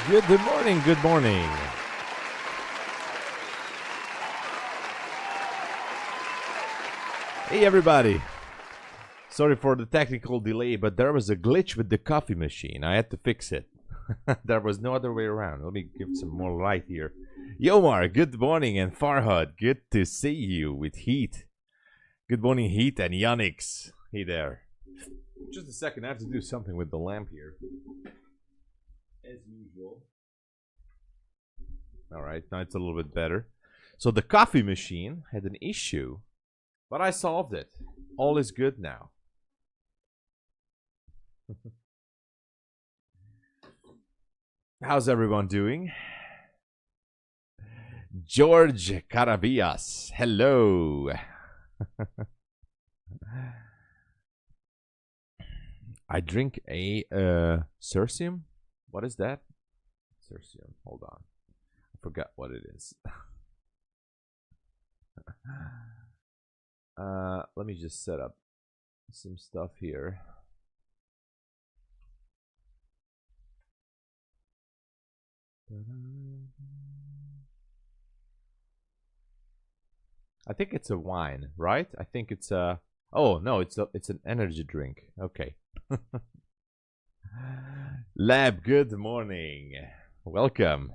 Good morning, good morning. Hey everybody. Sorry for the technical delay, but there was a glitch with the coffee machine. I had to fix it. There was no other way around. Let me give some more light here. Yomar, good morning, and Farhad, good to see you with Heat. Good morning, Heat, and Yannix. Hey there. Just a second, I have to do something with the lamp here. As usual. Alright, now it's a little bit better. So the coffee machine had an issue, but I solved it. All is good now. How's everyone doing? George Carabias, hello. I drink a Cercium. What is that? Cercium. Hold on. I forgot what it is. Let me just set up some stuff here. I think it's a wine, right? I think it's a... Oh, no, it's an energy drink. Okay. Lab, good morning. Welcome.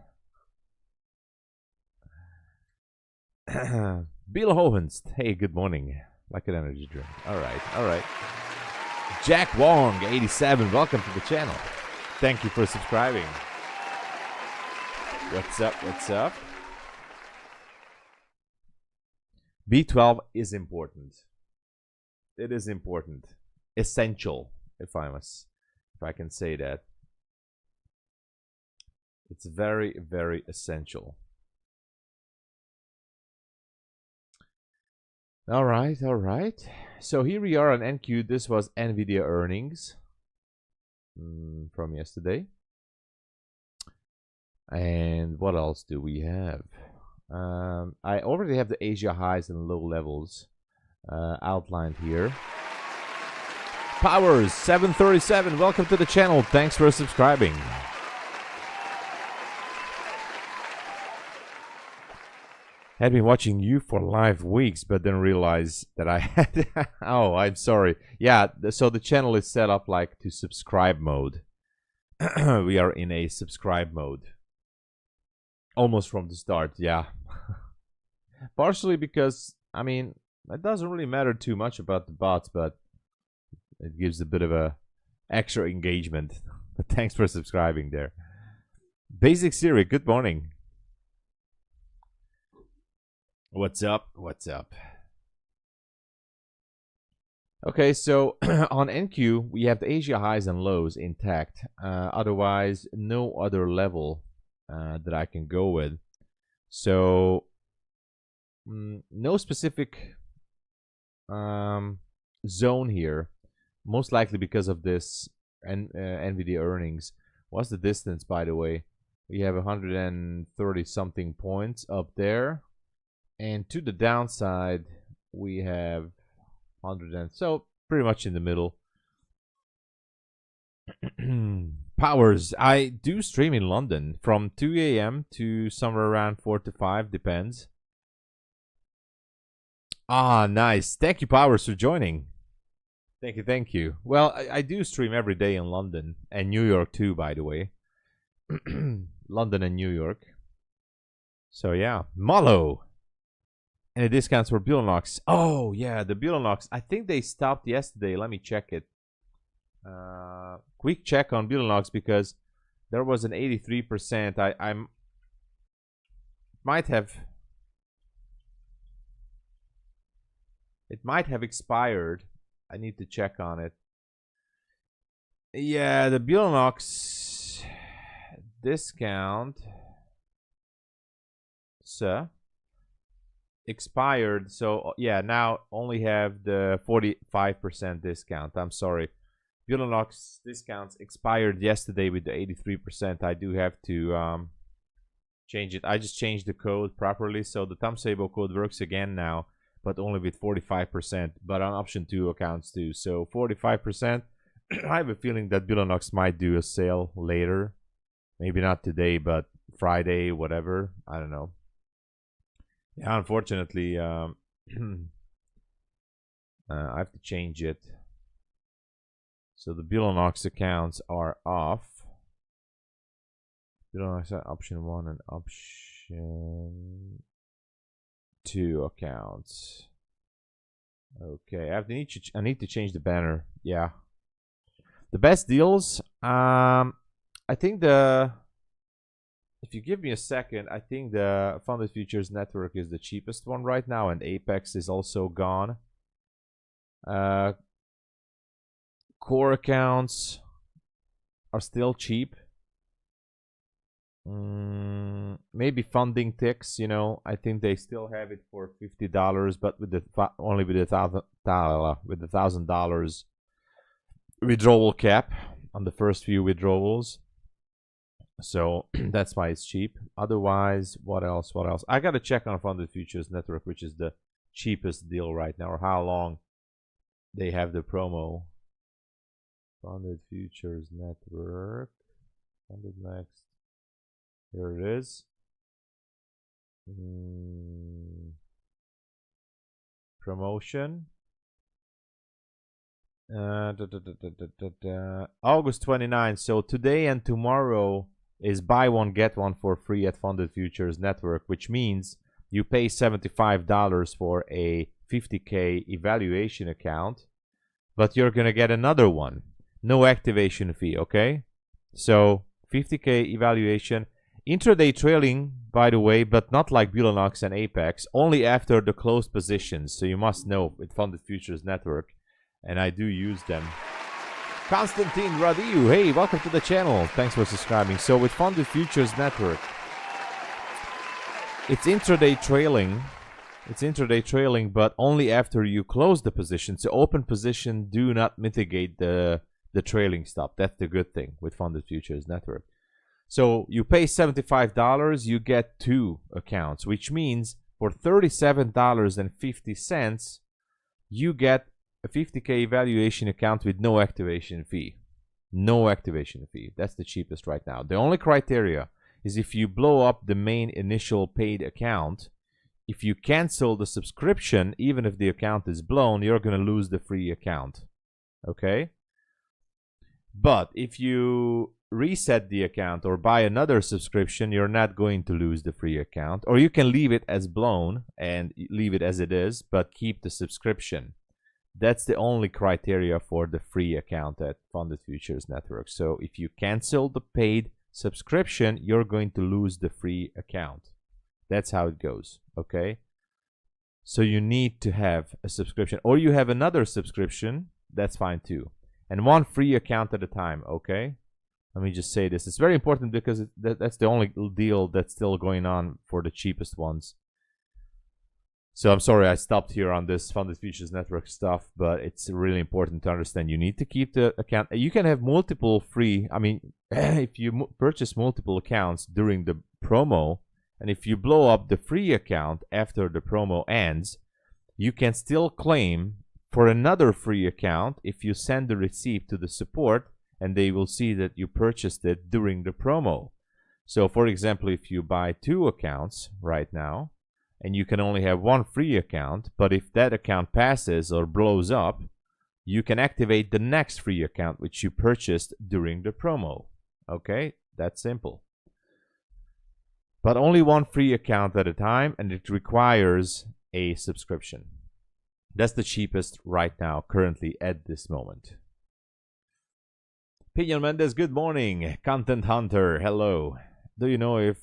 Bill Hohenst, hey, good morning. Like an energy drink. All right. Jack Wong, 87, welcome to the channel. Thank you for subscribing. What's up? B12 is important. It is important. Essential, if I can say that. It's very, very essential. All right. So here we are on NQ. This was NVIDIA earnings from yesterday. And what else do we have? I already have the Asia highs and low levels outlined here. Powers 737, welcome to the channel. Thanks for subscribing. Had been watching you for live weeks, but then realized that I had... Oh, I'm sorry. Yeah, so the channel is set up like to subscribe mode. We are in a subscribe mode. Almost from the start, yeah. Partially because, I mean, it doesn't really matter too much about the bots, but it gives a bit of a extra engagement. But thanks for subscribing there. Basic Siri, good morning. What's up? Okay, so on NQ, we have the Asia highs and lows intact. Otherwise, no other level that I can go with. So, no specific zone here. Most likely because of this and NVIDIA earnings. What's the distance, by the way? We have 130 something points up there, and to the downside we have 100, and so pretty much in the middle. Powers, I do stream in London from 2 a.m. to somewhere around 4 to 5, depends. Ah, nice. Thank you, Powers, for joining. Thank you, thank you. Well, I do stream every day in London and New York too, by the way. London and New York. So yeah, Malo. Any discounts for Bulenox? Oh yeah, the Bulenox. I think they stopped yesterday. Let me check it. Quick check on Bulenox because there was an 83%. I might have. It might have expired. I need to check on it. Yeah, the Bulenox discount expired. So yeah, now only have the 45% discount. I'm sorry. Bulenox discounts expired yesterday with the 83%. I do have to change it. I just changed the code properly, so the TOMSABO code works again now, but only with 45%, but on option 2 accounts too. So 45%. I have a feeling that Bulenox might do a sale later. Maybe not today, but Friday, whatever. I don't know. Yeah, unfortunately, I have to change it. So the Bulenox accounts are off. Bulenox option 1 and option 2 accounts. Okay, I need to change the banner. Yeah. The best deals, I think if you give me a second, I think the Funded Futures network is the cheapest one right now, and Apex is also gone. Core accounts are still cheap. Maybe FundingTicks, you know, I think they still have it for $50, but with the only with $1,000 withdrawal cap on the first few withdrawals. So that's why it's cheap. Otherwise, what else? What else? I gotta check on Funded Futures network, which is the cheapest deal right now, or how long they have the promo. Funded Futures network. Funded next. Here it is. Promotion. August 29. So today and tomorrow is buy one get one for free at Funded Futures network, which means you pay $75 for a 50K evaluation account, but you're gonna get another one, no activation fee. Okay, so 50K evaluation, intraday trailing, by the way, but not like Bulenox and Apex, only after the closed positions. So you must know with Funded Futures network, and I do use them. Konstantin Radiu, hey, welcome to the channel. Thanks for subscribing. So with Funded Futures network, it's intraday trailing. It's intraday trailing, but only after you close the position. So open position do not mitigate the trailing stop. That's the good thing with Funded Futures network. So you pay $75, you get 2 accounts, which means for $37.50, you get a 50K evaluation account with no activation fee. No activation fee. That's the cheapest right now. The only criteria is if you blow up the main initial paid account, if you cancel the subscription, even if the account is blown, you're going to lose the free account. Okay? But if you reset the account or buy another subscription, you're not going to lose the free account. Or you can leave it as blown and leave it as it is, but keep the subscription. That's the only criteria for the free account at Funded Futures network. So if you cancel the paid subscription, you're going to lose the free account. That's how it goes. Okay? So you need to have a subscription, or you have another subscription. That's fine too. And 1 free account at a time. Okay? Let me just say this. It's very important because that's the only deal that's still going on for the cheapest ones. So I'm sorry I stopped here on this Funded Futures Network stuff, but it's really important to understand. You need to keep the account. You can have multiple free. I mean, if you purchase multiple accounts during the promo, and if you blow up the free account after the promo ends, you can still claim for another free account if you send the receipt to the support, and they will see that you purchased it during the promo. So for example, if you buy 2 accounts right now, and you can only have 1 free account, but if that account passes or blows up, you can activate the next free account which you purchased during the promo. Okay, that's simple. But only 1 free account at a time, and it requires a subscription. That's the cheapest right now, currently at this moment. Pinion Mendez, good morning. Content Hunter, hello. Do you know if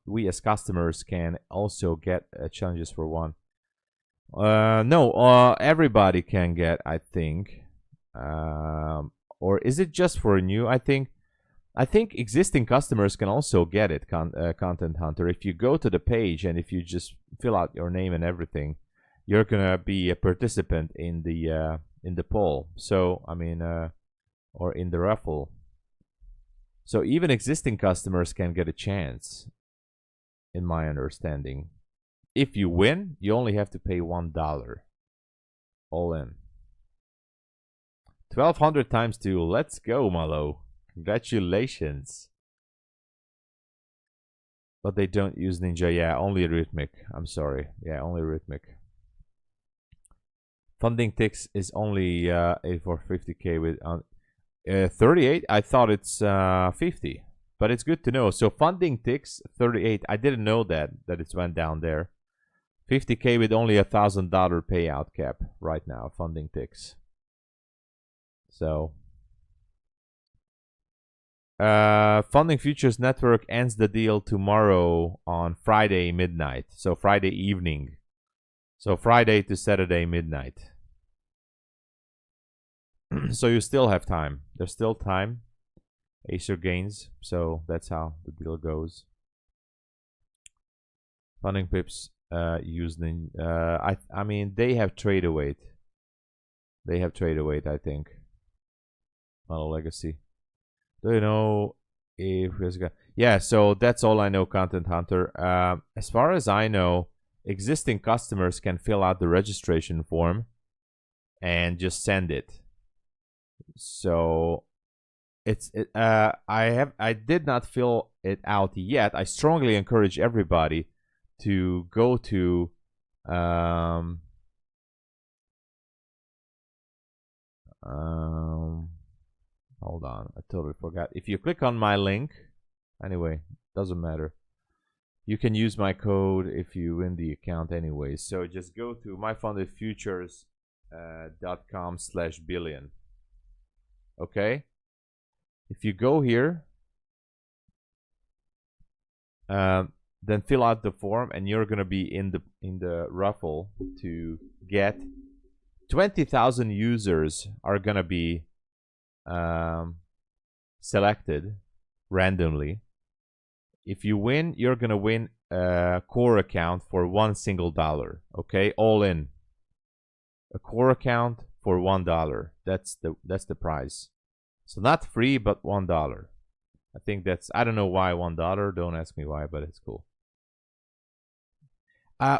we as customers can also get challenges for 1? No, everybody can get, I think. Or is it just for new? I think existing customers can also get it, Content Hunter. If you go to the page and if you just fill out your name and everything, you're gonna be a participant in the poll. So I mean, or in the raffle. So even existing customers can get a chance, in my understanding. If you win, you only have to pay $1. All in. 1200 times 2. Let's go, Malo. Congratulations. But they don't use Ninja. Yeah, only Rhythmic. I'm sorry. Yeah, only Rhythmic. FundingTicks is only for 50k with 38. I thought it's 50, but it's good to know. So FundingTicks 38. I didn't know that it went down there. 50k with only $1,000 payout cap right now. FundingTicks. So Funding Futures Network ends the deal tomorrow on Friday midnight. So Friday evening. So Friday to Saturday midnight. So you still have time. There's still time. Acer gains. So that's how the deal goes. Funding pips used in I mean they have trade await. They have trade await, I think. Model legacy. Do you know if yeah, so that's all I know, Content Hunter. As far as I know, existing customers can fill out the registration form and just send it. So I did not fill it out yet. I strongly encourage everybody to go to hold on, I totally forgot. If you click on my link, anyway, doesn't matter. You can use my code if you win the account anyway. So just go to myfundedfutures.com/billion. Okay, if you go here, then fill out the form, and you're gonna be in the raffle to get 20,000 users are gonna be selected randomly. If you win, you're gonna win a core account for $1 single. Okay, all in. A core account for $1. That's the prize. So not free, but $1. I think that's, I don't know why $1. Don't ask me why, but it's cool.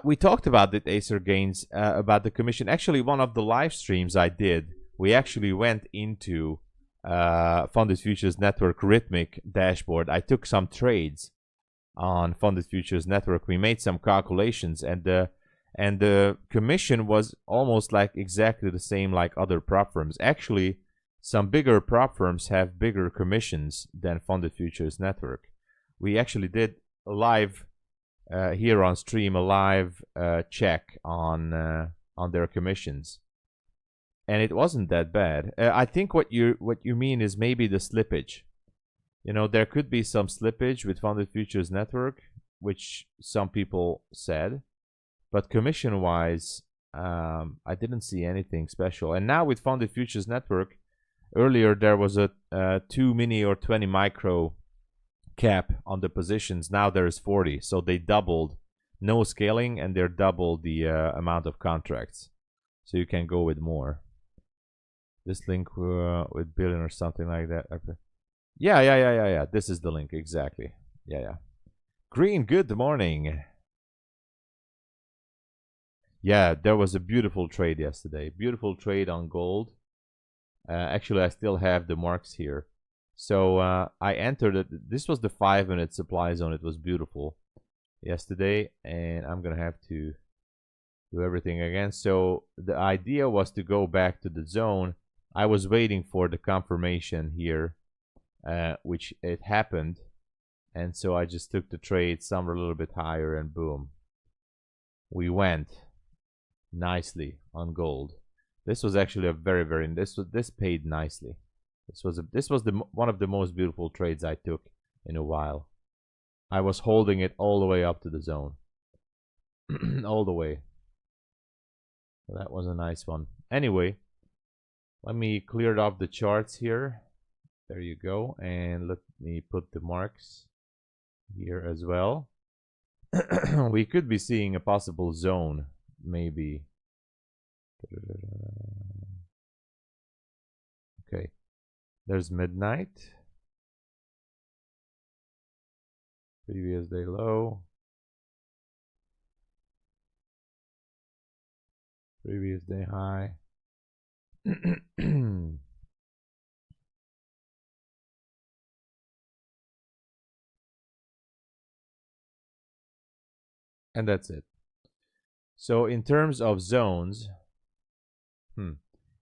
We talked about the Acer gains, about the commission. Actually, one of the live streams I did, we actually went into Funded Futures Network Rhythmic dashboard. I took some trades on Funded Futures Network. We made some calculations, and the commission was almost like exactly the same like other prop firms. Actually, some bigger prop firms have bigger commissions than Funded Futures Network. We actually did a live here on stream, a live check on their commissions, and it wasn't that bad. I think what you mean is maybe the slippage. You know, there could be some slippage with Funded Futures Network, which some people said, but commission-wise, I didn't see anything special. And now with Funded Futures Network, earlier there was a 2 mini or 20 micro cap on the positions. Now there is 40, so they doubled no scaling, and they're double the amount of contracts, so you can go with more. This link with billion or something like that. Yeah. This is the link exactly. Yeah. Green, good morning. Yeah, there was a beautiful trade yesterday. Beautiful trade on gold. Actually, I still have the marks here. So I entered it. This was the 5-minute supply zone. It was beautiful yesterday, and I'm gonna have to do everything again. So the idea was to go back to the zone. I was waiting for the confirmation here, which it happened, and so I just took the trade somewhere a little bit higher, and boom, we went nicely on gold. This was actually a very this paid nicely. This was one of the most beautiful trades I took in a while. I was holding it all the way up to the zone. All the way. So that was a nice one. Anyway, let me clear off the charts here. There you go. And let me put the marks here as well. We could be seeing a possible zone, maybe. Okay. There's midnight. Previous day low. Previous day high. And that's it. So in terms of zones,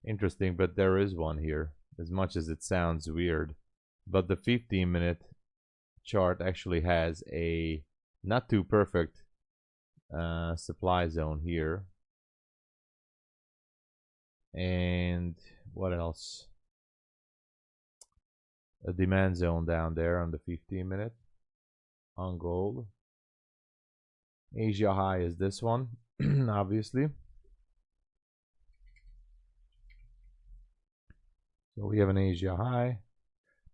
interesting, but there is one here, as much as it sounds weird. But the 15-minute chart actually has a not too perfect supply zone here. And what else? A demand zone down there on the 15-minute on gold. Asia high is this one, obviously. So we have an Asia high.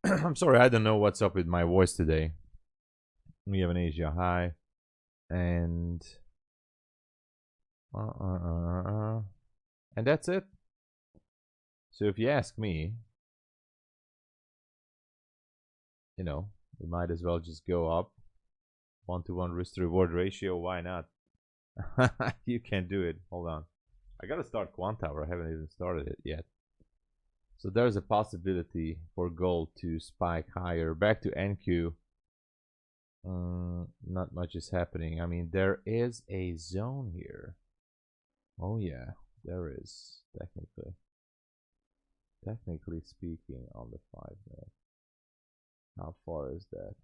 I'm sorry, I don't know what's up with my voice today. We have an Asia high, and that's it. So if you ask me, you know, we might as well just go up 1-to-1 risk to reward ratio. Why not? You can do it. Hold on, I gotta start Quant Tower. I haven't even started it yet. So there's a possibility for gold to spike higher. Back to NQ. Not much is happening. I mean, there is a zone here. Oh yeah, there is, technically. Technically speaking, on the 5-minute. How far is that?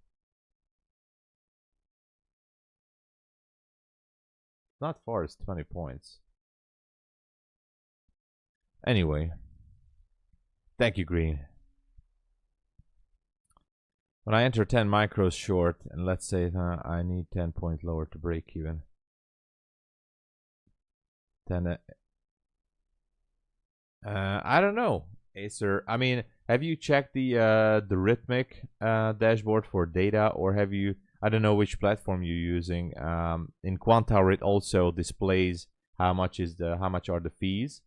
Not far, it's 20 points. Anyway. Thank you, Green. When I enter 10 micros short, and let's say I need 10 points lower to break even. 10. I don't know, Acer. I mean, have you checked the Rhythmic dashboard for data, or have you? I don't know which platform you're using. In Quant Tower, it also displays how much are the fees.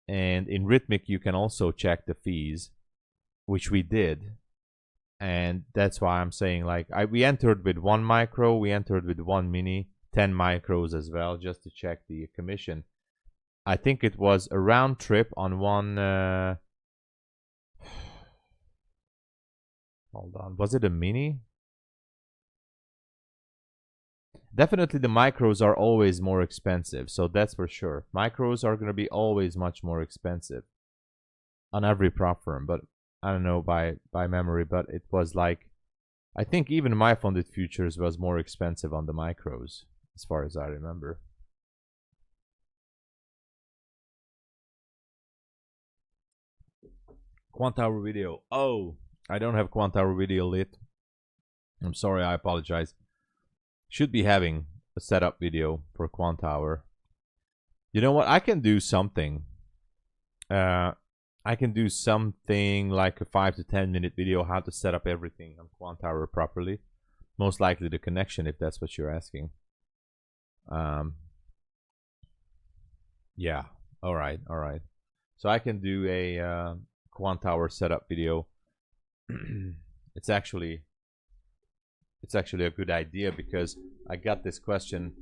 And in Rhythmic, you can also check the fees, which we did. And that's why I'm saying, like, we entered with 1 micro, we entered with 1 mini, 10 micros as well, just to check the commission. I think it was a round trip on one. Hold on, was it a mini? Definitely the micros are always more expensive, so that's for sure. Micros are going to be always much more expensive on every prop firm, but I don't know by memory, but it was like, I think even MyFundedFutures was more expensive on the micros, as far as I remember. Quant Tower video. Oh, I don't have Quant Tower video lit. I'm sorry, I apologize. Should be having a setup video for Quant Tower. You know what? I can do something. I can do something like a 5 to 10 minute video how to set up everything on Quant Tower properly. Most likely the connection, if that's what you're asking. Um, yeah. All right. All right. So I can do a quant hour setup video. it's actually it's actually a good idea because I got this question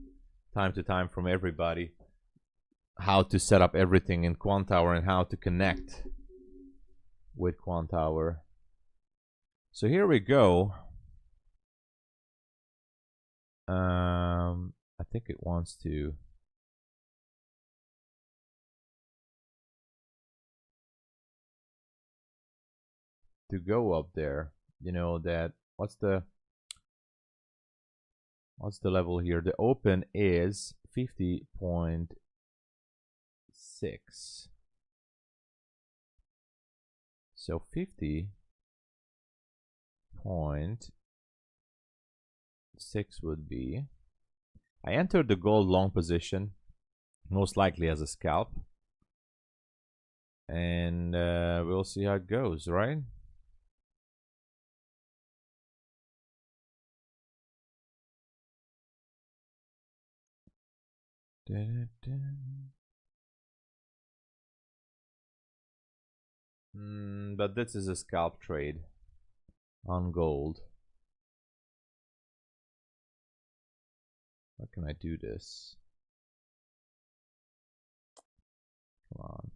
time to time from everybody, how to set up everything in quant hour and how to connect with quant hour. So here we go. I think it wants to go up there. You know that what's the level here? The open is 50.6. So 50.6 would be. I entered the gold long position, most likely as a scalp, and we'll see how it goes, right? But this is a scalp trade on gold. How can I do this? Come on.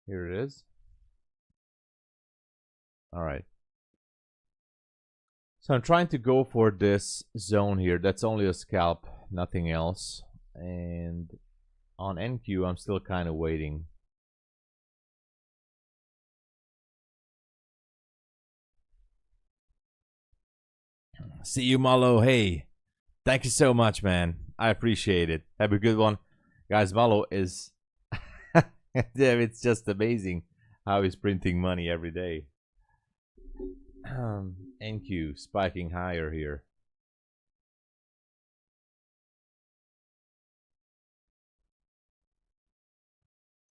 Here it is. All right. So I'm trying to go for this zone here. That's only a scalp, nothing else. And on NQ, I'm still kind of waiting. See you, Malo. Hey, thank you so much, man. I appreciate it. Have a good one. Guys, Malo is... Damn, it's just amazing how he's printing money every day. NQ spiking higher here.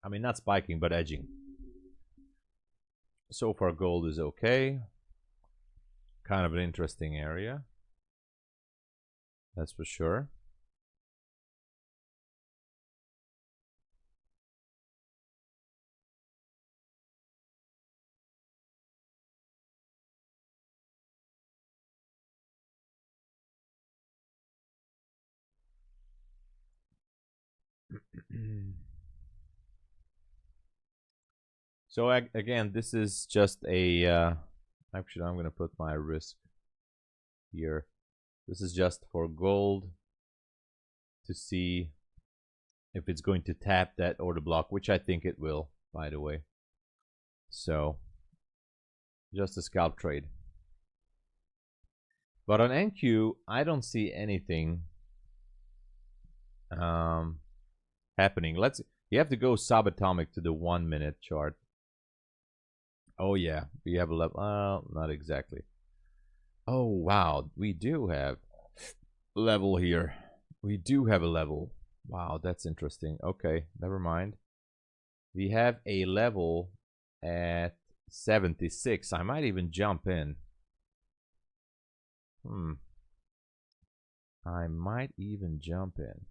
I mean, not spiking, but edging. So far, gold is okay. Kind of an interesting area. That's for sure. So again, this is just a actually I'm gonna put my risk here. This is just for gold to see if it's going to tap that order block, which I think it will, by the way. So just a scalp trade. But on NQ, I don't see anything happening. You have to go subatomic to the 1 minute chart. Oh yeah, we have a level. Not exactly. Oh wow, we do have level here. We do have a level. Wow, that's interesting. Okay, never mind. We have a level at 76. I might even jump in. I might even jump in.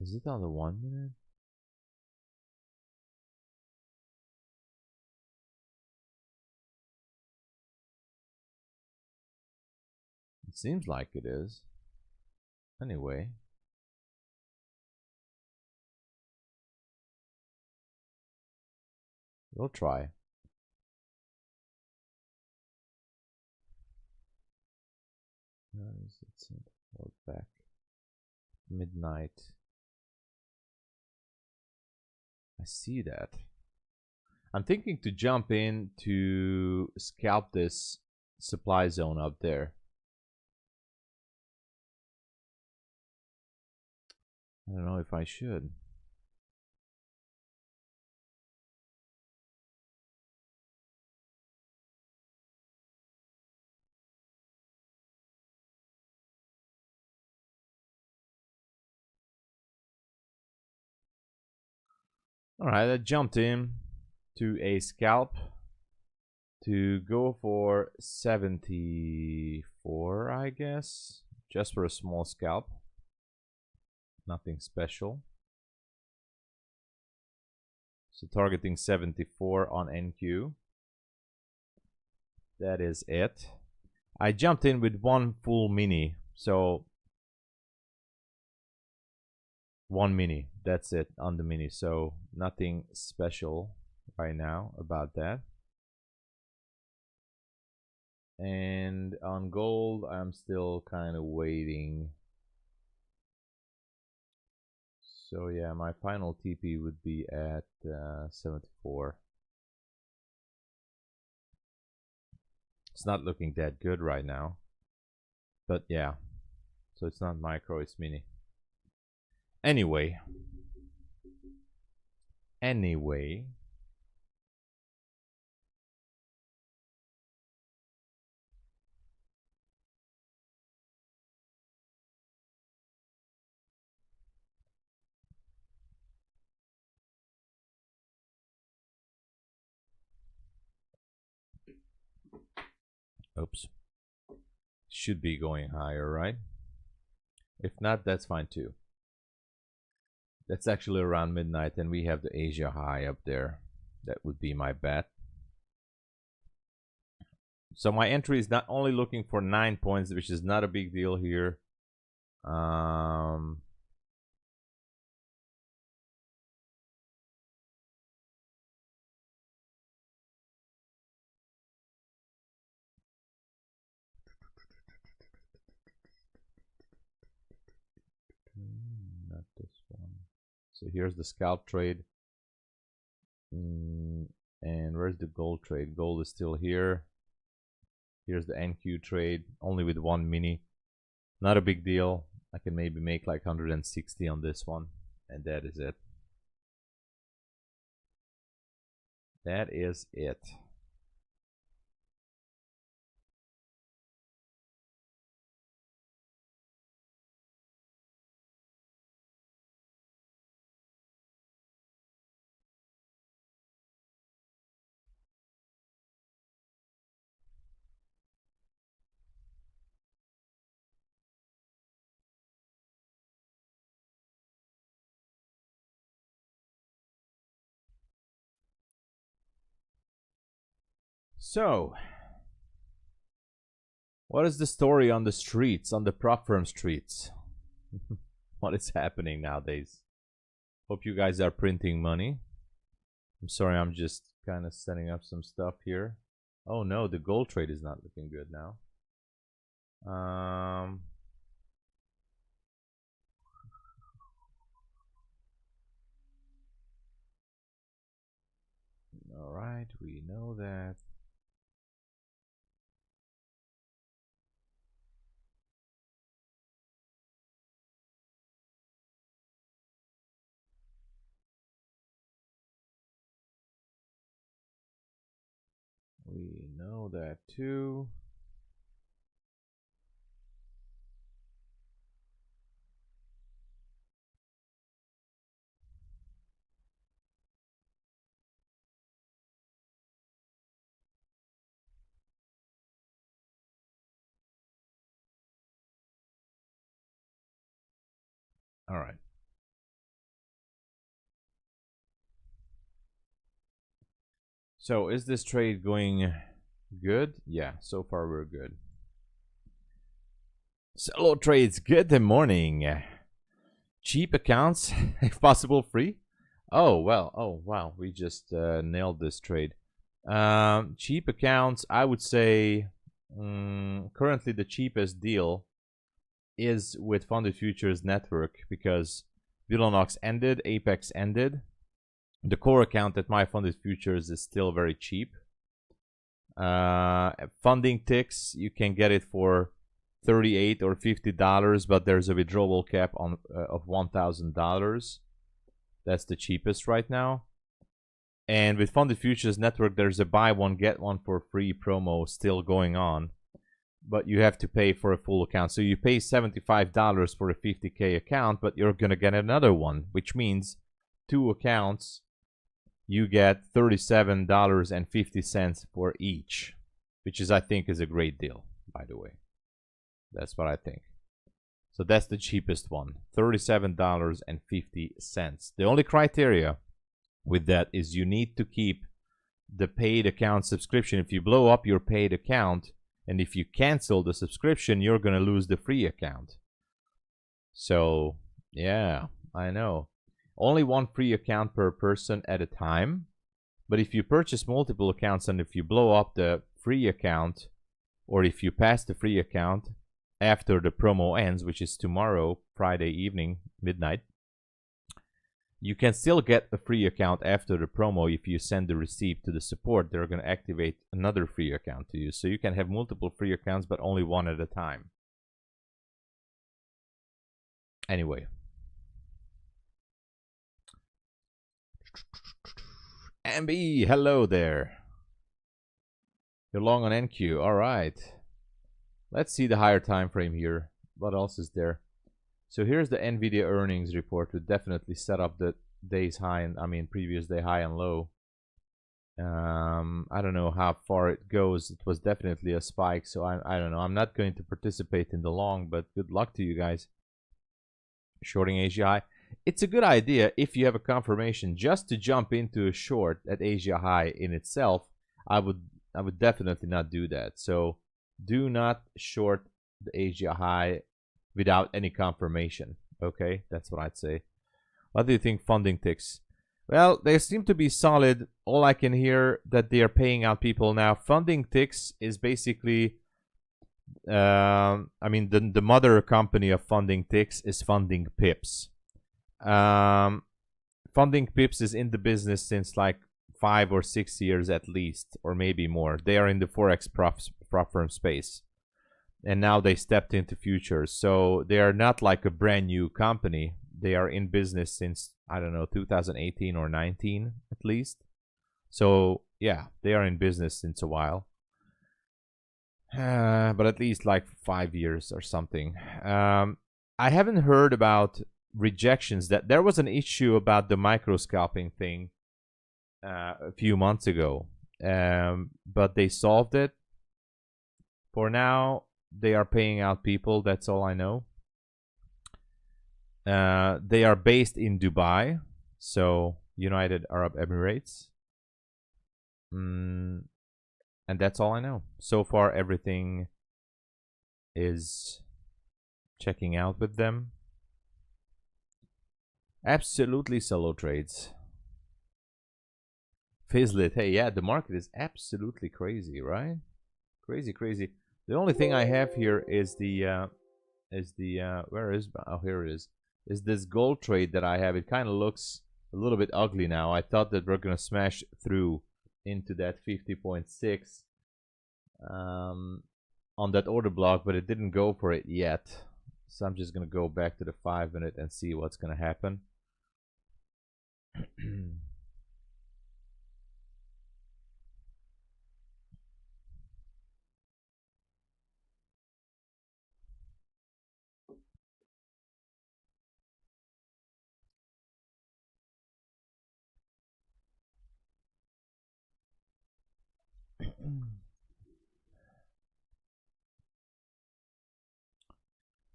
Is it on the 1 minute? It seems like it is. Anyway. We'll try. Hold back. Midnight. I see that. I'm thinking to jump in to scalp this supply zone up there. I don't know if I should. All right, I jumped in to a scalp to go for 74, I guess, just for a small scalp. Nothing special. So targeting 74 on NQ. That is it. I jumped in with one full mini, so one mini, that's it on the mini, so nothing special right now about that. And on gold, I'm still kind of waiting. So yeah, my final TP would be at 74. It's not looking that good right now, but yeah, so it's not micro, it's mini. Anyway, oops, should be going higher, right? If not, that's fine too. That's actually around midnight, and we have the Asia high up there. That would be my bet. So my entry is not only looking for 9 points, which is not a big deal here. Not this one. So here's the scalp trade. And where's the gold trade? Gold is still here. Here's the NQ trade, only with one mini. Not a big deal. I can maybe make like 160 on this one, and that is it. That is it. So, what is the story on the streets, on the prop firm streets? What is happening nowadays? Hope you guys are printing money. I'm sorry, I'm just kind of setting up some stuff here. Oh no, the gold trade is not looking good now. All right, we know that. We know that too. All right. So is this trade going good? Yeah, so far we're good. Solo trades, good morning. Cheap accounts, if possible, free. Oh, well, oh, wow, we just nailed this trade. Cheap accounts, I would say currently the cheapest deal is with Funded Futures Network because Bulenox ended, Apex ended. The core account at MyFundedFutures is still very cheap. FundingTicks, you can get it for $38 or $50, but there's a withdrawal cap on of $1,000. That's the cheapest right now. And with Funded Futures Network, there's a buy one get one for free promo still going on, but you have to pay for a full account. So you pay $75 for a 50K account, but you're gonna get another one, which means 2 accounts you get $37.50 for each, which is, I think, is a great deal, by the way. That's what I think. So that's the cheapest one, $37.50. The only criteria with that is you need to keep the paid account subscription. If you blow up your paid account and if you cancel the subscription, you're going to lose the free account. So yeah, I know. Only one free account per person at a time. But if you purchase multiple accounts and if you blow up the free account, or if you pass the free account after the promo ends, which is tomorrow, Friday evening, midnight, you can still get a free account after the promo. If you send the receipt to the support, they're going to activate another free account to you. So you can have multiple free accounts, but only one at a time. Anyway. MB, hello there. You're long on NQ. All right. Let's see the higher time frame here. What else is there? So here's the NVIDIA earnings report. We definitely set up the day's high and previous day high and low. I don't know how far it goes. It was definitely a spike, so I don't know. I'm not going to participate in the long, but good luck to you guys. Shorting Asia high. It's a good idea if you have a confirmation just to jump into a short at Asia high in itself. I would definitely not do that. So do not short the Asia high without any confirmation. Okay, that's what I'd say. What do you think, funding ticks? Well, they seem to be solid. All I can hear that they are paying out people now. Funding ticks is basically, the mother company of funding ticks is Funding Pips. Funding Pips is in the business since like 5 or 6 years at least, or maybe more. They are in the Forex prop firm space. And now they stepped into futures. So they are not like a brand new company. They are in business since, I don't know, 2018 or 19 at least. So yeah, they are in business since a while. But at least like 5 years or something. I haven't heard about rejections. That there was an issue about the microscalping thing a few months ago. But they solved it. For now, they are paying out people. That's all I know. They are based in Dubai, so United Arab Emirates. And that's all I know. So far, everything is checking out with them. Absolutely solo trades. Fizzlet. Hey, yeah, the market is absolutely crazy, right? Crazy, crazy. The only thing I have here is where is, oh, here it is this gold trade that I have. It kind of looks a little bit ugly now. I thought that we're gonna smash through into that 50.6 on that order block, but it didn't go for it yet. So I'm just gonna go back to the 5 minute and see what's gonna happen.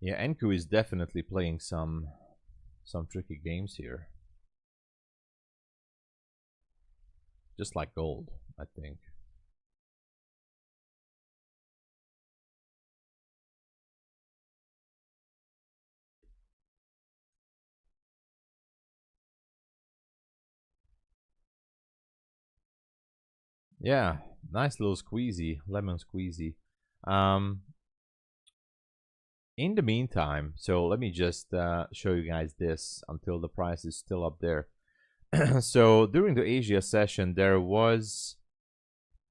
Yeah, Enku is definitely playing some tricky games here. Just like gold, I think. Yeah, nice little squeezy, lemon squeezy. In the meantime, so let me just show you guys this until the price is still up there. So during the Asia session, there was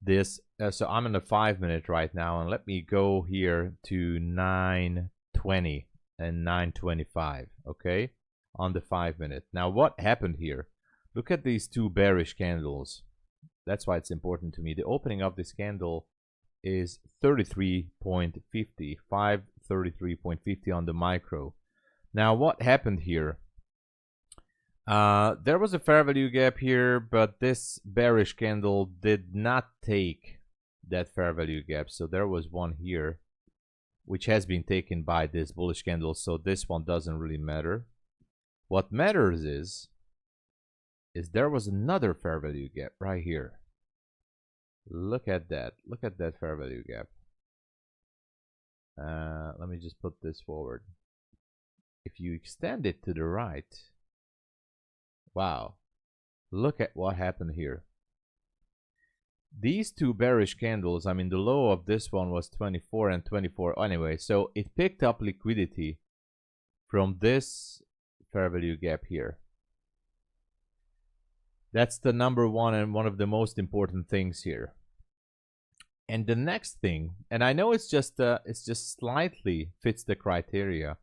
this. So I'm in the 5 minute right now, and let me go here to 9:20 and 9:25. Okay, on the 5 minute. Now, what happened here? Look at these two bearish candles. That's why it's important to me. The opening of this candle is 33.50, 533.50 on the micro. Now, what happened here? There was a fair value gap here, but this bearish candle did not take that fair value gap. So there was one here, which has been taken by this bullish candle. So this one doesn't really matter. What matters is there was another fair value gap right here. Look at that. Look at that fair value gap. Let me just put this forward. If you extend it to the right, wow, look at what happened here. These two bearish candles, I mean, the low of this one was 24 and 24 anyway, so it picked up liquidity from this fair value gap here. That's the number one and one of the most important things here. And the next thing, and I know it's just slightly fits the criteria,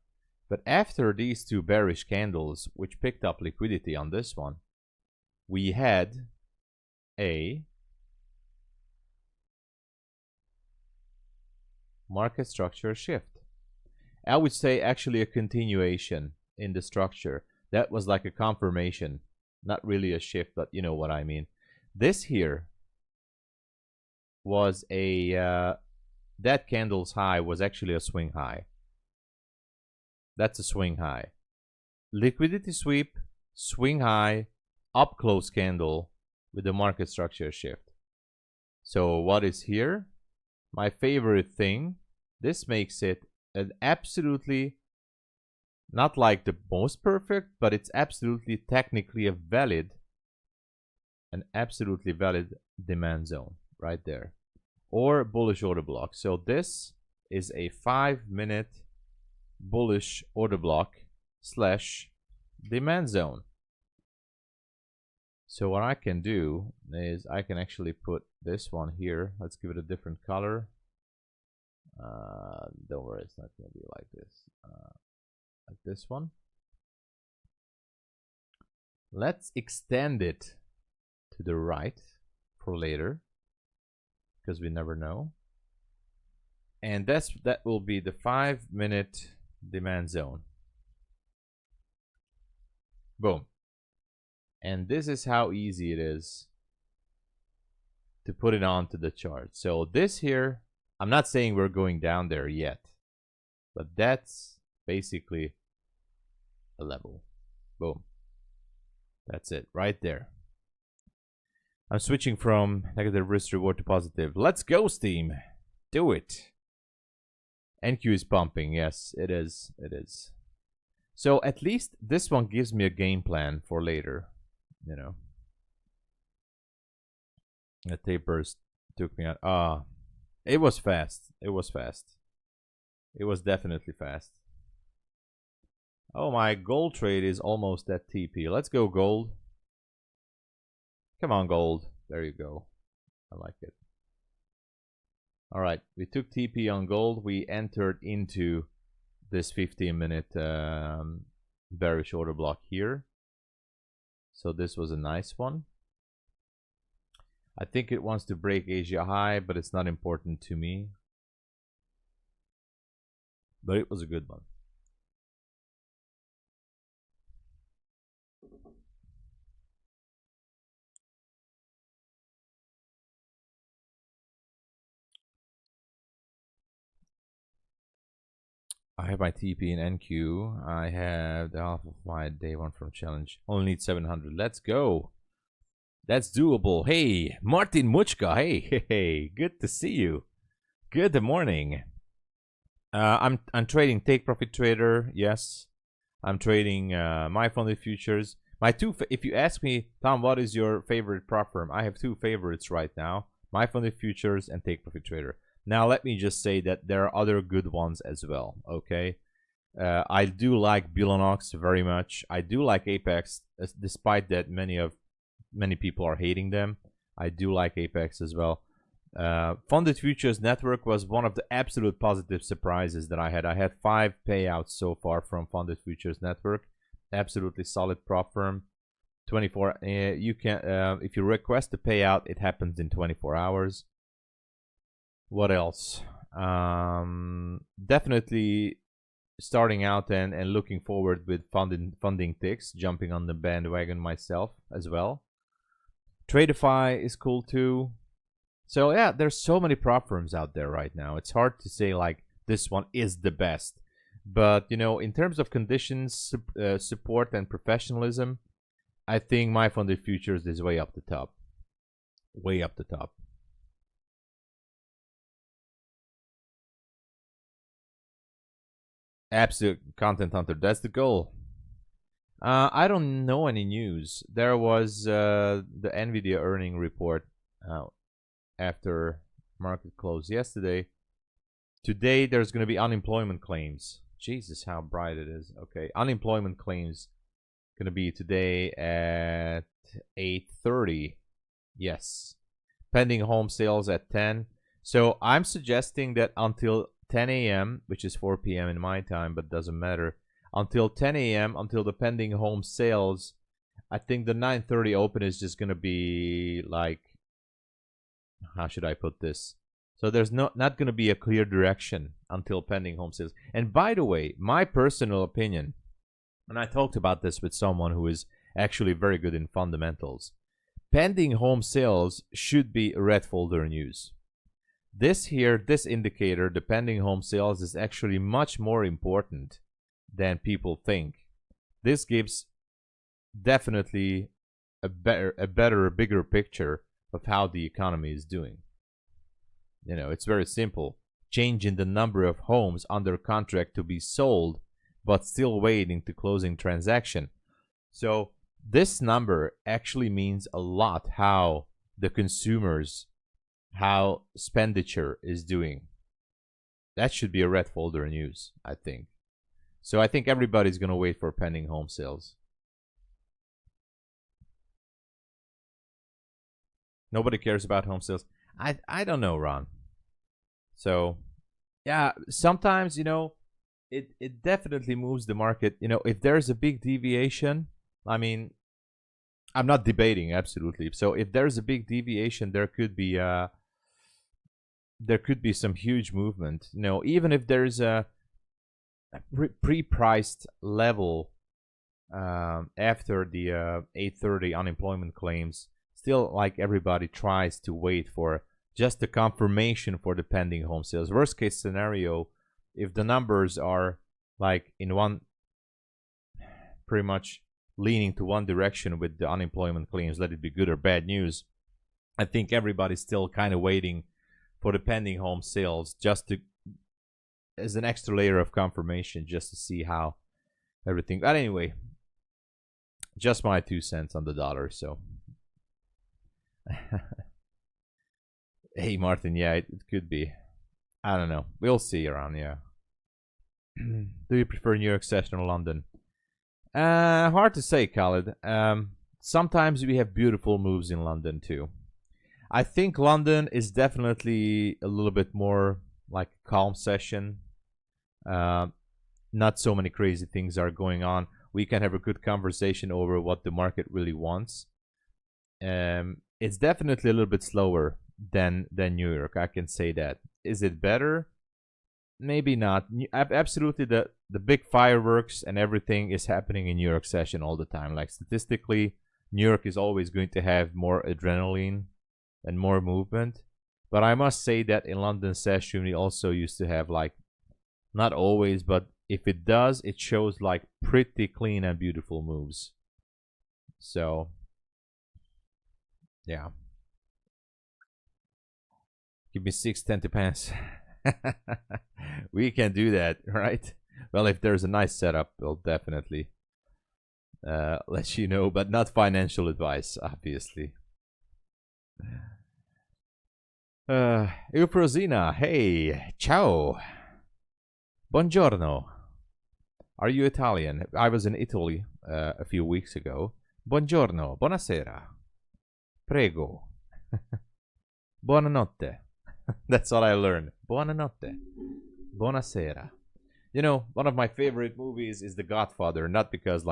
but after these two bearish candles, which picked up liquidity on this one, we had a market structure shift. I would say actually a continuation in the structure. That was like a confirmation, not really a shift, but you know what I mean. This here was a that candle's high was actually a swing high. That's a swing high. Liquidity sweep, swing high, up close candle with the market structure shift. So what is here? My favorite thing. This makes it an absolutely, not like the most perfect, but it's absolutely technically a valid, an absolutely valid demand zone right there, or bullish order block. So this is a 5-minute bullish order block slash demand zone. So what I can do is I can actually put this one here. Let's give it a different color. Don't worry, it's not going to be like this. Like this one. Let's extend it to the right for later, because we never know. And that will be the 5-minute demand zone. Boom. And this is how easy it is to put it onto the chart. So this here, I'm not saying we're going down there yet, but that's basically a level. Boom. That's it right there. I'm switching from negative risk reward to positive. Let's go, Steam. Do it. NQ is pumping. Yes, it is. It is. So at least this one gives me a game plan for later. You know. The tapers took me out. It was fast. It was fast. It was definitely fast. Oh, my gold trade is almost at TP. Let's go gold. Come on, gold. There you go. I like it. All right, we took TP on gold. We entered into this 15-minute bearish order block here. So this was a nice one. I think it wants to break Asia high, but it's not important to me. But it was a good one. I have my TP and NQ. I have the half of my day one from challenge. Only need 700. Let's go. That's doable. Hey, Martin Muchka. Hey, good to see you. Good morning. I'm trading Take Profit Trader. Yes, I'm trading MyFundedFutures. My two. If you ask me, Tom, what is your favorite prop firm? I have two favorites right now: MyFundedFutures and Take Profit Trader. Now, let me just say that there are other good ones as well, okay? I do like Bulenox very much. I do like Apex, despite that many people are hating them. I do like Apex as well. Funded Futures Network was one of the absolute positive surprises that I had. I had 5 payouts so far from Funded Futures Network. Absolutely solid prop firm. 24. You can, if you request a payout, it happens in 24 hours. What else? Definitely starting out and looking forward with funding ticks, jumping on the bandwagon myself as well. TRADEIFY is cool too. So yeah, there's so many prop firms out there right now. It's hard to say like this one is the best. But, you know, in terms of conditions, support, and professionalism, I think MyFundedFutures is way up the top. Way up the top. Absolute content hunter. That's the goal. I don't know any news. There was the NVIDIA earning report after market close yesterday. Today, there's going to be unemployment claims. Jesus, how bright it is. Okay, unemployment claims going to be today at 8:30. Yes. Pending home sales at 10. So I'm suggesting that until 10 a.m., which is 4 p.m. in my time, but doesn't matter, until 10 a.m., until the pending home sales, I think the 9:30 open is just going to be like, how should I put this? So there's not going to be a clear direction until pending home sales. And by the way, my personal opinion, and I talked about this with someone who is actually very good in fundamentals, pending home sales should be red folder news. This indicator, the pending home sales, is actually much more important than people think. This gives definitely a bigger picture of how the economy is doing. You know, it's very simple. Change in the number of homes under contract to be sold, but still waiting to closing transaction. So this number actually means a lot how the consumers, how expenditure is doing. That should be a red folder news, I think. So I think everybody's going to wait for pending home sales. Nobody cares about home sales. I don't know, Ron. So, yeah, sometimes, you know, it definitely moves the market. You know, if there's a big deviation, I mean, I'm not debating, absolutely. So if there's a big deviation, there could be some huge movement. You know, even if there's a pre-priced level after the 8:30 unemployment claims, still, like, everybody tries to wait for just the confirmation for the pending home sales. Worst case scenario, if the numbers are like in one, pretty much leaning to one direction with the unemployment claims, let it be good or bad news, I think everybody's still kind of waiting for the pending home sales just to, as an extra layer of confirmation, just to see how everything. But anyway, just my 2 cents on the dollar. So hey, Martin, yeah, it could be. I don't know. We'll see around, yeah. Do you prefer New York session or London? Hard to say, Khaled. Sometimes we have beautiful moves in London too. I think London is definitely a little bit more like a calm session. Not so many crazy things are going on. We can have a good conversation over what the market really wants. It's definitely a little bit slower than New York. I can say that. Is it better? Maybe not. Absolutely, the big fireworks and everything is happening in New York session all the time. Like, statistically, New York is always going to have more adrenaline and more movement. But I must say that in London session, we also used to have, like, not always, but if it does, it shows like pretty clean and beautiful moves. So yeah, give me 6 10 pence. We can do that, right? Well, if there's a nice setup, we'll definitely let you know, but not financial advice, obviously. Euprosina, hey, ciao, buongiorno. Are you Italian? I was in Italy a few weeks ago. Buongiorno, buonasera, prego, buonanotte. That's all I learned. Buonanotte, buonasera. You know, one of my favorite movies is The Godfather, not because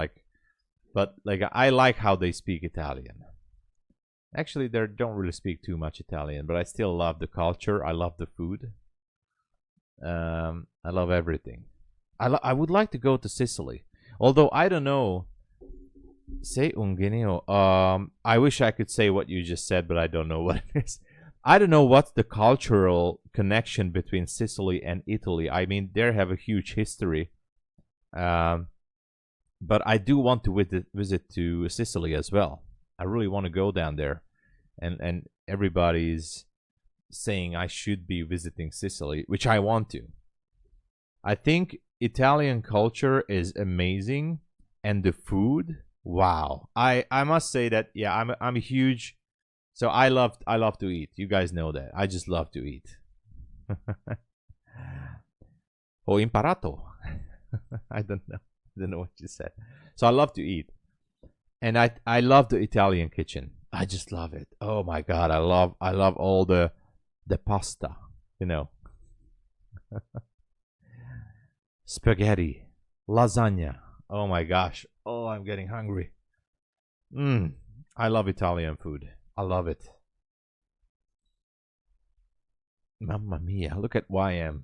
but I like how they speak Italian. Actually, they don't really speak too much Italian, but I still love the culture. I love the food. I love everything. I would like to go to Sicily, although I don't know. Say ungenio. I wish I could say what you just said, but I don't know what it is. I don't know what's the cultural connection between Sicily and Italy. I mean, they have a huge history. But I do want to visit to Sicily as well. I really want to go down there, and everybody's saying I should be visiting Sicily, which I want to. I think Italian culture is amazing, and the food, wow. I must say that, yeah, I'm a huge, so I love to eat. You guys know that. I just love to eat. Ho imparato. I don't know what you said. So I love to eat, and I love the Italian kitchen. I just love it. Oh my god, I love all the pasta, you know. Spaghetti, lasagna. Oh my gosh. Oh, I'm getting hungry. I love Italian food. I love it. Mamma mia, look at YM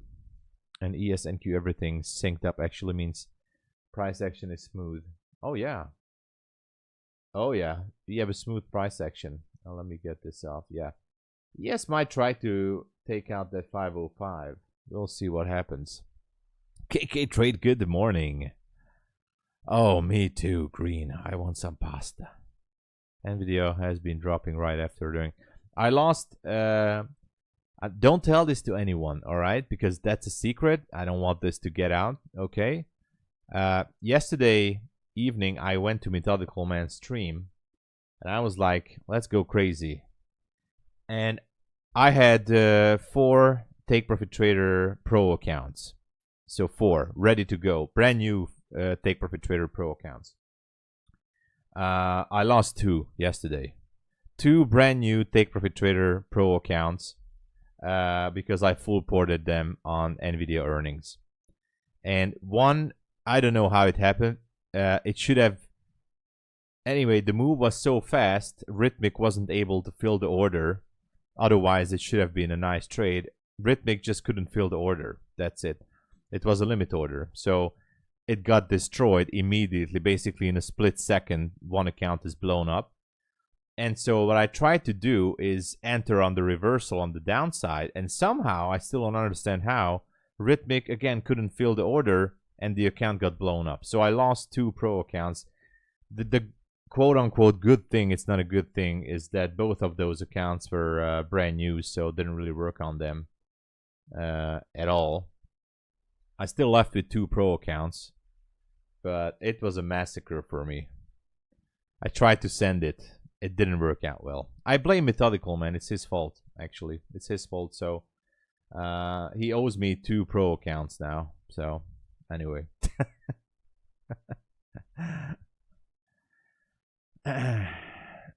and ESNQ. Everything synced up actually means price action is smooth. Oh yeah. Oh yeah. We have a smooth price action. Now let me get this off. Yeah. Yes, might try to take out that 505. We'll see what happens. KK Trade, good morning. Oh, me too, Green. I want some pasta. NVIDIA has been dropping right after doing. I lost. Don't tell this to anyone, all right? Because that's a secret. I don't want this to get out, okay? Yesterday evening, I went to Methodical Man's stream, and I was like, let's go crazy. And I had 4 Take Profit Trader Pro accounts. So 4 ready to go, brand new Take Profit Trader Pro accounts. I lost 2 yesterday. 2 brand new Take Profit Trader Pro accounts because I full ported them on NVIDIA earnings. And 1, I don't know how it happened. It should have. Anyway, the move was so fast, Rhythmic wasn't able to fill the order. Otherwise, it should have been a nice trade. Rhythmic just couldn't fill the order. That's it. It was a limit order. So it got destroyed immediately. Basically, in a split second, 1 account is blown up. And so what I tried to do is enter on the reversal on the downside. And somehow, I still don't understand how, Rhythmic, again, couldn't fill the order and the account got blown up. So I lost 2 pro accounts. The quote-unquote good thing, it's not a good thing, is that both of those accounts were brand new, so didn't really work on them at all. I still left with 2 pro accounts, but it was a massacre for me. I tried to send it. It didn't work out well. I blame Methodical Man. It's his fault, actually. It's his fault. So he owes me 2 pro accounts now. So anyway.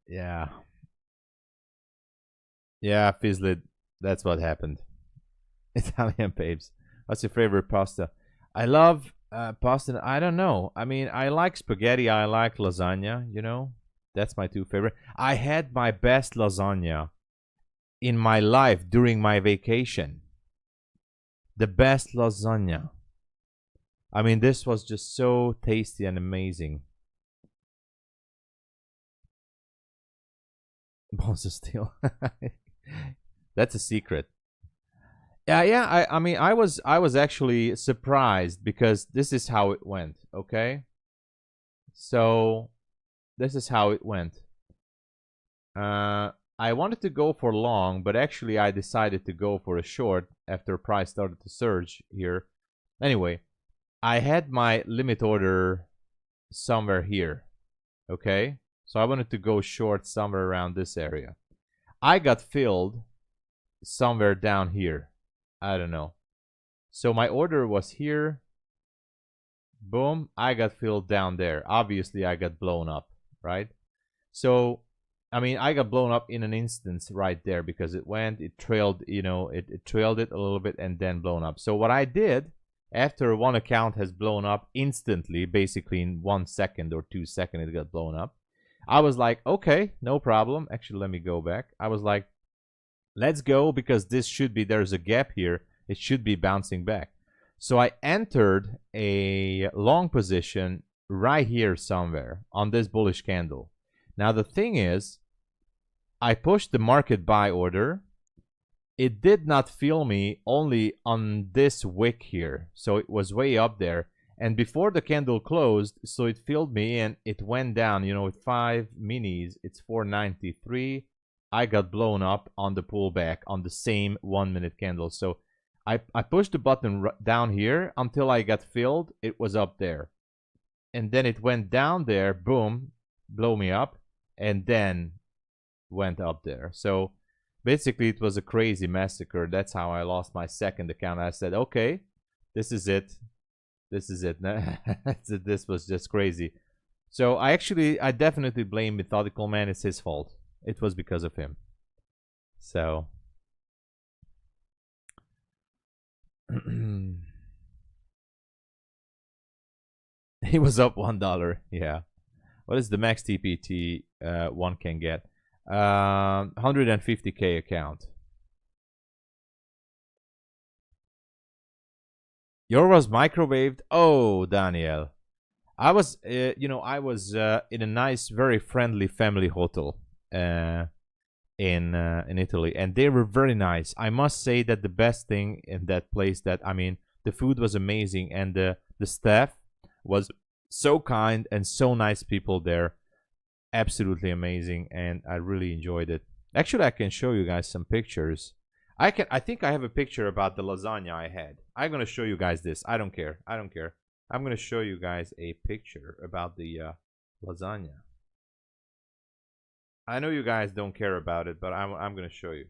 Yeah. Yeah, Fizzlet. That's what happened. Italian babes. What's your favorite pasta? I love pasta. I don't know. I mean, I like spaghetti. I like lasagna, you know. That's my 2 favorite. I had my best lasagna in my life during my vacation. The best lasagna. I mean, this was just so tasty and amazing. Bones of Steel. That's a secret. Yeah. I mean, I was actually surprised because this is how it went. Okay, so this is how it went. I wanted to go for long, but actually I decided to go for a short after price started to surge here. Anyway, I had my limit order somewhere here. Okay, so I wanted to go short somewhere around this area. I got filled somewhere down here. I don't know. So my order was here. Boom. I got filled down there. Obviously, I got blown up, right? So, I mean, I got blown up in an instance right there because it trailed, you know, it trailed it a little bit and then blown up. So what I did, after 1 account has blown up instantly, basically in 1 second or 2 seconds, it got blown up. I was like, okay, no problem. Actually, let me go back. I was like, let's go because this should be, there's a gap here. It should be bouncing back. So I entered a long position right here somewhere on this bullish candle. Now the thing is, I pushed the market buy order. It did not fill me only on this wick here. So it was way up there. And before the candle closed, so it filled me and it went down, you know, with 5 minis, it's 493. I got blown up on the pullback on the same 1 minute candle. So I pushed the button down here until I got filled. It was up there. And then it went down there, boom, blow me up, and then went up there. So basically it was a crazy massacre. That's how I lost my second account. I said, okay, this is it. This is it. This was just crazy. So I definitely blame Methodical Man. It's his fault. It was because of him. So he was up $1. Yeah. What is the max TPT one can get? 150K account. Yours was microwaved. Oh, Daniel, I was, I was in a nice, very friendly family hotel in Italy, and they were very nice. I must say that the best thing in that place, that I mean, the food was amazing, and the staff was so kind and so nice people there. Absolutely amazing, and I really enjoyed it. Actually, I can show you guys some pictures. I think I have a picture about the lasagna I had. I'm gonna show you guys this. I don't care. I'm gonna show you guys a picture about the lasagna. I know you guys don't care about it, but I'm gonna show you.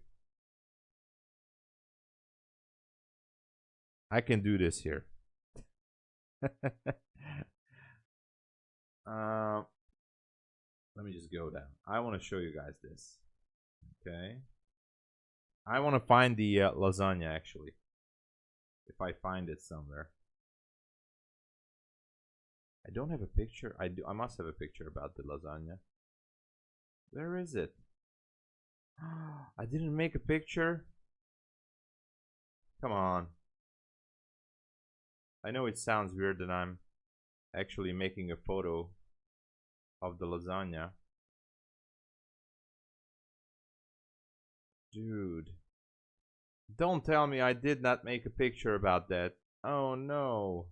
I can do this here. Let me just go down. I want to show you guys this. Okay. I want to find the lasagna, actually. If I find it somewhere. I don't have a picture. I must have a picture about the lasagna. Where is it? I didn't make a picture. Come on. I know it sounds weird that I'm actually making a photo of the lasagna. Dude, don't tell me I did not make a picture about that. Oh no.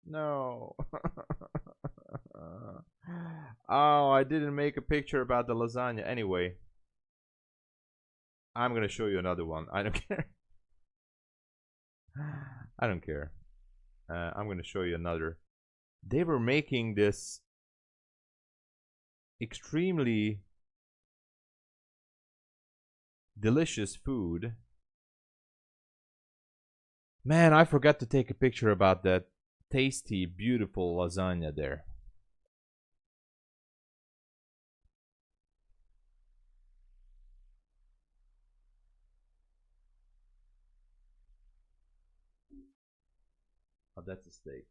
No. Oh, I didn't make a picture about the lasagna. Anyway, I'm gonna show you another one. I don't care. I don't care. I'm gonna show you another. They were making this extremely delicious food. Man, I forgot to take a picture about that tasty, beautiful lasagna there. Oh, that's a steak.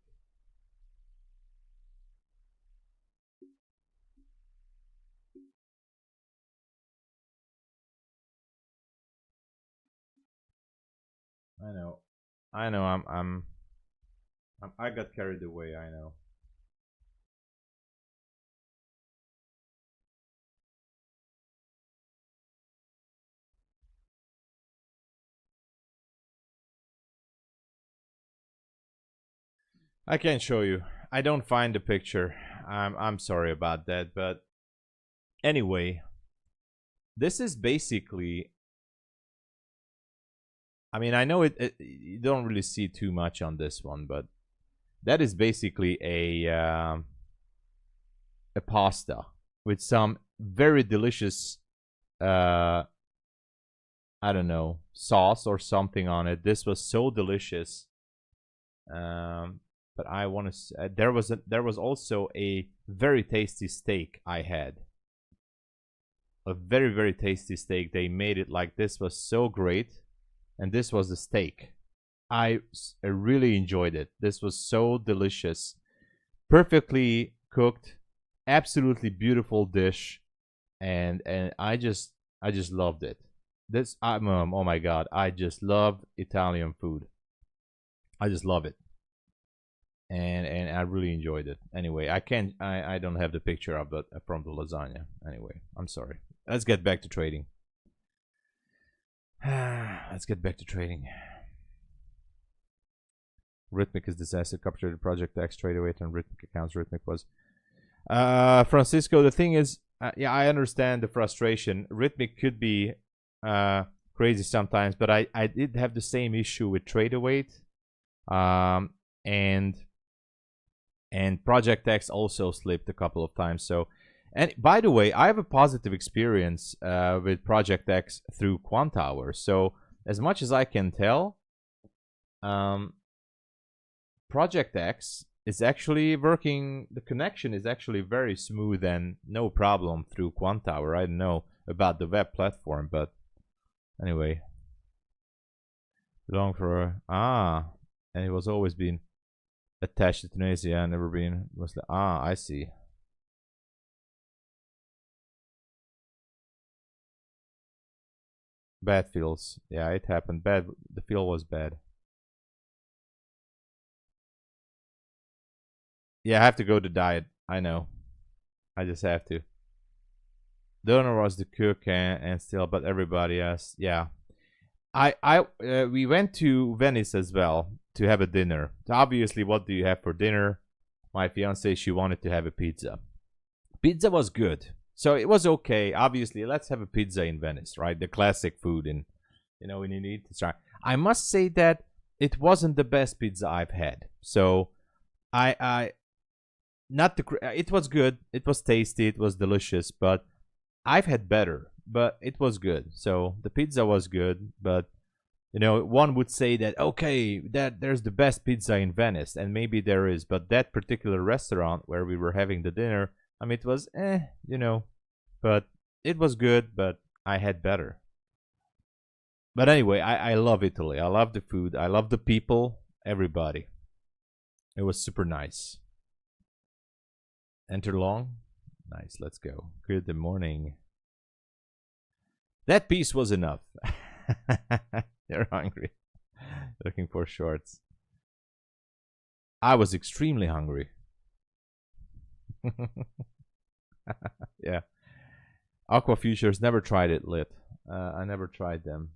I know. I know. I got carried away. I know. I can't show you. I don't find the picture. I'm sorry about that, but anyway, this is basically, I mean, I know you don't really see too much on this one, but that is basically a pasta with some very delicious I don't know, sauce or something on it. This was so delicious. But I want to. There was also a very tasty steak I had. A very, very tasty steak. They made it like this was so great, and this was the steak. I really enjoyed it. This was so delicious, perfectly cooked, absolutely beautiful dish, and I just loved it. This oh my god, I just love Italian food. I just love it. And I really enjoyed it. Anyway, I don't have the picture of it from the lasagna. Anyway, I'm sorry. Let's get back to trading. Let's get back to trading. Rhythmic is disaster. Captured Project X trade away and Rhythmic accounts. Rhythmic was Francisco. The thing is, yeah, I understand the frustration. Rhythmic could be crazy sometimes, but I did have the same issue with TradeAway, and Project X also slipped a couple of times. So, and by the way, I have a positive experience with Project X through Quant Hour. So as much as I can tell, Project X is actually working. The connection is actually very smooth and no problem through Quant Hour. I don't know about the web platform, but anyway, long for and it was always been attached to Tunisia, never been was I see. Bad feels. Yeah, it happened. Bad. The feel was bad. Yeah, I have to go to diet. I know. I just have to. Donor was the cook and still, but everybody else, yeah. We went to Venice as well to have a dinner. Obviously, what do you have for dinner? My fiance, she wanted to have a pizza. Pizza was good, so it was okay. Obviously, let's have a pizza in Venice, right? The classic food, and when you need to try. I must say that it wasn't the best pizza I've had. So, I not the. It was good. It was tasty. It was delicious, but I've had better. But it was good. So the pizza was good, but one would say that okay, that there's the best pizza in Venice, and maybe there is, but that particular restaurant where we were having the dinner, I mean, it was but it was good, but I had better. But anyway, I love Italy. I love the food. I love the people. Everybody. It was super nice. Enter long. Nice. Let's go. Good morning. That piece was enough. You're hungry. Looking for shorts. I was extremely hungry. Yeah. Aqua Futures, never tried it, Lit. I never tried them.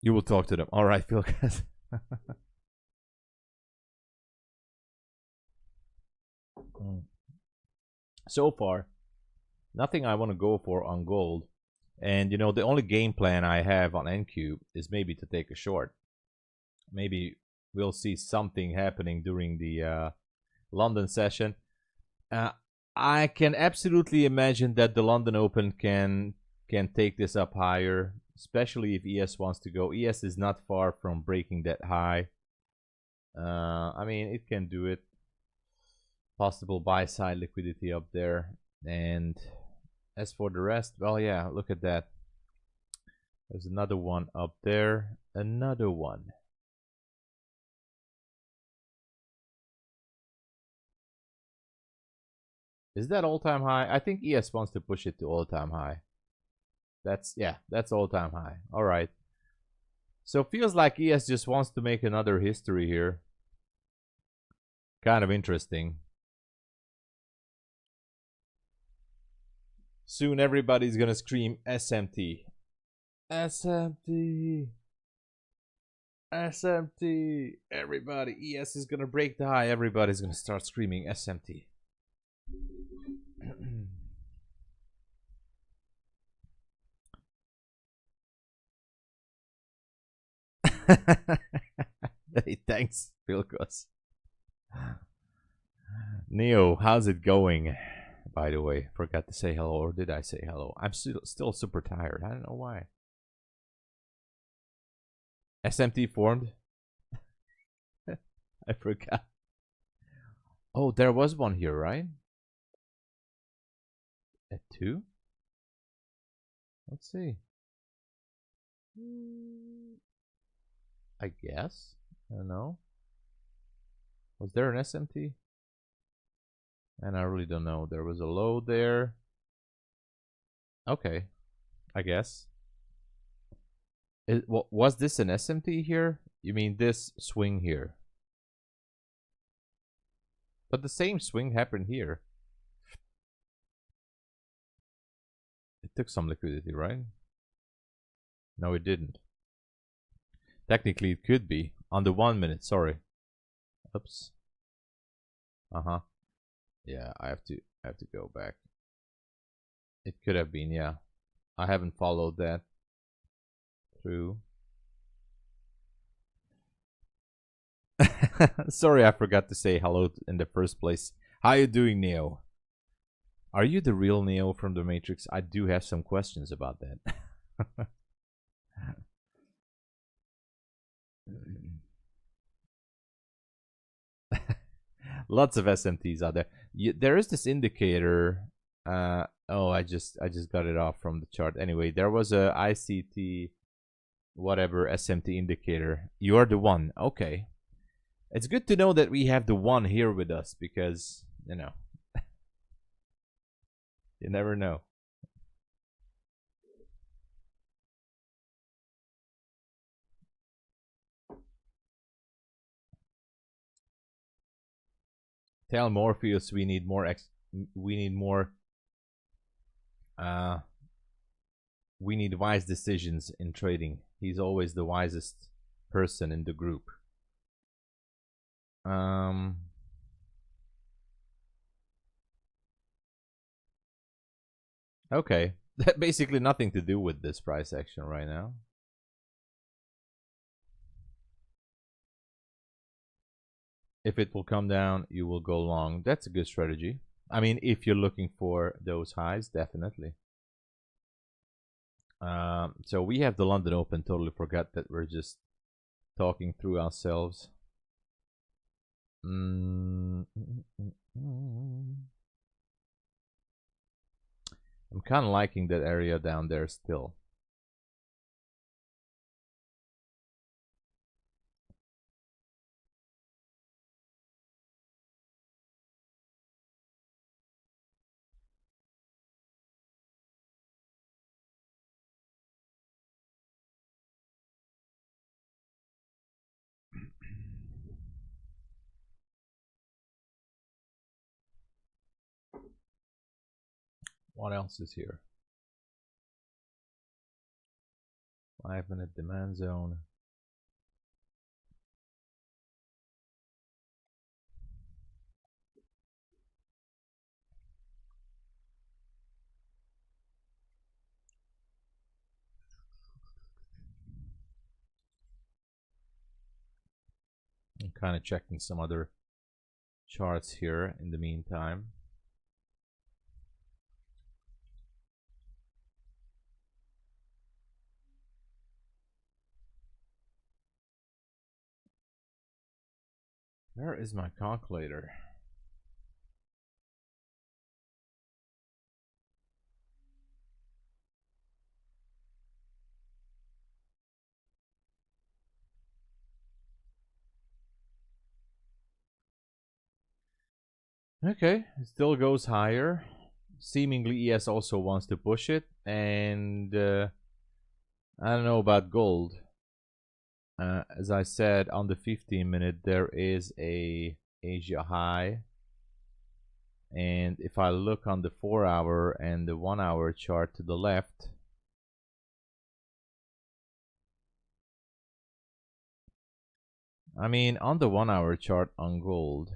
You will talk to them. All right, Phil. So far, nothing I want to go for on gold. And the only game plan I have on NQ is maybe to take a short. Maybe we'll see something happening during the London session. I can absolutely imagine that the London Open can take this up higher, especially if ES wants to go. ES is not far from breaking that high. I mean, it can do it. Possible buy side liquidity up there. And as for the rest, well, yeah, look at that. There's another one up there. Another one. Is that all-time high? I think ES wants to push it to all-time high. That's all-time high. All right. So feels like ES just wants to make another history here. Kind of interesting. Soon everybody's gonna scream SMT. SMT. SMT. Everybody. ES is gonna break the high. Everybody's gonna start screaming SMT. Hey, thanks, Vilkos. Neo, how's it going? By the way, forgot to say hello, or did I say hello? I'm still super tired. I don't know why. SMT formed? I forgot. Oh, there was one here, right? At 2? Let's see. I guess. I don't know. Was there an SMT? And I really don't know. There was a low there. Okay, I guess. Was this an SMT here? You mean this swing here? But the same swing happened here. It took some liquidity, right? No, it didn't. Technically, it could be. On the 1 minute, sorry. Oops. Uh-huh. Yeah, I have to go back. It could have been, yeah. I haven't followed that through. Sorry, I forgot to say hello in the first place. How you doing, Neo? Are you the real Neo from the Matrix? I do have some questions about that. Lots of SMTs out there. There is this indicator. Oh, I just got it off from the chart. Anyway, there was a ICT, whatever SMT indicator. You are the one. Okay, it's good to know that we have the one here with us because you know, you never know. Tell Morpheus we need more we need wise decisions in trading. He's always the wisest person in the group. Okay, that basically nothing to do with this price action right now. If it will come down, you will go long. That's a good strategy. I mean, if you're looking for those highs, definitely. So we have the London Open. Totally forgot that we're just talking through ourselves. I'm kind of liking that area down there still. What else is here? 5-minute demand zone. I'm kind of checking some other charts here in the meantime. Where is my calculator? Okay, it still goes higher. Seemingly ES also wants to push it, and I don't know about gold. As I said, on the 15-minute there is a Asia high, and if I look on the 4-hour and the 1-hour chart to the left, I mean on the 1-hour chart on gold,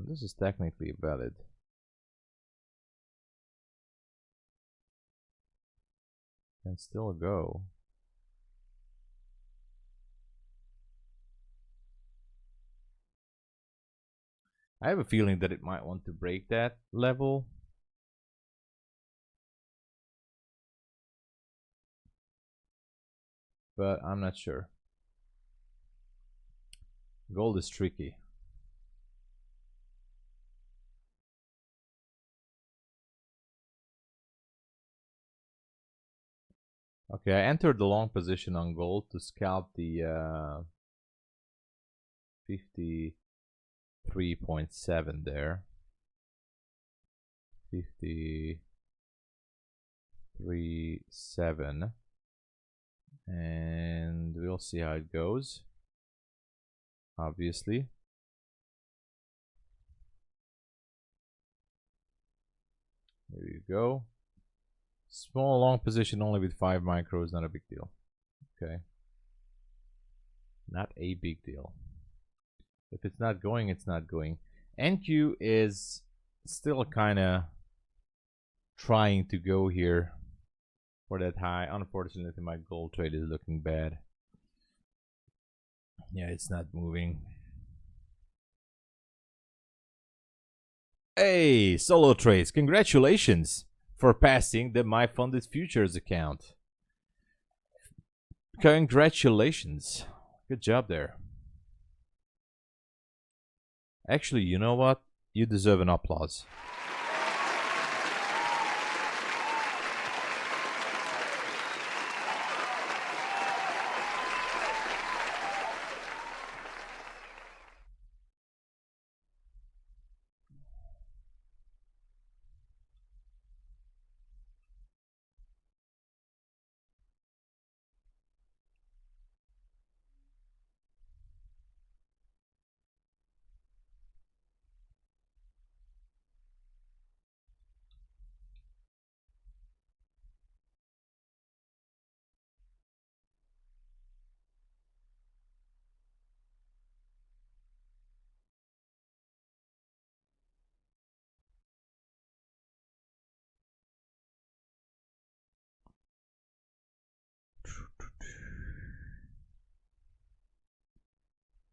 this is technically valid. Can still go. I have a feeling that it might want to break that level. But I'm not sure. Gold is tricky. Okay, I entered the long position on gold to scalp the 53.7 there. 53.7, and we'll see how it goes. Obviously, there you go. Small long position only with 5 micros, not a big deal. Okay, not a big deal. If it's not going, it's not going. NQ is still kind of trying to go here for that high. Unfortunately, my gold trade is looking bad. Yeah, it's not moving. Hey, solo trades, congratulations for passing the MyFundedFutures account. Congratulations. Good job there. Actually, you know what? You deserve an applause.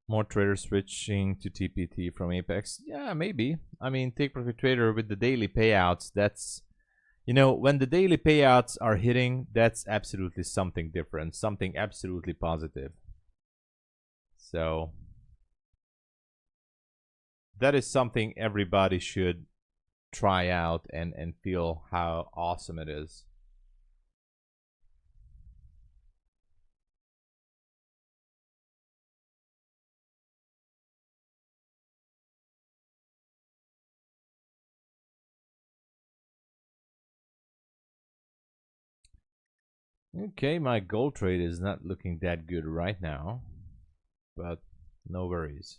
More traders switching to TPT from Apex. Yeah, maybe. I mean, take profit trader with the daily payouts. That's, you know, when the daily payouts are hitting, that's absolutely something different, something absolutely positive. So that is something everybody should try out and feel how awesome it is. Okay, my gold trade is not looking that good right now, but no worries.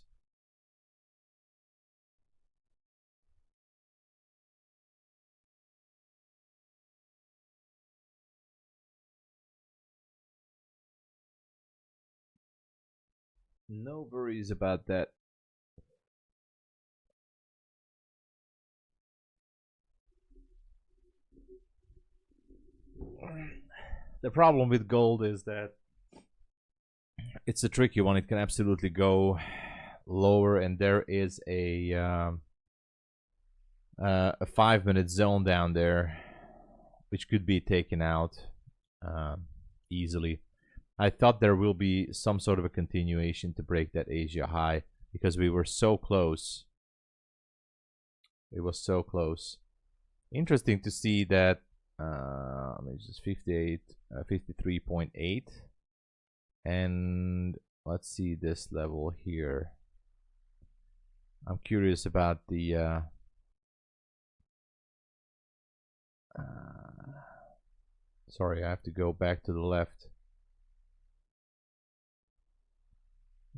No worries about that. The problem with gold is that it's a tricky one. It can absolutely go lower, and there is a 5-minute zone down there, which could be taken out easily. I thought there will be some sort of a continuation to break that Asia high because we were so close. It was so close. Interesting to see that just 53.8, and let's see this level here. I'm curious about the sorry, I have to go back to the left.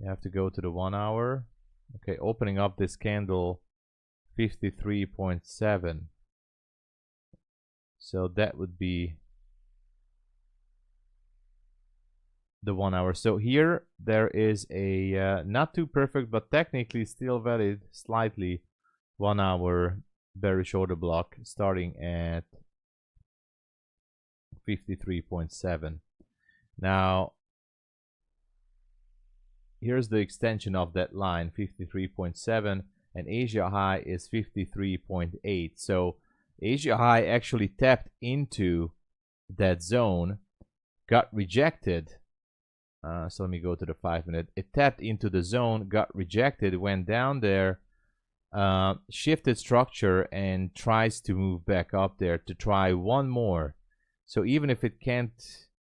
You have to go to the 1 hour. Okay, opening up this candle 53.7. So that would be the 1 hour. So here there is a not too perfect, but technically still valid, slightly 1 hour bearish order block starting at 53.7. Now here's the extension of that line, 53.7, and Asia high is 53.8. So Asia high actually tapped into that zone, got rejected. So let me go to the 5-minute. It tapped into the zone, got rejected, went down there, shifted structure, and tries to move back up there to try one more. So even if it can't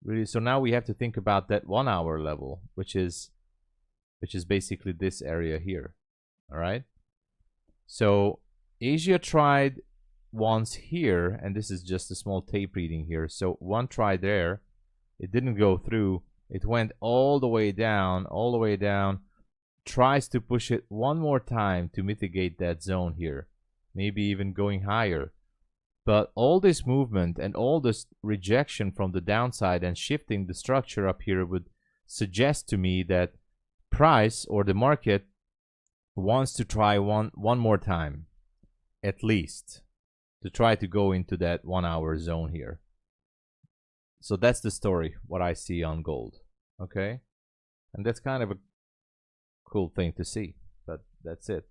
Really, so now we have to think about that 1 hour level, which is basically this area here. All right. So Asia tried once here, and this is just a small tape reading here. So one try there, it didn't go through. It went all the way down, tries to push it one more time to mitigate that zone here, maybe even going higher. But all this movement and all this rejection from the downside and shifting the structure up here would suggest to me that price or the market wants to try one more time, at least, to try to go into that 1 hour zone here. So that's the story, what I see on gold. Okay? And that's kind of a cool thing to see, but that's it.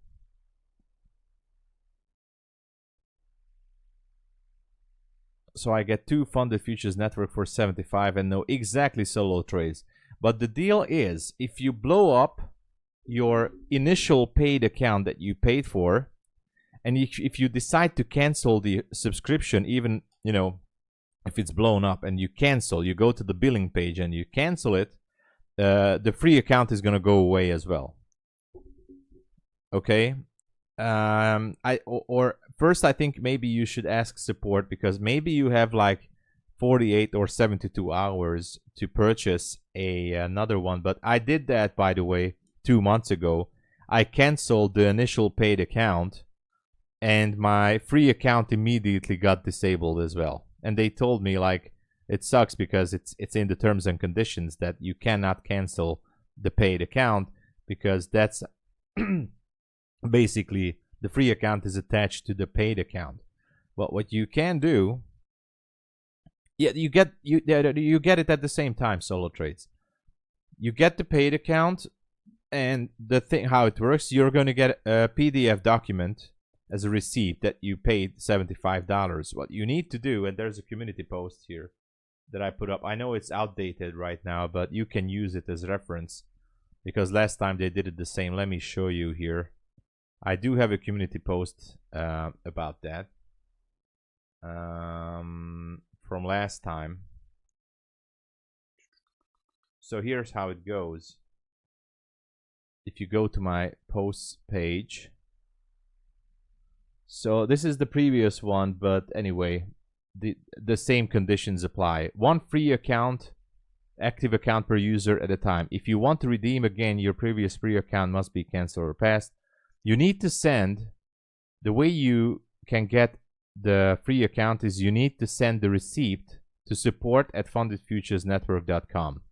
So I get 2 funded futures network for 75 and know exactly solo trades. But the deal is, if you blow up your initial paid account that you paid for, and if you decide to cancel the subscription, even, you know, if it's blown up and you cancel, you go to the billing page and you cancel it, the free account is going to go away as well. Okay? First, I think maybe you should ask support, because maybe you have like 48 or 72 hours to purchase another one. But I did that, by the way, 2 months ago. I canceled the initial paid account, and my free account immediately got disabled as well. And they told me, like, it sucks because it's in the terms and conditions that you cannot cancel the paid account, because that's basically the free account is attached to the paid account. But what you can do, yeah, you get it at the same time, solo trades. You get the paid account, and the thing how it works, you're going to get a PDF document as a receipt that you paid $75. What you need to do, and there's a community post here that I put up. I know it's outdated right now, but you can use it as reference, because last time they did it the same. Let me show you here. I do have a community post about that from last time. So here's how it goes. If you go to my posts page, so this is the previous one, but anyway, the same conditions apply. 1 free account, active account per user at a time. If you want to redeem again, your previous free account must be canceled or passed. You need to send, the way you can get the free account is you need to send the receipt to support@fundedfuturesnetwork.com.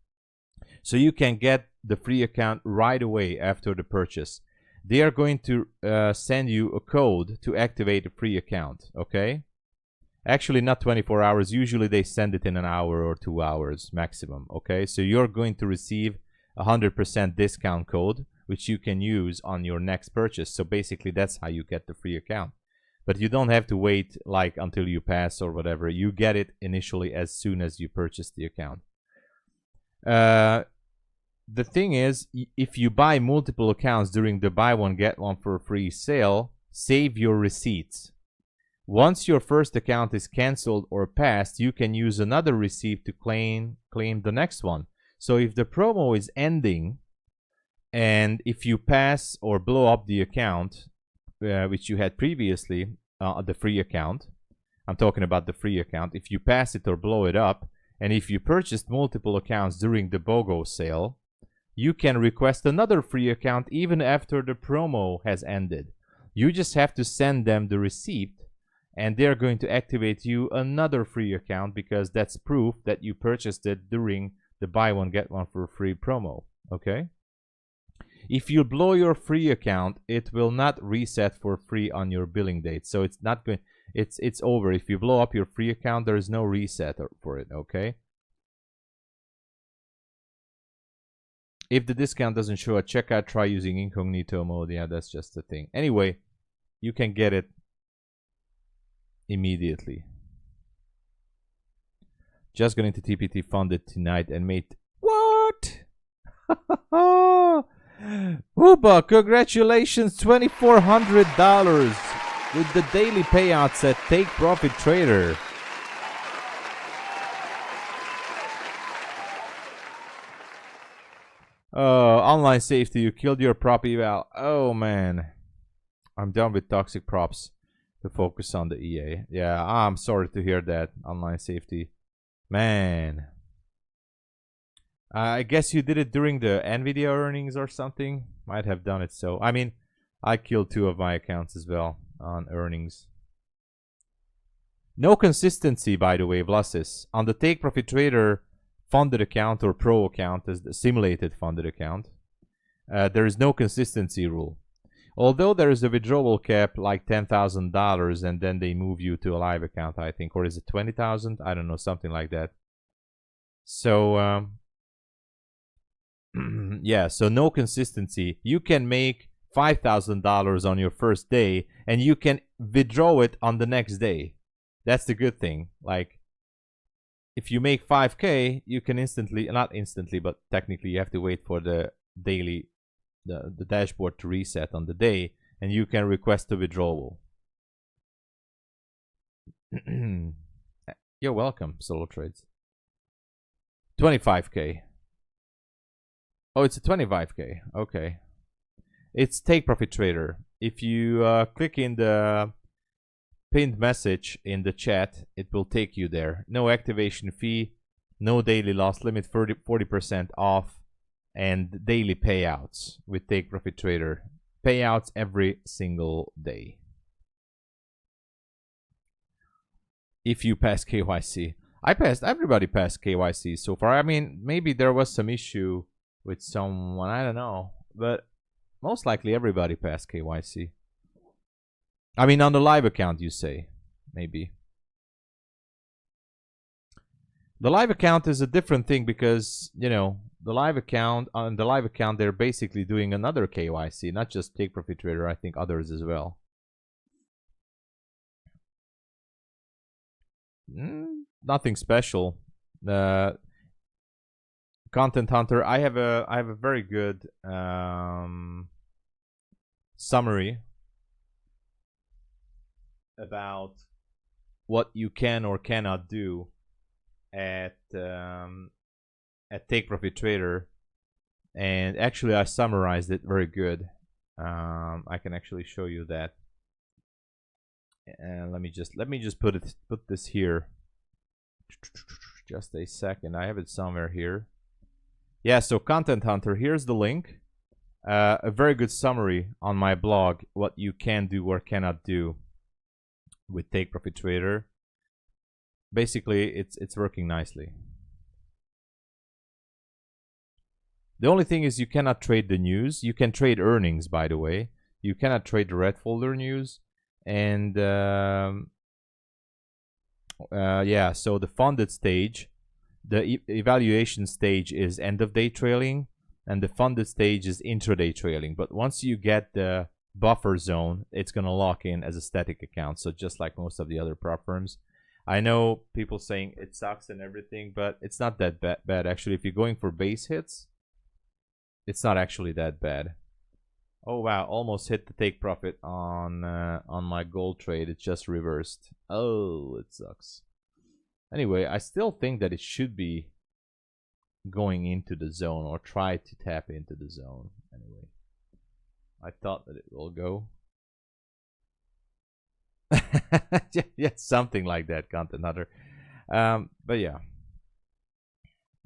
So you can get the free account right away after the purchase. They are going to send you a code to activate a free account, okay? Actually, not 24 hours. Usually they send it in an hour or 2 hours maximum, okay? So you're going to receive a 100% discount code, which you can use on your next purchase. So basically, that's how you get the free account. But you don't have to wait like until you pass or whatever. You get it initially as soon as you purchase the account. The thing is, if you buy multiple accounts during the buy one get one for free sale, save your receipts. Once your first account is canceled or passed, you can use another receipt to claim the next one. So if the promo is ending, and if you pass or blow up the account, which you had previously, the free account, I'm talking about the free account, if you pass it or blow it up, and if you purchased multiple accounts during the BOGO sale, you can request another free account even after the promo has ended. You just have to send them the receipt, and they're going to activate you another free account, because that's proof that you purchased it during the buy one get one for free promo, okay? If you blow your free account, it will not reset for free on your billing date. So it's not going, it's over. If you blow up your free account, there is no reset for it, okay? If the discount doesn't show at checkout, try using incognito mode. Yeah, that's just the thing. Anyway, you can get it immediately. Just going to TPT funded tonight and made what? Uba, congratulations, $2,400 with the daily payouts at Take Profit Trader. Online safety. You killed your prop eval. Oh man, I'm done with toxic props to focus on the EA. Yeah, I'm sorry to hear that. Online safety, man. I guess you did it during the Nvidia earnings or something. Might have done it so. I mean, I killed 2 of my accounts as well on earnings. No consistency, by the way, Blassis. On the Take Profit Trader funded account or pro account, as the simulated funded account, there is no consistency rule. Although there is a withdrawal cap like $10,000 and then they move you to a live account, I think, or is it 20,000? I don't know, something like that. So yeah, so no consistency. You can make $5,000 on your first day and you can withdraw it on the next day. That's the good thing. Like, if you make 5K, you can instantly, not instantly, but technically you have to wait for the daily, the dashboard to reset on the day, and you can request a withdrawal. You're welcome, Solo Trades. 25K. Oh, it's a 25K. Okay. It's Take Profit Trader. If you click in the pinned message in the chat, it will take you there. No activation fee, no daily loss limit, 40% off, and daily payouts with Take Profit Trader. Payouts every single day. If you pass KYC. I passed, everybody passed KYC so far. I mean, maybe there was some issue with someone, I don't know, but most likely everybody passed KYC. I mean, on the live account, you say, maybe. The live account is a different thing because, you know, the live account, on the live account, they're basically doing another KYC, not just Take Profit Trader, I think others as well. Nothing special. Content Hunter, I have a very good summary about what you can or cannot do at Take Profit Trader, and actually I summarized it very good. I can actually show you that. And let me just put this here. Just a second. I have it somewhere here. Yeah, so Content Hunter, here's the link. A very good summary on my blog, what you can do or cannot do with Take Profit Trader. Basically, it's working nicely. The only thing is you cannot trade the news. You can trade earnings, by the way. You cannot trade the red folder news. And yeah, so the funded stage, the evaluation stage is end of day trailing, and the funded stage is intraday trailing. But once you get the buffer zone, it's gonna lock in as a static account. So just like most of the other prop firms. I know people saying it sucks and everything, but it's not that bad actually. If you're going for base hits, it's not actually that bad. Oh wow, almost hit the take profit on my gold trade. It just reversed. Oh, it sucks. Anyway, I still think that it should be going into the zone or try to tap into the zone. Anyway, I thought that it will go. Yeah, something like that, Content Hunter. But yeah.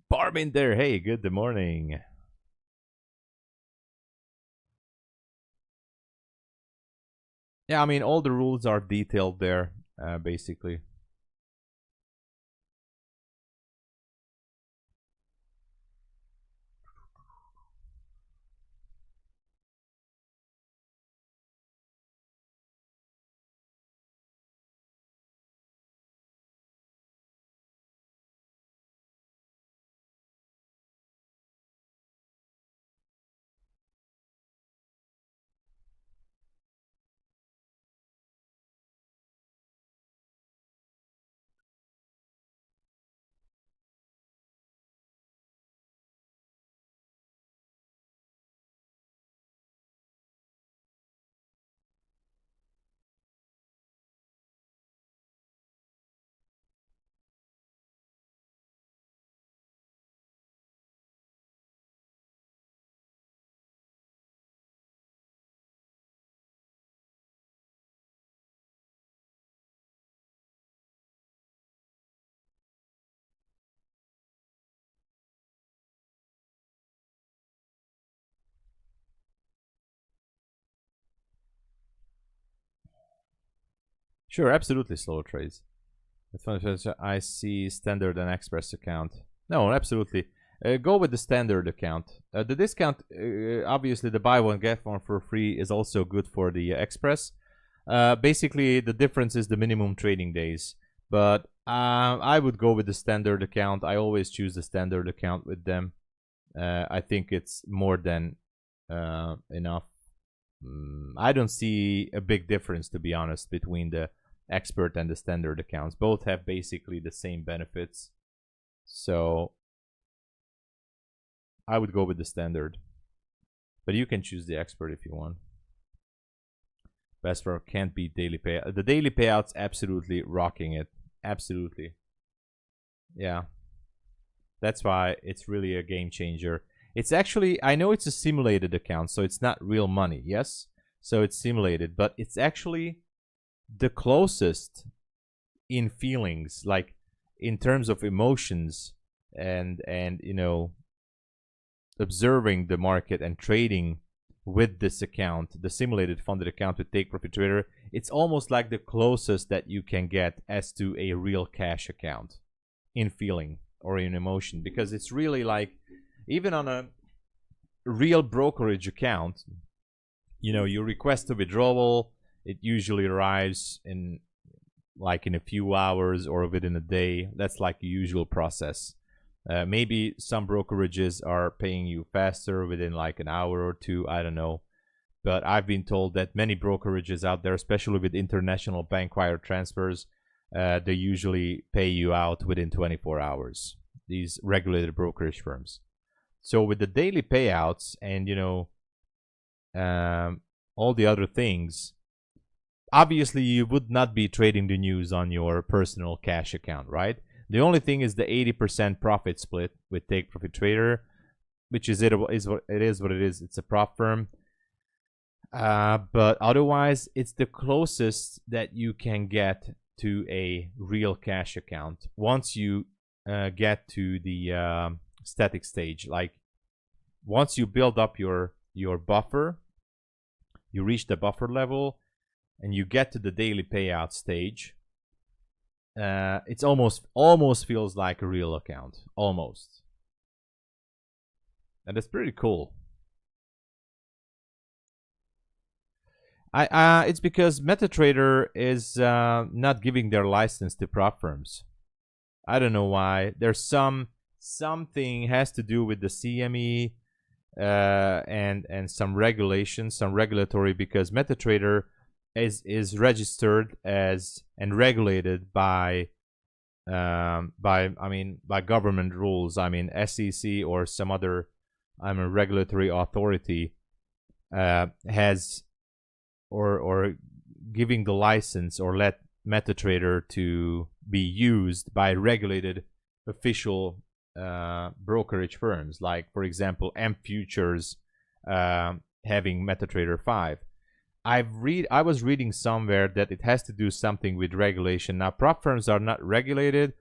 Barb in there. Hey, good morning. Yeah, I mean, all the rules are detailed there, basically. Sure, absolutely slow trades. That's fun. I see standard and express account. No, absolutely. Go with the standard account. The discount, obviously, the buy one get one for free is also good for the express. Basically, the difference is the minimum trading days. But I would go with the standard account. I always choose the standard account with them. I think it's more than enough. I don't see a big difference, to be honest, between the expert and the standard accounts. Both have basically the same benefits. So I would go with the standard. But you can choose the expert if you want. Best for can't beat daily payout. The daily payouts absolutely rocking it. Absolutely. Yeah. That's why it's really a game changer. It's actually, I know it's a simulated account, so it's not real money, yes? So it's simulated, but it's actually the closest in feelings, like in terms of emotions and you know, observing the market and trading with this account, the simulated funded account with Take Profit Trader. It's almost like the closest that you can get as to a real cash account in feeling or in emotion, because it's really like, even on a real brokerage account, you know, you request a withdrawal, it usually arrives in like in a few hours or within a day. That's like the usual process. Maybe some brokerages are paying you faster within like an hour or two, I don't know. But I've been told that many brokerages out there, especially with international bank wire transfers, they usually pay you out within 24 hours, these regulated brokerage firms. So with the daily payouts and, you know, all the other things, obviously you would not be trading the news on your personal cash account, right? The only thing is the 80% profit split with Take Profit Trader, which is what it is. It's a prop firm. But otherwise, it's the closest that you can get to a real cash account once you get to the static stage. Like once you build up your buffer, you reach the buffer level, and you get to the daily payout stage. It's almost feels like a real account, almost, and it's pretty cool. It's because MetaTrader is not giving their license to prop firms. I don't know why. There's something has to do with the CME and some regulations, some regulatory, because MetaTrader is registered as and regulated by government rules. I mean SEC or some other regulatory authority has or giving the license or let MetaTrader to be used by regulated official brokerage firms, like for example MFutures having MetaTrader 5. I was reading somewhere that it has to do something with regulation. Now prop firms are not regulated,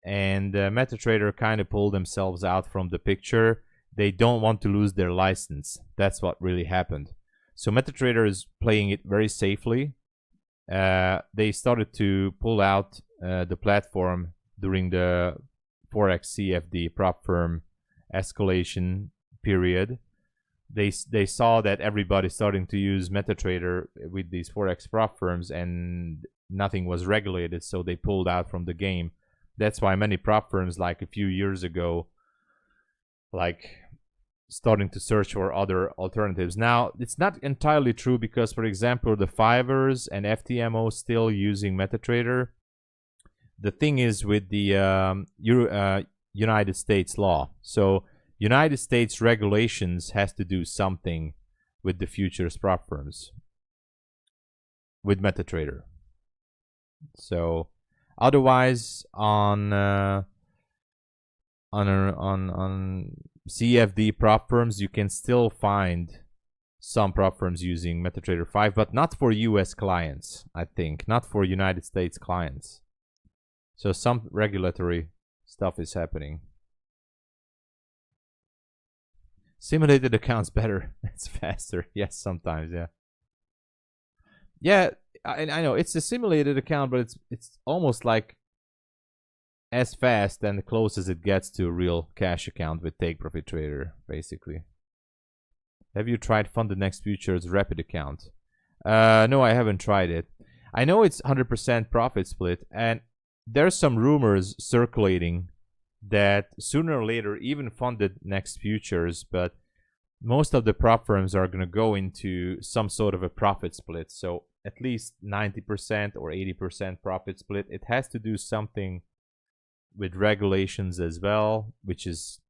and MetaTrader kind of pulled themselves out from the picture. They don't want to lose their license. That's what really happened. So MetaTrader is playing it very safely. They started to pull out the platform during the Forex CFD prop firm escalation period. They saw that everybody's starting to use MetaTrader with these Forex prop firms, and nothing was regulated, so they pulled out from the game. That's why many prop firms, like a few years ago, like starting to search for other alternatives. Now, it's not entirely true, because, for example, the Fivers and FTMO still using MetaTrader. The thing is with the United States law. So United States regulations has to do something with the futures prop firms, with MetaTrader. So otherwise, on CFD prop firms, you can still find some prop firms using MetaTrader 5, but not for US clients, I think. Not for United States clients. So some regulatory stuff is happening. Simulated accounts better. It's faster. Yes, sometimes, yeah. Yeah, I know it's a simulated account, but it's almost like as fast and close as it gets to a real cash account with Take Profit Trader, basically. Have you tried FundingTicks Rapid account? No, I haven't tried it. I know it's 100% profit split, and there's some rumors circulating that sooner or later, even FundingTicks Futures, but most of the prop firms are going to go into some sort of a profit split. So at least 90% or 80% profit split. It has to do something with regulations as well, which is,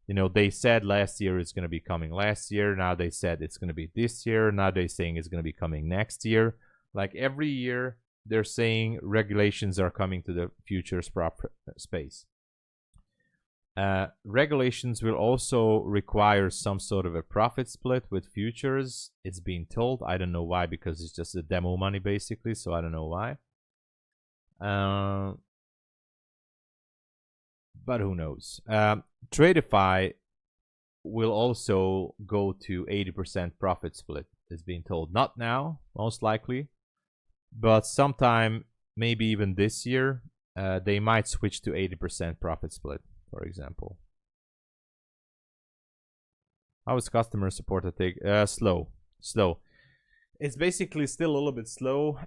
you know, they said last year it's going to be coming last year. Now they said it's going to be this year. Now they're saying it's going to be coming next year. Like every year, they're saying regulations are coming to the futures prop space. Regulations will also require some sort of a profit split with futures. It's being told. I don't know why, because it's just a demo money basically. So I don't know why. But who knows? TRADEIFY will also go to 80% profit split. It's being told. Not now, most likely, but sometime, maybe even this year, they might switch to 80% profit split, for example. How is customer support at Take? Slow. It's basically still a little bit slow.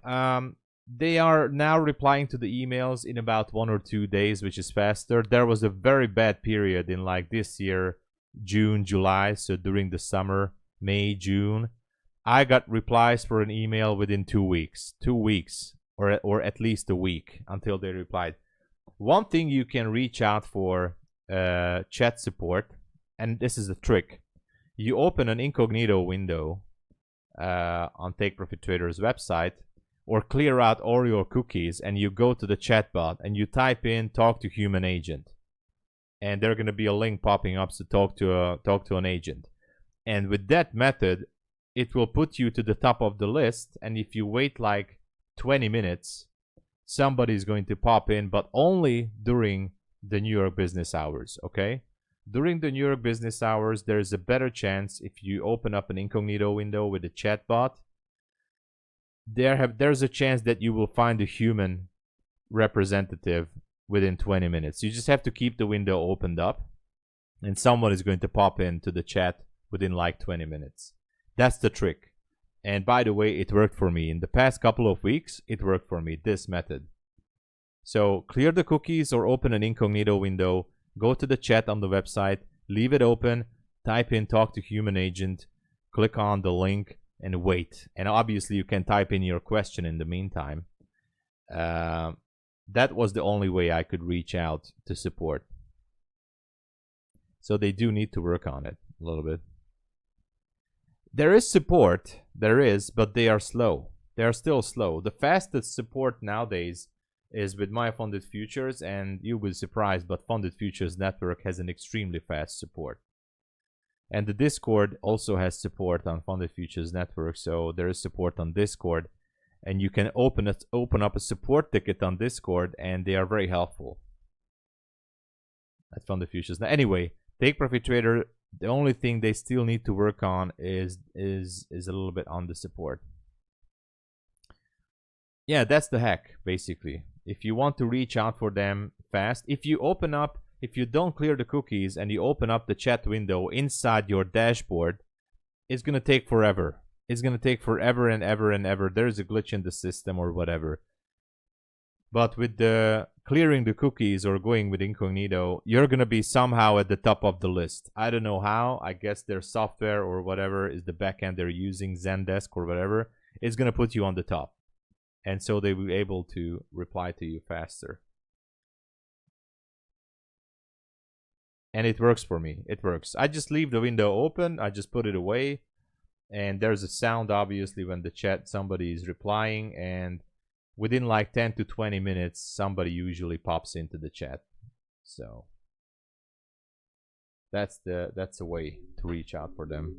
They are now replying to the emails in about 1 or 2 days, which is faster. There was a very bad period in like this year, June, July, so during the summer, May, June. I got replies for an email within 2 weeks. 2 weeks, or at least a week until they replied. One thing you can reach out for chat support, and this is a trick. You open an incognito window on Take Profit Trader's website, or clear out all your cookies, and you go to the chat bot and you type in "talk to human agent," and there's going to be a link popping up to talk to an agent. And with that method, it will put you to the top of the list. And if you wait like 20 minutes, somebody is going to pop in, but only during the New York business hours. Okay, during the New York business hours, there's a better chance if you open up an incognito window with a chat bot. There's a chance that you will find a human representative within 20 minutes. You just have to keep the window opened up, and someone is going to pop into the chat within like 20 minutes. That's the trick. And by the way, it worked for me. In the past couple of weeks, it worked for me, this method. So clear the cookies or open an incognito window, go to the chat on the website, leave it open, type in "talk to human agent," click on the link, and wait. And obviously you can type in your question in the meantime. That was the only way I could reach out to support. So they do need to work on it a little bit. There is support, there is, but they are slow. They are still slow. The fastest support nowadays is with MyFundedFutures, and you'll be surprised, but FundedFutures network has an extremely fast support. And the Discord also has support on FundedFutures network, so there is support on Discord, and you can open up a support ticket on Discord, and they are very helpful at FundedFutures. Now, anyway, Take Profit Trader, the only thing they still need to work on is a little bit on the support. Yeah, that's the hack, basically. If you want to reach out for them fast, if you don't clear the cookies and you open up the chat window inside your dashboard, it's going to take forever. It's going to take forever and ever and ever. There's a glitch in the system or whatever. But with the clearing the cookies or going with incognito, you're going to be somehow at the top of the list. I don't know how. I guess their software or whatever is the backend they're using, Zendesk or whatever, is going to put you on the top. And so they will be able to reply to you faster. And it works for me. It works. I just leave the window open. I just put it away. And there's a sound, obviously, when the chat, somebody is replying. And within like 10 to 20 minutes, somebody usually pops into the chat. So that's a way to reach out for them.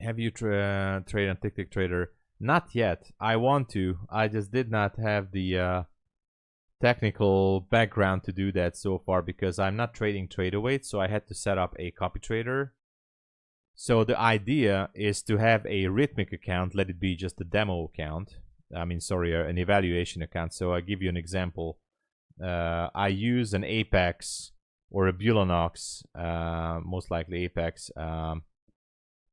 Have you traded on TickTickTrader? Not yet. I want to. I just did not have the technical background to do that so far because I'm not trading TradeAway, so I had to set up a copy trader. So the idea is to have a Rhythmic account, let it be just a demo account. I mean, sorry, an evaluation account. So I'll give you an example. I use an Apex or a Bulenox, most likely Apex,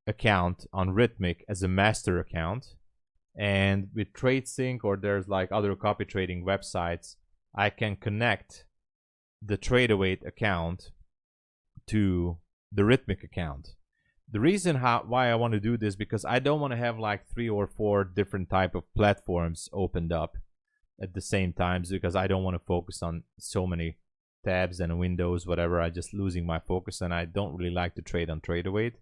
account on Rhythmic as a master account. And with TradeSync or there's like other copy trading websites, I can connect the TradeAway account to the Rhythmic account. The reason why I want to do this because I don't want to have like 3 or 4 different type of platforms opened up at the same time because I don't want to focus on so many tabs and windows, whatever. I'm just losing my focus and I don't really like to trade on TradeAway.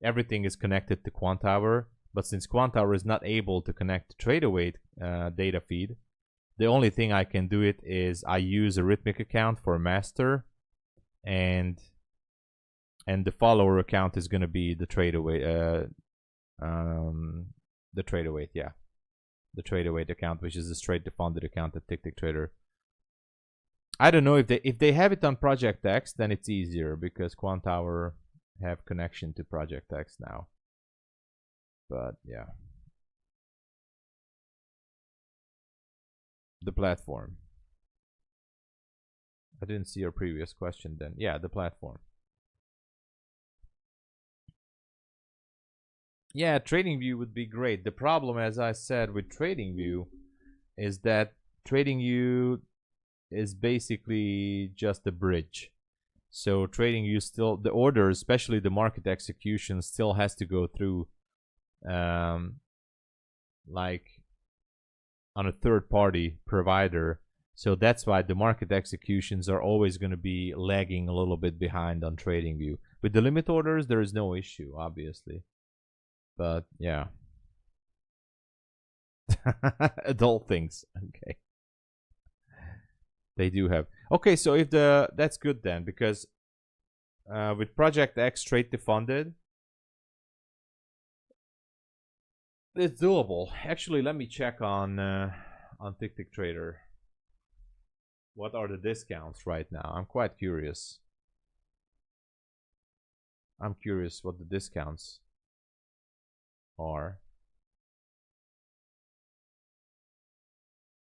Everything is connected to QuantHour, but since QuantHour is not able to connect to TradeAway data feed, the only thing I can do it is I use a Rhythmic account for a master, and the follower account is going to be the TradeAway, the TradeAway account, which is a straight to funded account at TickTickTrader. I don't know if they have it on Project X, then it's easier because QuantHour have connection to Project X now. But yeah, the platform. I didn't see your previous question then. Yeah, the platform. Yeah, TradingView would be great. The problem, as I said, with TradingView is that TradingView is basically just a bridge. So TradingView still, the orders, especially the market execution, still has to go through like on a third-party provider. So that's why the market executions are always going to be lagging a little bit behind on TradingView. With the limit orders, there is no issue, obviously. But yeah. Adult things. Okay. They do have. Okay, so if that's good then, because with Project X straight to funded, it's doable. Actually, let me check on TickTickTrader. What are the discounts right now? I'm quite curious. I'm curious what the discounts are.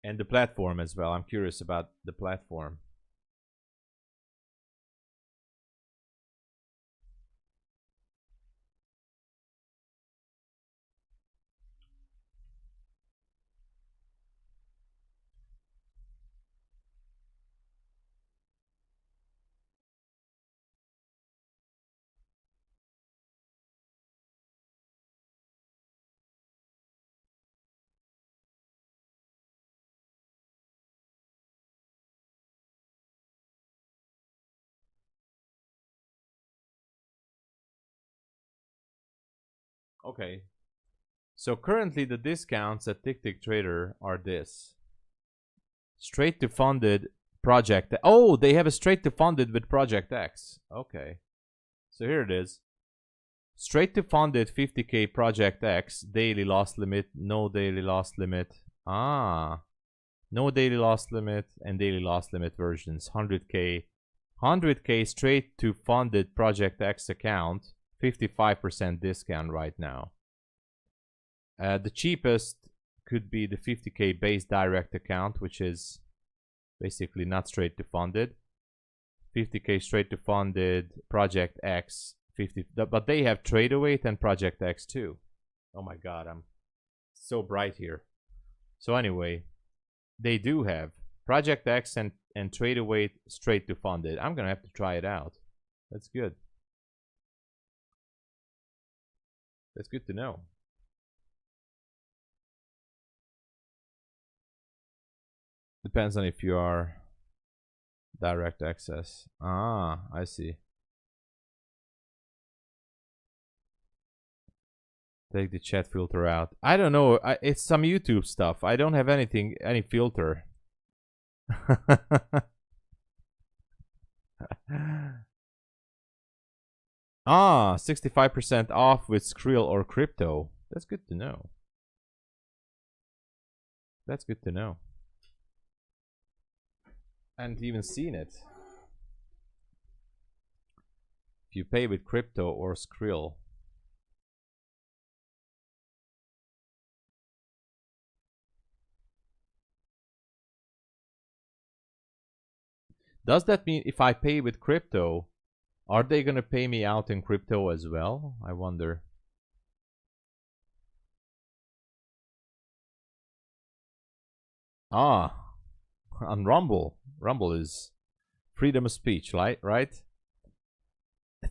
And the platform as well. I'm curious about the platform. Okay. So currently the discounts at TickTickTrader are this. Straight to funded Project. Oh, they have a straight to funded with Project X. Okay. So here it is. Straight to funded 50k Project X, daily loss limit, no daily loss limit. Ah. No daily loss limit and daily loss limit versions. 100k. 100k straight to funded Project X account. 55% discount right now. The cheapest could be the 50k base direct account, which is basically not straight to funded. 50k straight to funded Project X 50, but they have TradeAway and Project X too. Oh my god, I'm so bright here. So anyway, they do have Project X and TradeAway straight to funded. I'm gonna have to try it out. That's good. That's good to know. Depends on if you are direct access. Ah, I see. Take the chat filter out. I don't know. It's some YouTube stuff. I don't have anything, any filter. Ah, 65% off with Skrill or crypto. That's good to know. That's good to know. I hadn't even seen it. If you pay with crypto or Skrill. Does that mean if I pay with crypto, are they going to pay me out in crypto as well? I wonder. Ah, on Rumble. Rumble is freedom of speech, right?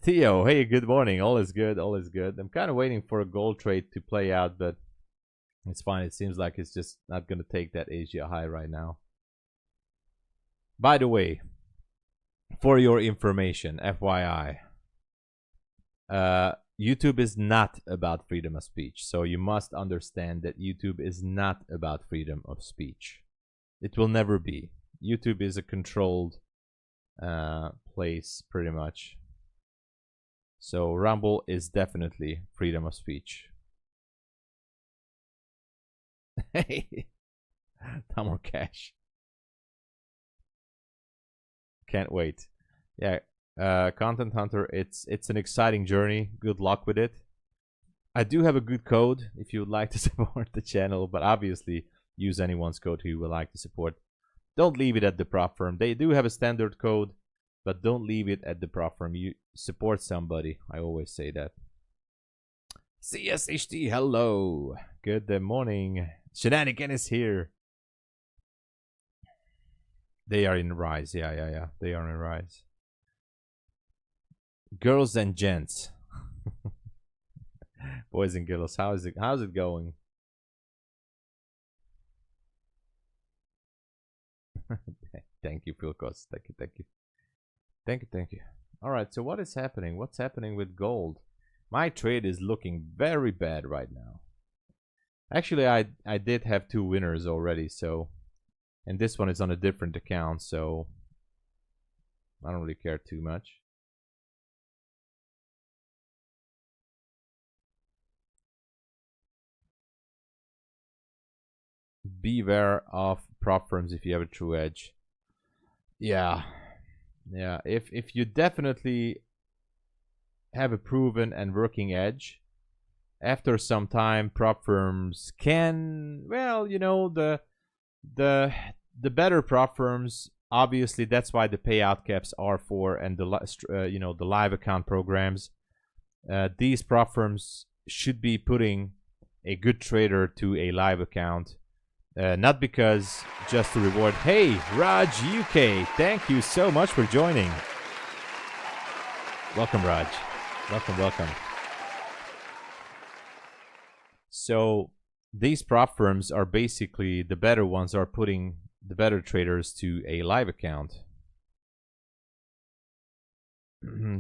Theo, hey, good morning. All is good, all is good. I'm kind of waiting for a gold trade to play out, but it's fine. It seems like it's just not going to take that Asia high right now. By the way, for your information, FYI, YouTube is not about freedom of speech. So you must understand that YouTube is not about freedom of speech. It will never be. YouTube is a controlled place, pretty much. So Rumble is definitely freedom of speech. Hey, more cash. Can't wait. Yeah, Content Hunter, it's an exciting journey. Good luck with it. I do have a good code if you would like to support the channel, but obviously use anyone's code who you would like to support. Don't leave it at the prop firm. They do have a standard code, but don't leave it at the prop firm. You support somebody. I always say that. CSHT, hello. Good morning. Shenanigan is here. They are in rise. Yeah. They are in rise. Girls and gents. Boys and girls, how's it going? Thank you, Philcos. Thank you. All right, so what is happening? What's happening with gold? My trade is looking very bad right now. Actually, I did have 2 winners already, so, and this one is on a different account, so I don't really care too much. Beware of prop firms if you have a true edge. Yeah. If you definitely have a proven and working edge, after some time, prop firms can, well, you know, the better prop firms, obviously that's why the payout caps are for, and the you know, the live account programs. These prop firms should be putting a good trader to a live account. Not because just to reward. Hey, Raj UK, thank you so much for joining. Welcome, Raj. Welcome. So these prop firms are basically, the better ones are putting the better traders to a live account.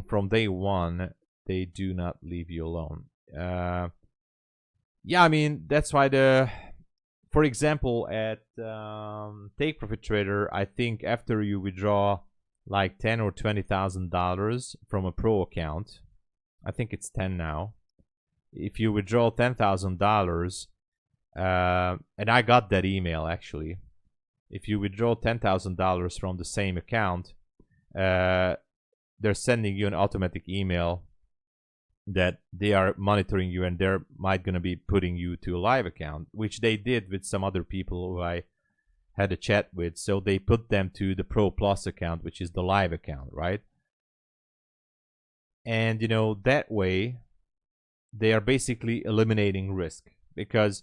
From day one, they do not leave you alone. Yeah, I mean, that's why for example, at Take Profit Trader, I think after you withdraw like $10,000 or $20,000 from a pro account, I think it's 10 now. If you withdraw $10,000, and I got that email actually. If you withdraw $10,000 from the same account, they're sending you an automatic email that they are monitoring you and they're gonna be putting you to a live account, which they did with some other people who I had a chat with. So they put them to the Pro Plus account, which is the live account, right? And you know, that way they are basically eliminating risk, because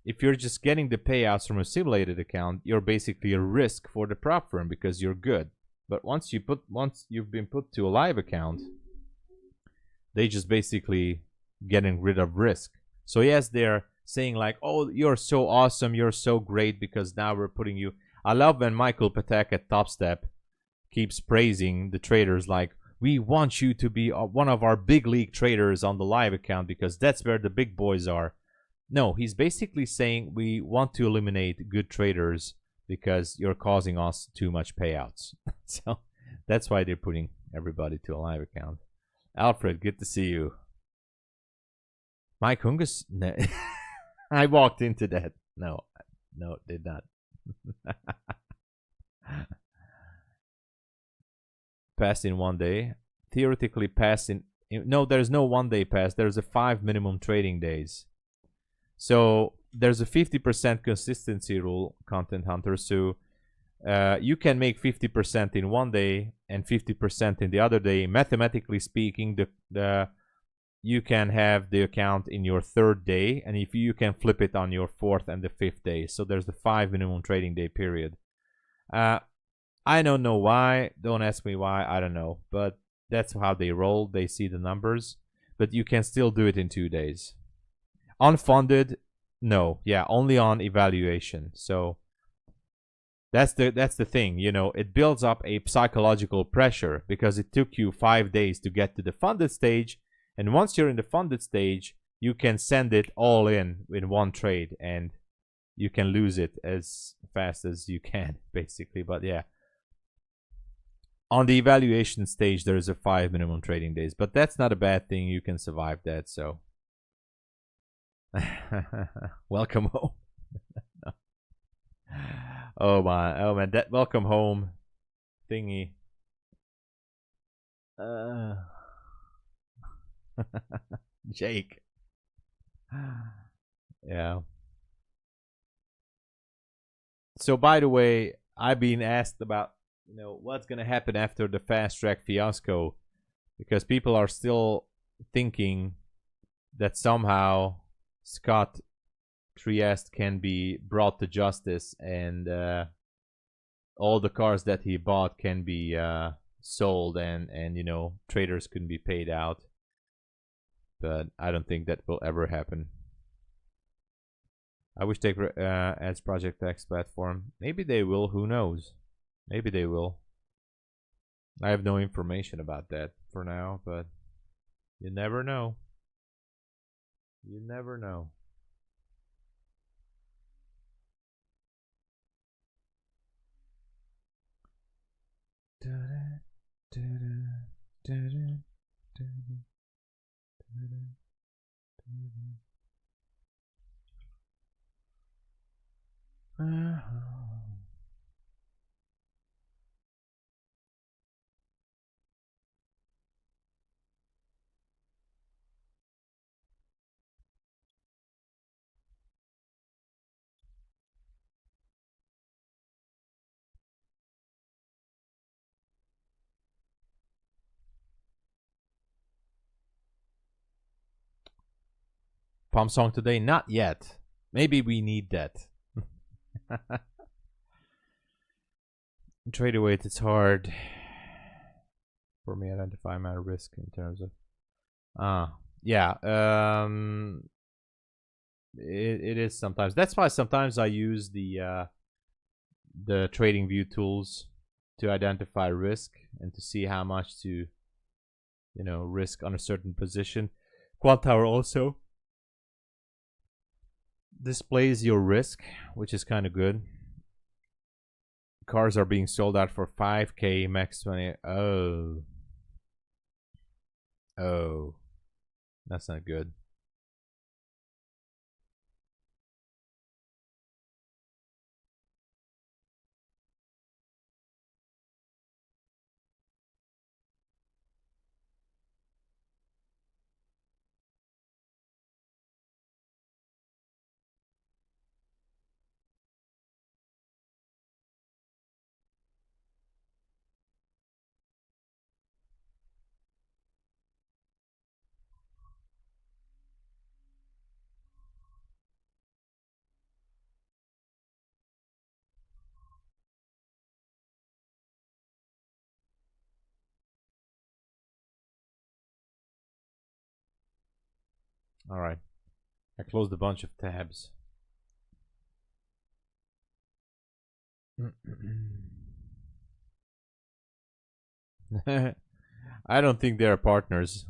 if you're just getting the payouts from a simulated account, you're basically a risk for the prop firm because you're good. But once you've been put to a live account, they just basically getting rid of risk. So yes, they're saying like, oh, you're so awesome, you're so great because now we're putting you. I love when Michael Patek at Top Step keeps praising the traders like, we want you to be one of our big league traders on the live account because that's where the big boys are. No, he's basically saying we want to eliminate good traders because you're causing us too much payouts. So that's why they're putting everybody to a live account. Alfred, good to see you. Mike Hungus? No. I walked into that. No, did not. Passed in 1 day. Theoretically passed in... No, there's no 1 day pass. There's a 5 minimum trading days. So there's a 50% consistency rule, Content Hunter. So you can make 50% in 1 day and 50% in the other day. Mathematically speaking, you can have the account in your 3rd day, and if you can flip it on your 4th and the 5th day. So there's the 5 minimum trading day period. I don't know why. Don't ask me why. I don't know. But that's how they roll. They see the numbers. But you can still do it in 2 days. Unfunded, no. Yeah, only on evaluation. So that's the thing. You know, it builds up a psychological pressure because it took you 5 days to get to the funded stage. And once you're in the funded stage, you can send it all in one trade. And you can lose it as fast as you can, basically. But yeah. On the evaluation stage, there is a 5 minimum trading days, but that's not a bad thing. You can survive that. So, welcome home. Oh man, that welcome home thingy. Jake. Yeah. So by the way, I've been asked about, you know, what's going to happen after the fast track fiasco, because people are still thinking that somehow Scott Trieste can be brought to justice and all the cars that he bought can be sold and you know, traders can be paid out. But I don't think that will ever happen. I wish they adds Project X platform. Maybe they will, who knows? Maybe they will. I have no information about that for now, but you never know. You never know. Pump song today? Not yet. Maybe we need that. Trade weight, it's hard for me to identify my risk in terms of yeah, it is sometimes. That's why sometimes I use the trading view tools to identify risk and to see how much to, you know, risk on a certain position. Quad Tower also displays your risk, which is kind of good. Cars are being sold out for 5K max 20. Oh, that's not good. All right, I closed a bunch of tabs. I don't think they're partners.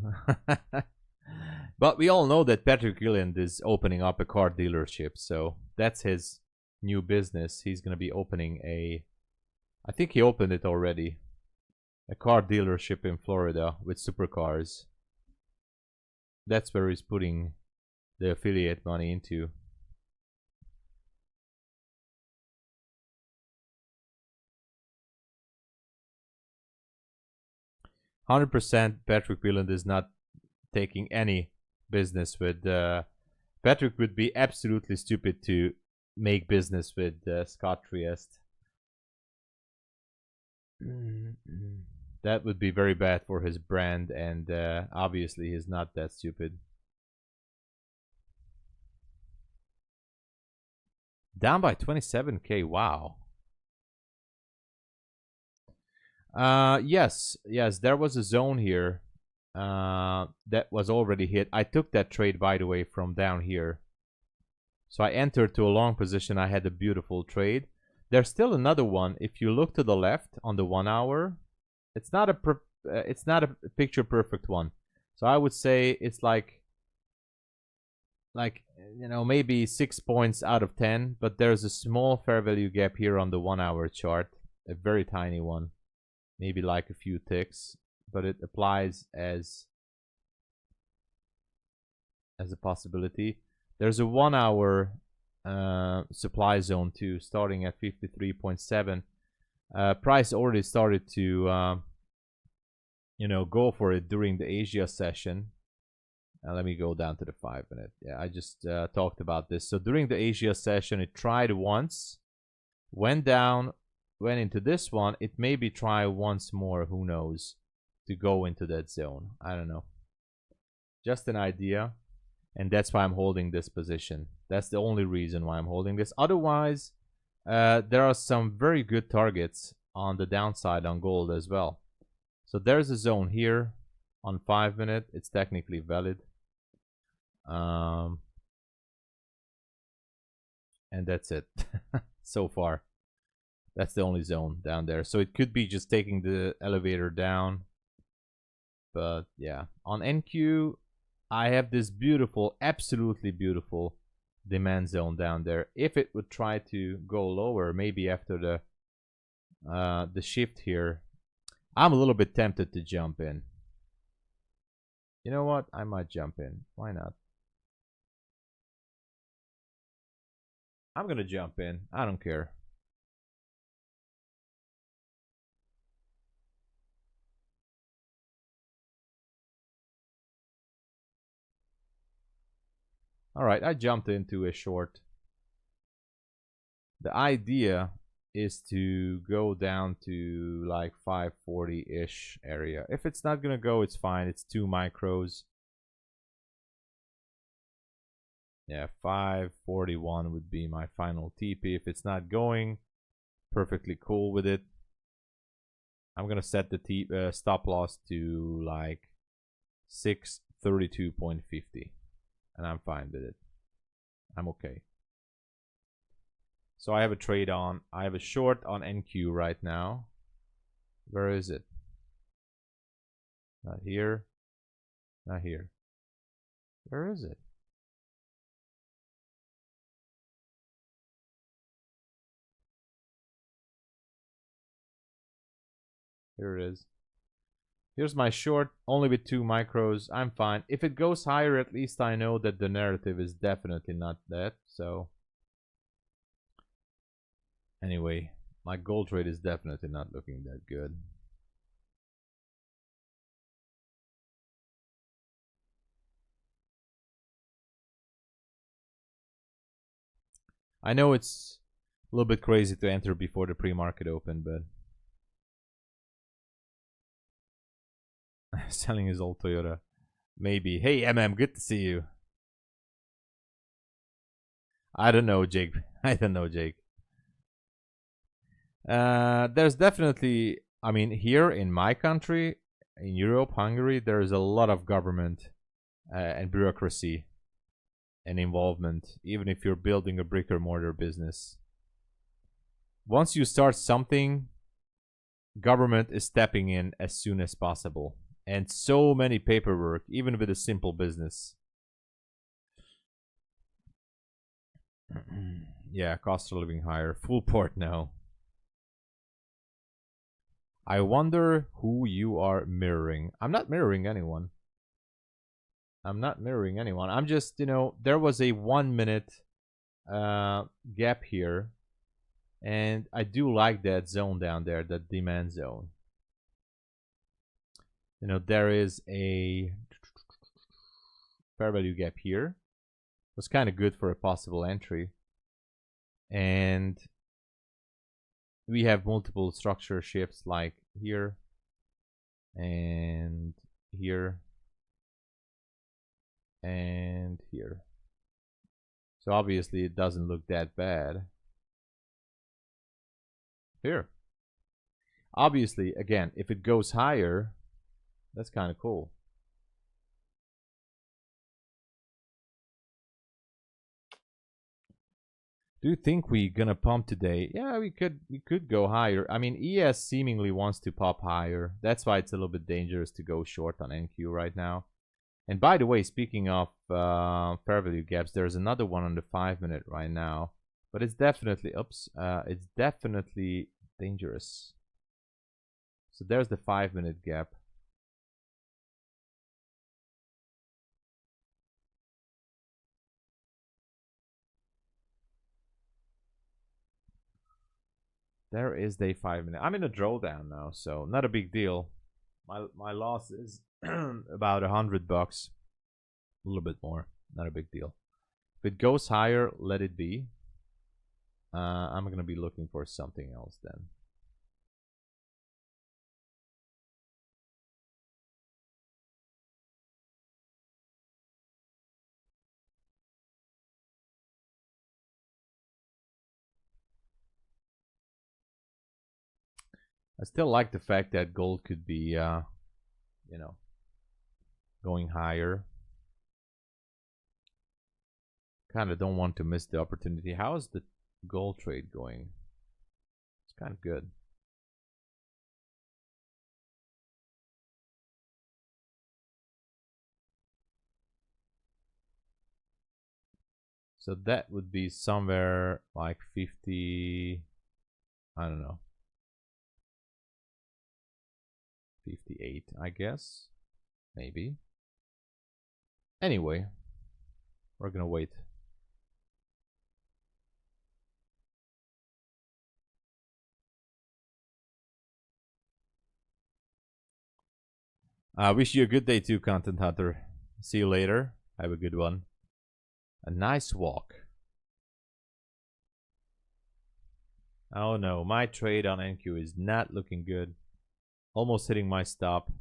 But we all know that Patrick Gilliland is opening up a car dealership, so that's his new business. He's going to be opening I think he opened it already, a car dealership in Florida with supercars. That's where he's putting the affiliate money into. %, Patrick Whelan is not taking any business with. Patrick would be absolutely stupid to make business with Scott Trieste. That would be very bad for his brand, and obviously he's not that stupid. Down by 27k, wow. Yes, there was a zone here that was already hit. I took that trade, by the way, from down here. So I entered to a long position. I had a beautiful trade. There's still another one. If you look to the left on the 1 hour, it's not a picture perfect one. So I would say it's like you know, maybe 6 points out of 10, but there's a small fair value gap here on the 1 hour chart, a very tiny one, maybe like a few ticks, but it applies as a possibility. There's a 1 hour supply zone too, starting at 53.7. Price already started to you know, go for it during the Asia session. Let me go down to the 5 minute. Yeah, I just talked about this. So during the Asia session, it tried once, went down, went into this one. It maybe try once more, who knows, to go into that zone. I don't know. Just an idea. And that's why I'm holding this position. That's the only reason why I'm holding this. Otherwise, there are some very good targets on the downside on gold as well. So there's a zone here on 5 minute. It's technically valid. And that's it so far. That's the only zone down there. So it could be just taking the elevator down. But yeah, on NQ, I have this beautiful, absolutely beautiful demand zone down there. If it would try to go lower, maybe after the shift here, I'm a little bit tempted to jump in. You know what? I might jump in. Why not? I'm gonna jump in. I don't care. All right, I jumped into a short. The idea is to go down to like 540-ish area. If it's not gonna go, it's fine. It's 2 micros. Yeah, 541 would be my final TP. If it's not going, perfectly cool with it. I'm gonna set the stop loss to like 632.50, and I'm fine with it. I'm okay. So I have a trade on. I have a short on NQ right now. Where is it? Not here. Not here. Where is it? Here it is. Here's my short, only with 2 micros. I'm fine. If it goes higher, at least I know that the narrative is definitely not that. So anyway, my gold trade is definitely not looking that good. I know it's a little bit crazy to enter before the pre-market open, but selling his old Toyota. Maybe. Hey, MM, good to see you. I don't know, Jake. I don't know, Jake. There's definitely, I mean, here in my country, in Europe, Hungary, there's a lot of government and bureaucracy and involvement, even if you're building a brick or mortar business. Once you start something, government is stepping in as soon as possible. And so many paperwork, even with a simple business. Yeah, cost of living higher. Full port now. I wonder who you are mirroring. I'm not mirroring anyone. I'm not mirroring anyone. I'm just, you know, there was a 1 minute gap here, and I do like that zone down there, that demand zone. You know, there is a fair value gap here. It was kind of good for a possible entry. And we have multiple structure shifts like here and here and here. So obviously it doesn't look that bad. Here. Obviously, again, if it goes higher, that's kind of cool. Do you think we're gonna pump today? Yeah, we could go higher. I mean, ES seemingly wants to pop higher. That's why it's a little bit dangerous to go short on NQ right now. And by the way, speaking of fair value gaps, there's another one on the 5 minute right now. But it's definitely, it's definitely dangerous. So there's the 5 minute gap. There is day 5 minute. I'm in a drawdown now, so not a big deal. My loss is about $100, a little bit more, not a big deal. If it goes higher, let it be. I'm gonna be looking for something else then. I still like the fact that gold could be, you know, going higher. Kind of don't want to miss the opportunity. How is the gold trade going? It's kind of good. So that would be somewhere like 50, I don't know, 58, I guess, maybe. Anyway, we're gonna wait. I wish you a good day too, Content Hunter. See you later. Have a good one. A nice walk. Oh no, my trade on NQ is not looking good. Almost hitting my stop.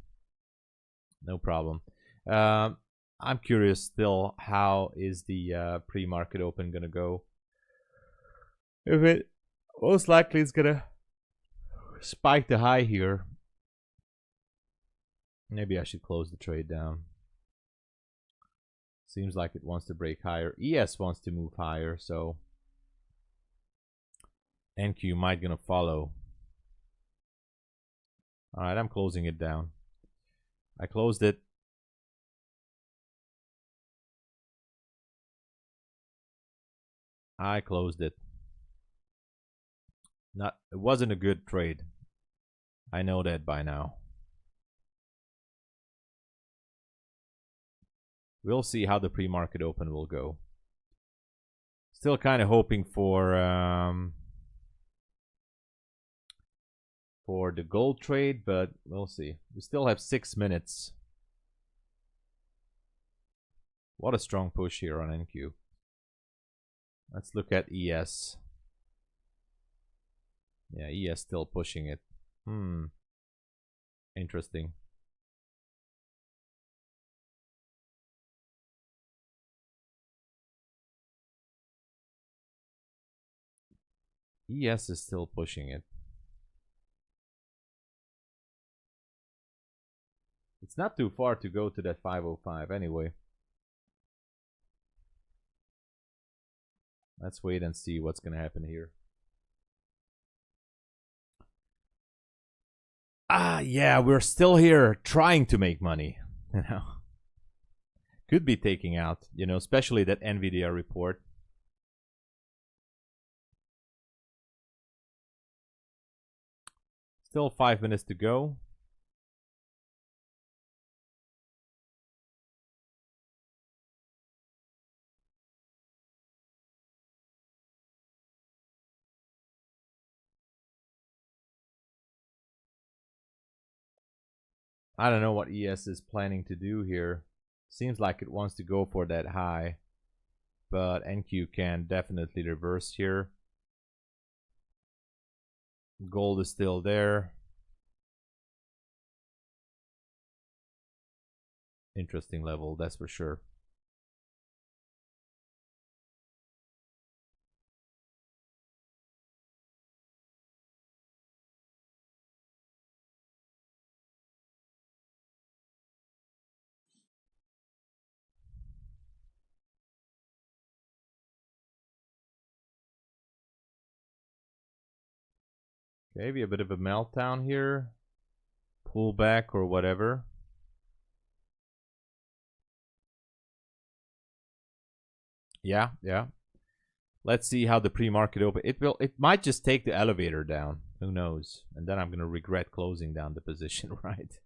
No problem. I'm curious still, how is the pre-market open gonna go? If it most likely is gonna spike the high here. Maybe I should close the trade down. Seems like it wants to break higher. ES wants to move higher, so NQ might gonna follow. All right, I'm closing it down. I closed it. I closed it. It wasn't a good trade. I know that by now. We'll see how the pre-market open will go. Still kind of hoping for the gold trade, but we'll see. We still have 6 minutes. What a strong push here on NQ. Let's look at ES. Yeah, ES still pushing it. Interesting. ES is still pushing it. It's not too far to go to that 505 anyway. Let's wait and see what's going to happen here. Yeah, we're still here trying to make money. You know, could be taking out, you know, especially that Nvidia report. Still 5 minutes to go. I don't know what ES is planning to do here. Seems like it wants to go for that high, but NQ can definitely reverse here. Gold is still there. Interesting level, that's for sure. Maybe a bit of a meltdown here. Pull back or whatever. Yeah. Let's see how the pre-market open. It might just take the elevator down. Who knows? And then I'm gonna regret closing down the position, right?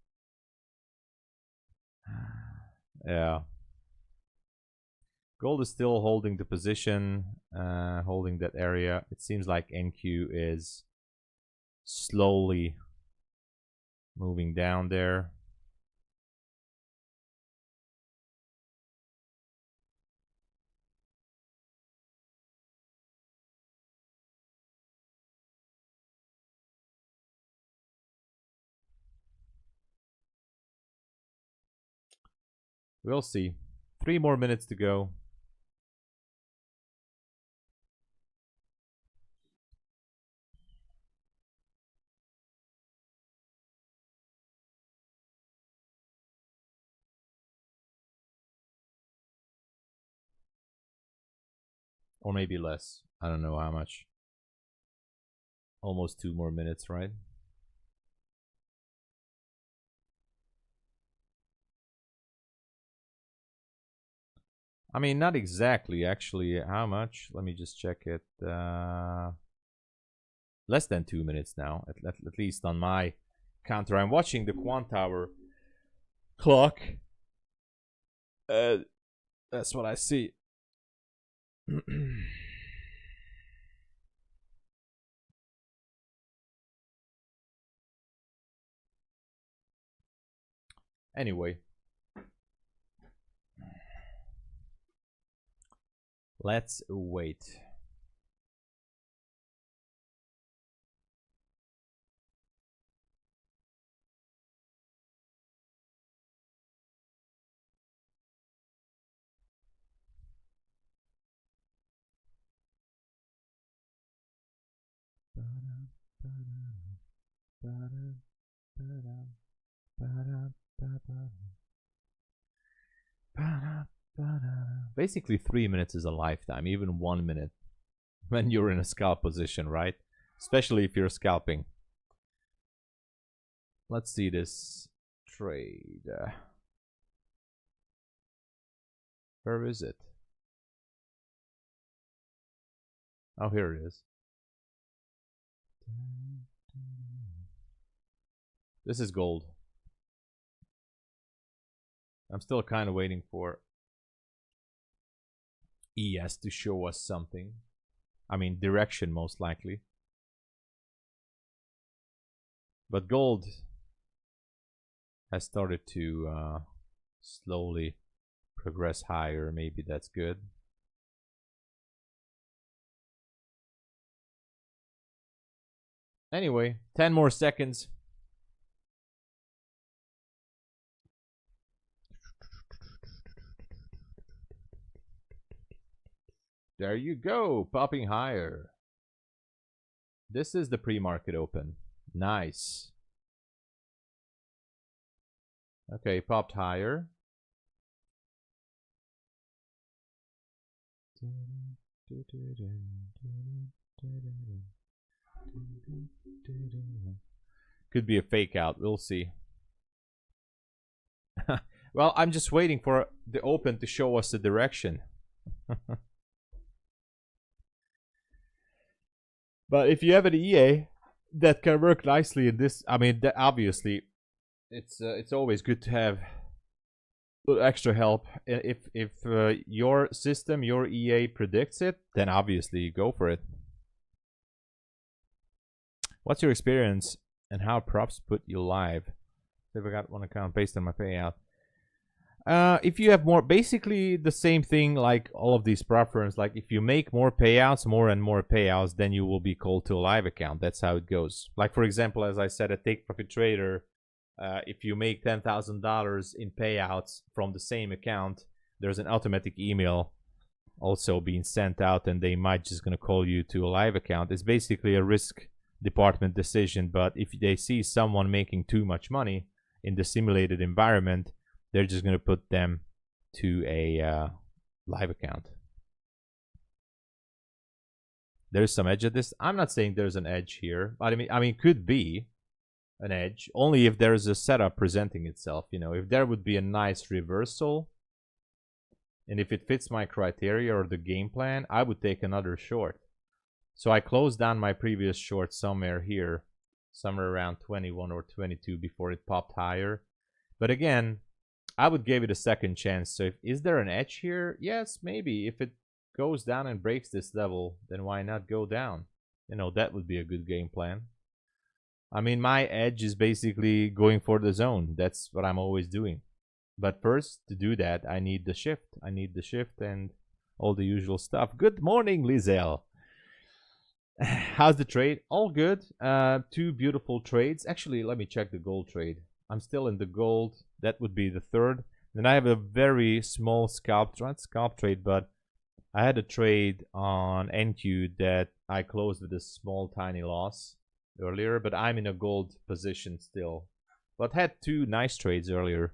Yeah. Gold is still holding the position, holding that area. It seems like NQ is slowly moving down there. We'll see. 3 more minutes to go. Or maybe less. I don't know how much. Almost 2 more minutes, right? I mean, not exactly, actually. How much? Let me just check it. Less than 2 minutes now, at least on my counter. I'm watching the Quant Tower clock. That's what I see. Anyway. Let's wait. Basically 3 minutes is a lifetime, even 1 minute when you're in a scalp position, right? Especially if you're scalping. Let's see this trade. Where is it? Oh, here it is. This is gold. I'm still kind of waiting for ES to show us something. I mean, direction most likely. But gold has started to slowly progress higher. Maybe that's good. Anyway, 10 more seconds. There you go, popping higher. This is the pre-market open. Nice. Okay, popped higher. Could be a fake out, we'll see. Well, I'm just waiting for the open to show us the direction. But if you have an EA that can work nicely in this, I mean, obviously, it's always good to have a little extra help. If your system, your EA predicts it, then obviously go for it. What's your experience and how props put you live? So if I got one account based on my payout. If you have more, basically the same thing like all of these prop firms. Like if you make more payouts, more and more payouts, then you will be called to a live account. That's how it goes. Like for example, as I said, at Take Profit Trader, if you make $10,000 in payouts from the same account, there's an automatic email also being sent out, and they might just gonna call you to a live account. It's basically a risk department decision, but if they see someone making too much money in the simulated environment, they're just going to put them to a live account. There's some edge at this. I'm not saying there's an edge here, but I mean, could be an edge only if there's a setup presenting itself. You know, if there would be a nice reversal, and if it fits my criteria or the game plan, I would take another short. So I closed down my previous short somewhere here, somewhere around 21 or 22 before it popped higher. But again, I would give it a second chance. So is there an edge here? Yes, maybe. If it goes down and breaks this level, then why not go down? You know, that would be a good game plan. I mean, my edge is basically going for the zone. That's what I'm always doing. But first, to do that, I need the shift. I need the shift and all the usual stuff. Good morning, Lizelle. How's the trade? All good. Two beautiful trades. Actually, let me check the gold trade. I'm still in the gold. That would be the third. Then I have a very small scalp trade, but I had a trade on NQ that I closed with a small tiny loss earlier, but I'm in a gold position still. But had two nice trades earlier.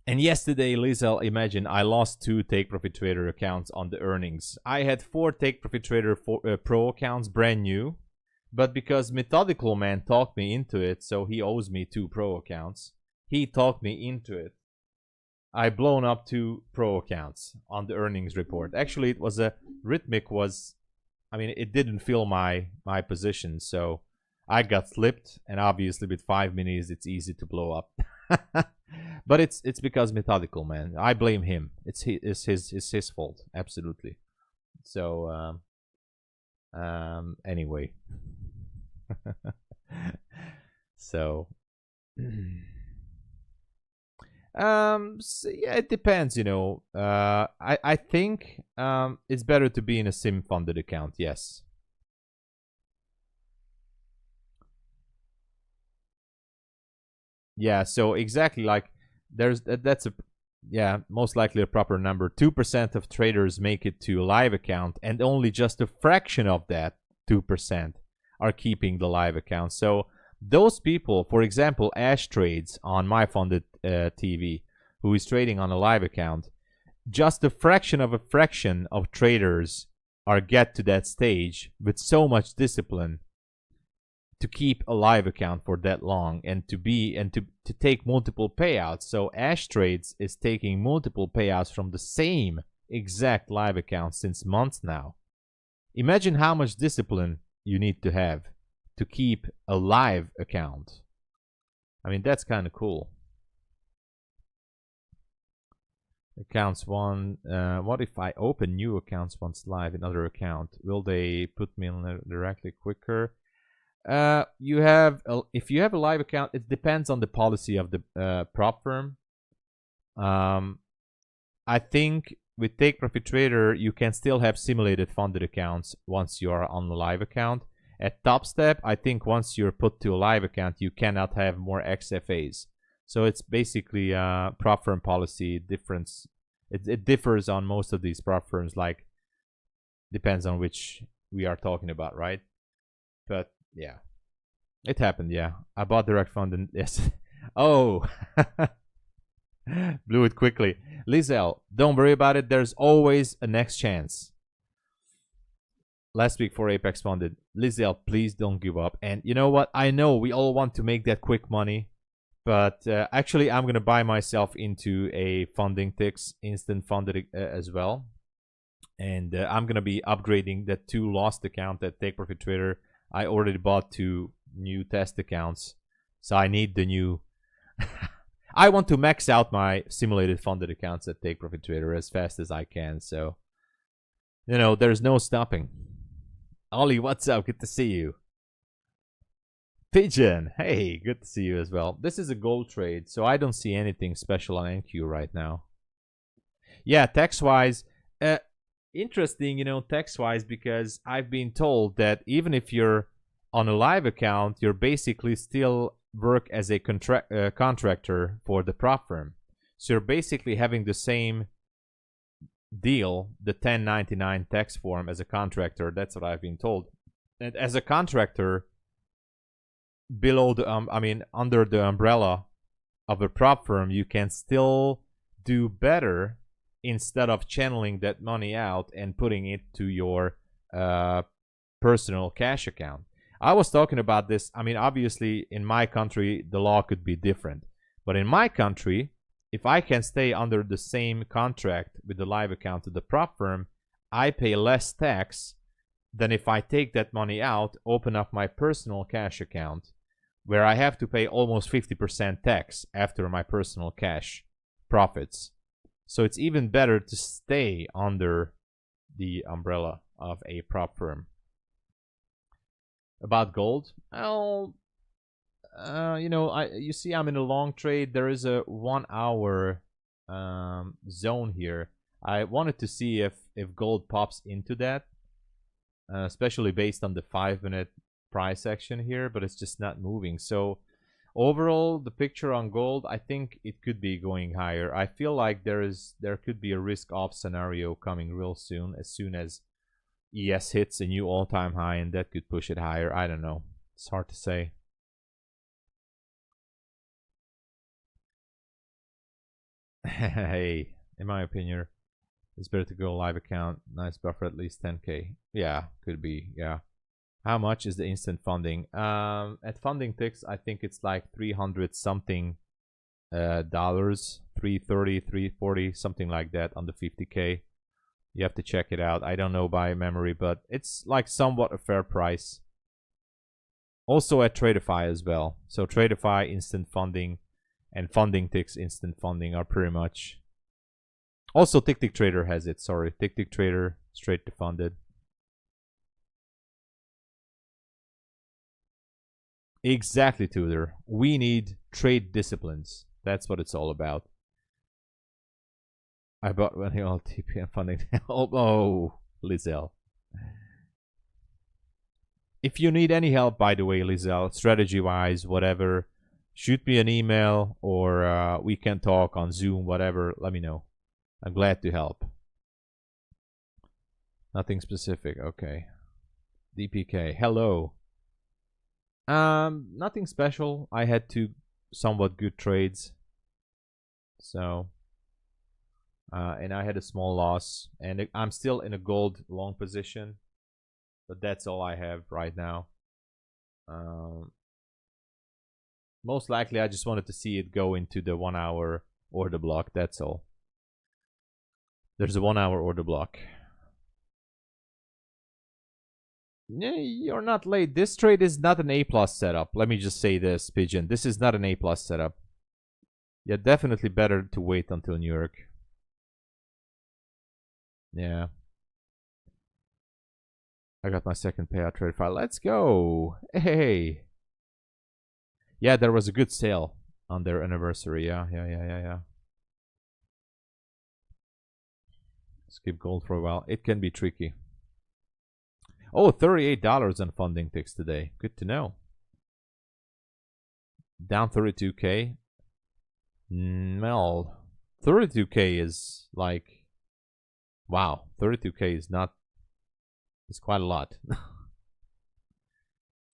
And yesterday, Lizelle, imagine I lost 2 Take Profit Trader accounts on the earnings. I had 4 Take Profit Trader Pro accounts, brand new. But because Methodical Man talked me into it, so he owes me 2 Pro accounts. He talked me into it. I blown up 2 Pro accounts on the earnings report. Actually, it was Rhythmic was, I mean, it didn't fill my position, so I got flipped. And obviously, with 5 minis, it's easy to blow up. But it's because Methodical Man. I blame him. It's his fault, absolutely. So anyway. So so yeah, it depends, you know. I think it's better to be in a sim funded account. Yes. Yeah, so exactly, like that's a, yeah, most likely a proper number. 2% of traders make it to a live account, and only just a fraction of that 2% are keeping the live account. So those people, for example, Ash trades on MyFunded TV, who is trading on a live account, just a fraction of traders are get to that stage with so much discipline to keep a live account for that long and to take multiple payouts. So Ash Trades is taking multiple payouts from the same exact live account since months now. Imagine how much discipline you need to have to keep a live account. I mean, that's kind of cool. Accounts one. What if I open new accounts once live, another account? Will they put me on directly quicker? If you have a live account, it depends on the policy of the prop firm. I think with Take Profit Trader, you can still have simulated funded accounts once you are on the live account. At TopStep, I think once you're put to a live account, you cannot have more XFAs. So it's basically prop firm policy difference. It differs on most of these prop firms, like depends on which we are talking about, right? But yeah, it happened. Yeah, I bought direct fund and yes. Oh, blew it quickly. Lizelle, don't worry about it. There's always a next chance. Last week for Apex funded. Lizelle, please don't give up. And you know what? I know we all want to make that quick money. But actually, I'm going to buy myself into a FundingTicks instant funded as well. And I'm going to be upgrading that 2 lost account at Take Profit Trader. I already bought 2 new test accounts. So I need the new... I want to max out my simulated funded accounts at Take Profit Trader as fast as I can. So, you know, there's no stopping. Ollie, what's up? Good to see you. Pigeon, hey, good to see you as well. This is a gold trade, so I don't see anything special on NQ right now. Yeah, tax-wise, interesting, you know, tax-wise, because I've been told that even if you're on a live account, you're basically still work as a contractor for the prop firm. So you're basically having the same deal, the 1099 tax form as a contractor. That's what I've been told. And as a contractor, below the under the umbrella of a prop firm, you can still do better instead of channeling that money out and putting it to your personal cash account. I was talking about this. I mean, obviously in my country the law could be different, but in my country, if I can stay under the same contract with the live account to the prop firm, I pay less tax than if I take that money out, open up my personal cash account, where I have to pay almost 50% tax after my personal cash profits. So it's even better to stay under the umbrella of a prop firm. About gold, well, you know, you see I'm in a long trade. There is a 1 hour zone here. I wanted to see if gold pops into that, especially based on the 5-minute price action here, but it's just not moving. So overall, the picture on gold, I think it could be going higher. I feel like there could be a risk off scenario coming real soon as ES hits a new all-time high, and that could push it higher. I don't know, it's hard to say. Hey, in my opinion, it's better to go live account. Nice buffer, at least 10k. Yeah, could be. Yeah. How much is the instant funding? At FundingTicks, I think it's like 300 something dollars, 330, 340, something like that on the 50k. You have to check it out. I don't know by memory, but it's like somewhat a fair price. Also at TRADEIFY as well. So TRADEIFY instant funding and FundingTicks instant funding are pretty much. Also TickTickTrader has it. Sorry, TickTickTrader straight to funded. Exactly, Tudor. We need trade disciplines. That's what it's all about. I bought one all TPM funding. Oh, Lizelle. If you need any help, by the way, Lizelle, strategy-wise, whatever, shoot me an email or we can talk on Zoom, whatever. Let me know. I'm glad to help. Nothing specific. Okay. DPK. Hello. Nothing special. I had two somewhat good trades. So, and I had a small loss, and I'm still in a gold long position, but that's all I have right now. Most likely, I just wanted to see it go into the 1 hour order block. That's all. There's a 1 hour order block. You're not late. This trade is not an A+ setup. Let me just say this, Pigeon. This is not an A+ setup. Yeah, definitely better to wait until New York. Yeah. I got my second payout trade file. Let's go. Hey. Yeah, there was a good sale on their anniversary. Yeah. Skip gold for a while. It can be tricky. Oh, $38 on FundingTicks today. Good to know. Down 32k. Well, 32k is like, wow, 32k is not, it's quite a lot. Do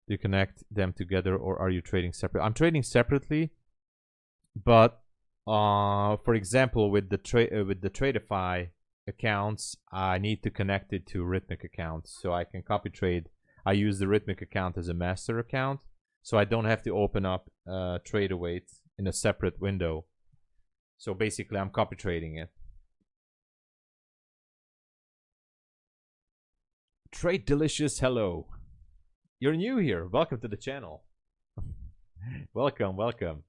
you connect them together or are you trading separately? I'm trading separately, but for example, with the TRADEIFY accounts, I need to connect it to Rhythmic accounts so I can copy trade. I use the Rhythmic account as a master account, so I don't have to open up TradeAway in a separate window. So basically, I'm copy trading it. Trade Delicious, hello. You're new here. Welcome to the channel. Welcome.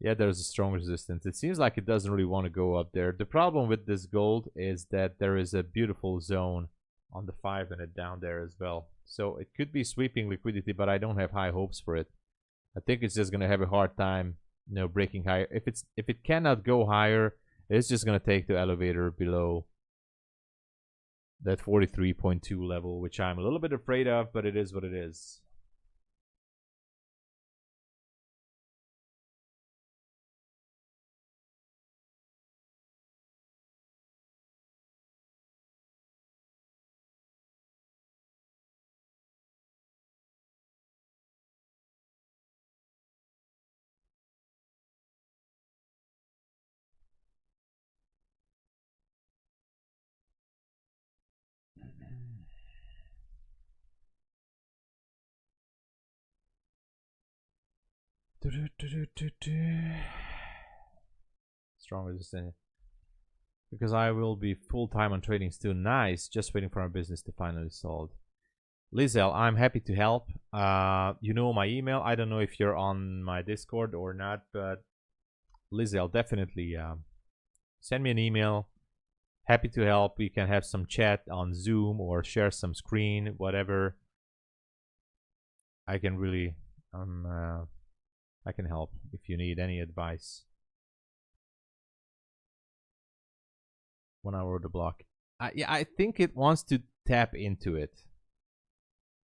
Yeah, there's a strong resistance. It seems like it doesn't really want to go up there. The problem with this gold is that there is a beautiful zone on the 5-minute down there as well. So it could be sweeping liquidity, but I don't have high hopes for it. I think it's just gonna have a hard time, breaking higher. If it cannot go higher, it's just gonna take the elevator below that 43.2 level, which I'm a little bit afraid of, but it is what it is. Strong resistance. Because I will be full-time on trading still. Nice. Just waiting for our business to finally solve. Lizelle, I'm happy to help. You know my email. I don't know if you're on my Discord or not, but Lizelle, definitely send me an email. Happy to help. We can have some chat on Zoom or share some screen, whatever. I can really I can help if you need any advice. 1 hour the block. Yeah, I think it wants to tap into it.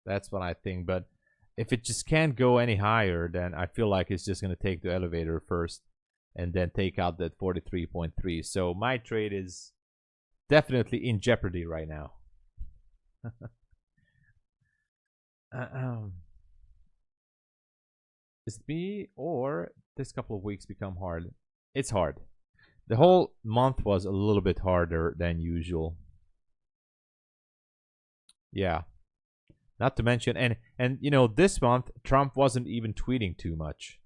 That's what I think. But if it just can't go any higher, then I feel like it's just going to take the elevator first and then take out that 43.3. So my trade is definitely in jeopardy right now. Is it me or this couple of weeks become hard? It's hard. The whole month was a little bit harder than usual. Yeah. Not to mention, and this month Trump wasn't even tweeting too much.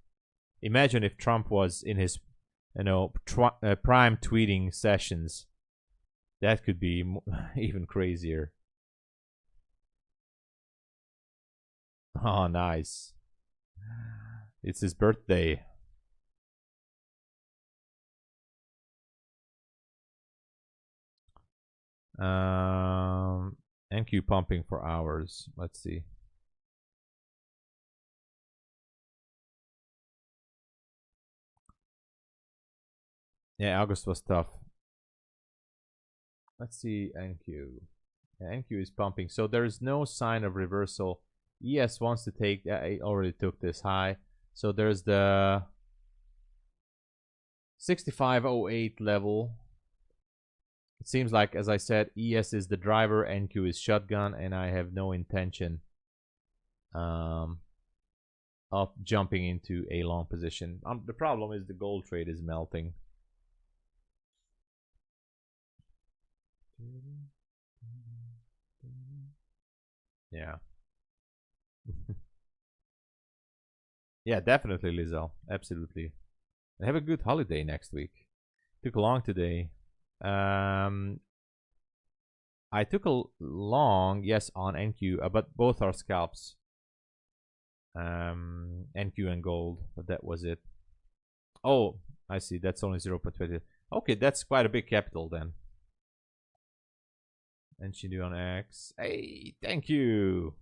Imagine if Trump was in his, prime tweeting sessions. That could be even crazier. Oh, nice. It's his birthday. NQ pumping for hours. Let's see. Yeah, August was tough. Let's see NQ. Yeah, NQ is pumping. So there's no sign of reversal. ES wants to take, it already took this high. So there's the 6508 level. It seems like, as I said, ES is the driver, NQ is shotgun, and I have no intention of jumping into a long position. The problem is the gold trade is melting. Yeah. Yeah, definitely, Lizelle. Absolutely. And have a good holiday next week. Took long today. I took a long, yes, on NQ, but both are scalps. NQ and gold, but that was it. Oh, I see. That's only 0.20. Okay, that's quite a big capital then. And she do on X. Hey, thank you.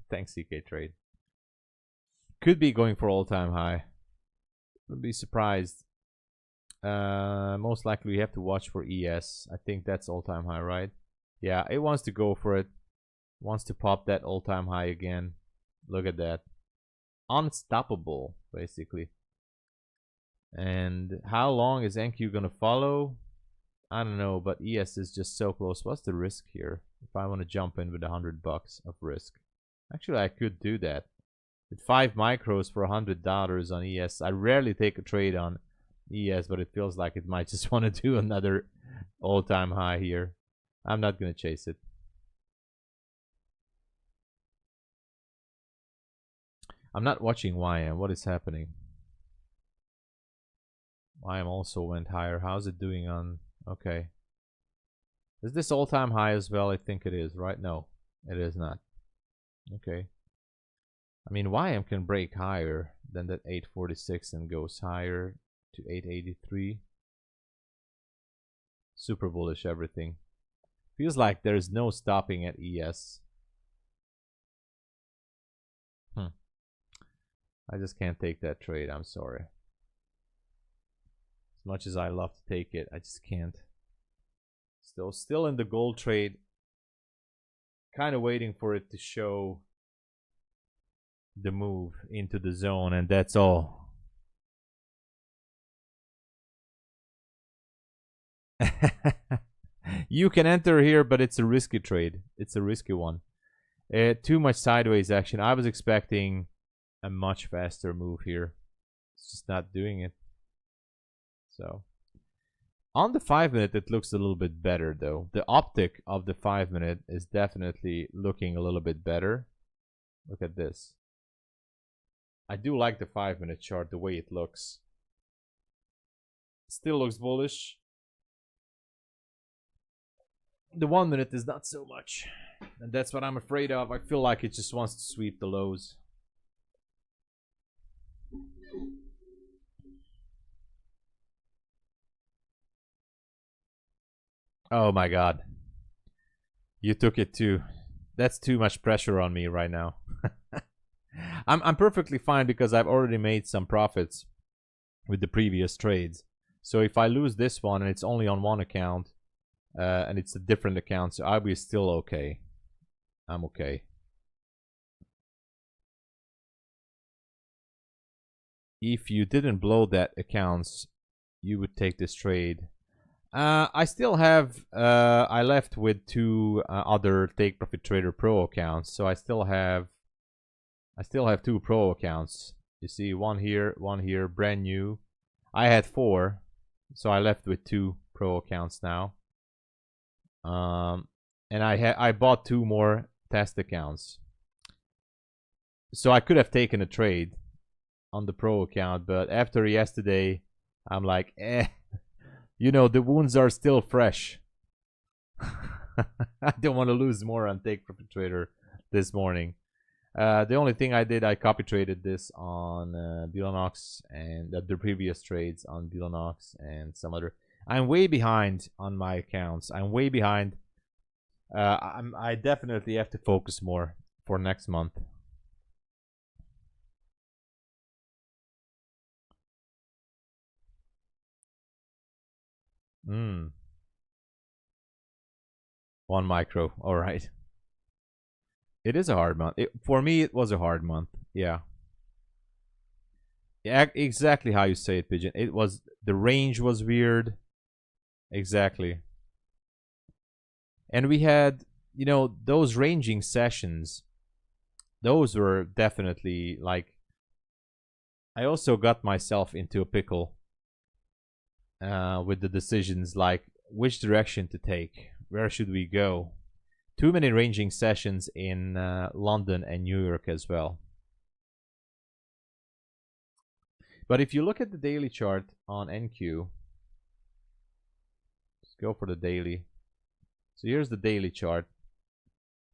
Thanks, CK Trade. Could be going for all-time high. Would be surprised. Most likely we have to watch for ES. I think that's all-time high, right? Yeah, it wants to go for it. Wants to pop that all-time high again. Look at that. Unstoppable, basically. And how long is NQ gonna follow? I don't know, but ES is just so close. What's the risk here? If I want to jump in with $100 of risk. Actually, I could do that. With 5 micros for $100 on ES. I rarely take a trade on ES, but it feels like it might just want to do another all-time high here. I'm not going to chase it. I'm not watching YM. What is happening? YM also went higher. How's it doing on... Okay. Is this all-time high as well? I think it is, right? No, it is not. Okay. I mean, YM can break higher than that 846 and goes higher to 883. Super bullish everything. Feels like there's no stopping at ES. I just can't take that trade. I'm sorry. As much as I love to take it, I just can't. Still in the gold trade. Kind of waiting for it to show the move into the zone, and that's all. You can enter here, but it's a risky trade. It's a risky one. Too much sideways action. I was expecting a much faster move here. It's just not doing it. So on the 5 minute, it looks a little bit better though. The optic of the 5 minute is definitely looking a little bit better. Look at this. I do like the 5 minute chart, the way it looks. Still looks bullish. The 1 minute is not so much. And that's what I'm afraid of. I feel like it just wants to sweep the lows. Oh my god. You took it too. That's too much pressure on me right now. I'm perfectly fine because I've already made some profits with the previous trades. So if I lose this one and it's only on one account, and it's a different account, so I'll be still okay. I'm okay. If you didn't blow that accounts, you would take this trade. I still have, I left with two other Take Profit Trader Pro accounts, so I still have two Pro accounts. You see, one here, brand new. I had 4, so I left with 2 Pro accounts now. And I bought 2 more test accounts, so I could have taken a trade on the Pro account, but after yesterday, I'm like, you know, the wounds are still fresh. I don't want to lose more on Take Profit Trader this morning. The only thing I did, I copy traded this on Bulenox and the previous trades on Bulenox and some other. I'm way behind on my accounts. I'm way behind. I definitely have to focus more for next month. One micro. All right. It is a hard month. For me, it was a hard month. Yeah. Yeah, exactly how you say it, Pigeon. It was, the range was weird. Exactly. And we had, you know, those ranging sessions. Those were definitely like, I also got myself into a pickle with the decisions, like which direction to take. Where should we go? Too many ranging sessions in London and New York as well. But if you look at the daily chart on NQ, let's go for the daily. So here's the daily chart.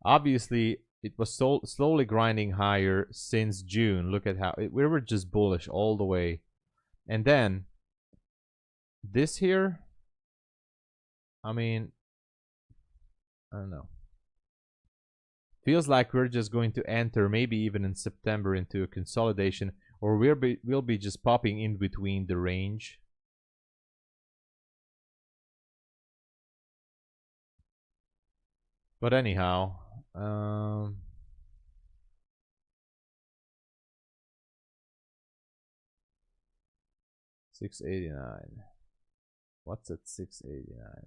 Obviously, it was slowly grinding higher since June. Look at how we were just bullish all the way. And then this here, I mean, I don't know. Feels like we're just going to enter, maybe even in September, into a consolidation, or we'll be just popping in between the range. But anyhow, 689. What's at 689?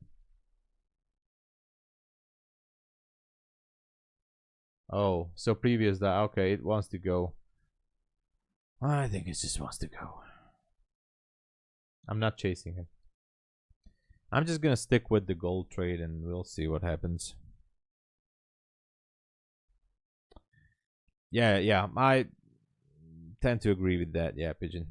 Oh, so previous that, okay, it wants to go. I think it just wants to go. I'm not chasing it. I'm just gonna stick with the gold trade and we'll see what happens. Yeah, I tend to agree with that. Yeah, Pigeon.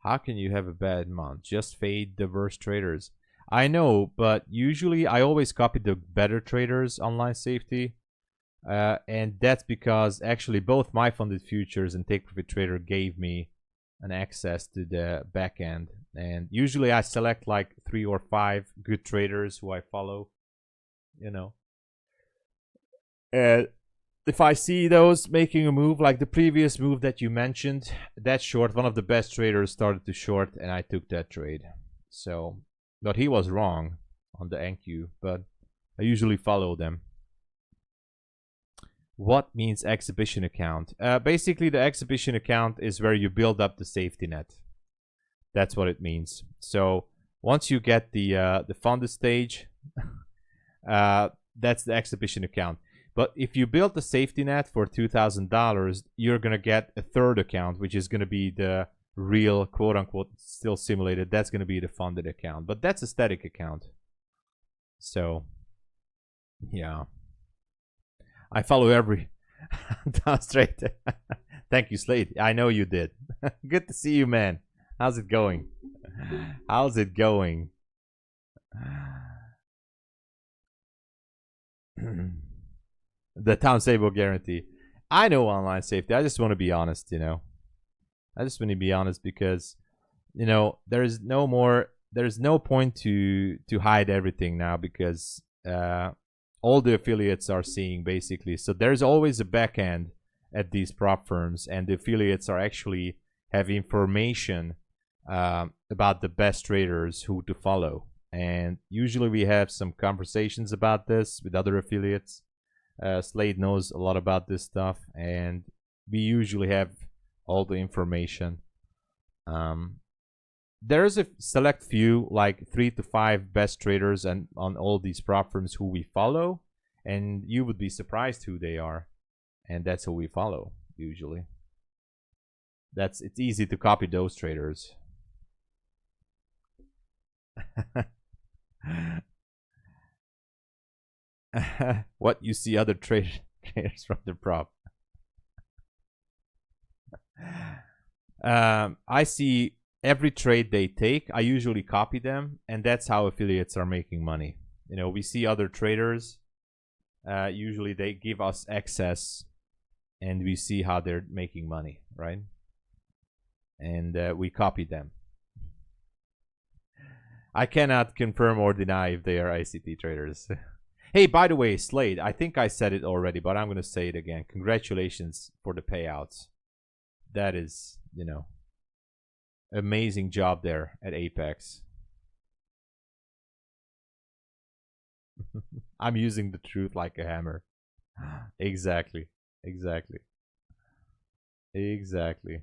How can you have a bad month? Just fade the worst traders. I know, but usually I always copy the better traders online safety. And that's because actually both MyFundedFutures and Take Profit Trader gave me an access to the back end And usually I select like 3 or 5 good traders who I follow, you know. And if I see those making a move, like the previous move that you mentioned, that short, one of the best traders started to short, and I took that trade. So, but he was wrong on the NQ, but I usually follow them. What means exhibition account? Basically, the exhibition account is where you build up the safety net. That's what it means. So once you get the funded stage, that's the exhibition account. But if you build the safety net for $2,000, you're gonna get a third account, which is gonna be the real quote unquote still simulated. That's gonna be the funded account, but that's a static account. So yeah, I follow every down straight. Thank you, Slade. I know you did. Good to see you, man. How's it going? How's it going? The TOMSABO guarantee. I know online safety. I just want to be honest, you know. I just want to be honest because, you know, there's no point to hide everything now because all the affiliates are seeing basically. So there's always a back end at these prop firms, and the affiliates are actually have information about the best traders who to follow. And usually we have some conversations about this with other affiliates. Slade knows a lot about this stuff, and we usually have all the information. There's a select few, like 3 to 5 best traders and on all these prop firms who we follow, and you would be surprised who they are, and that's who we follow usually. It's easy to copy those traders. What you see other traders from the prop. I see every trade they take. I usually copy them, and that's how affiliates are making money. You know, we see other traders. Usually they give us access, and we see how they're making money, right? And we copy them. I cannot confirm or deny if they are ICT traders. Hey, by the way, Slade, I think I said it already, but I'm going to say it again. Congratulations for the payouts. That is, you know, amazing job there at Apex. I'm using the truth like a hammer. Exactly. Exactly. Exactly.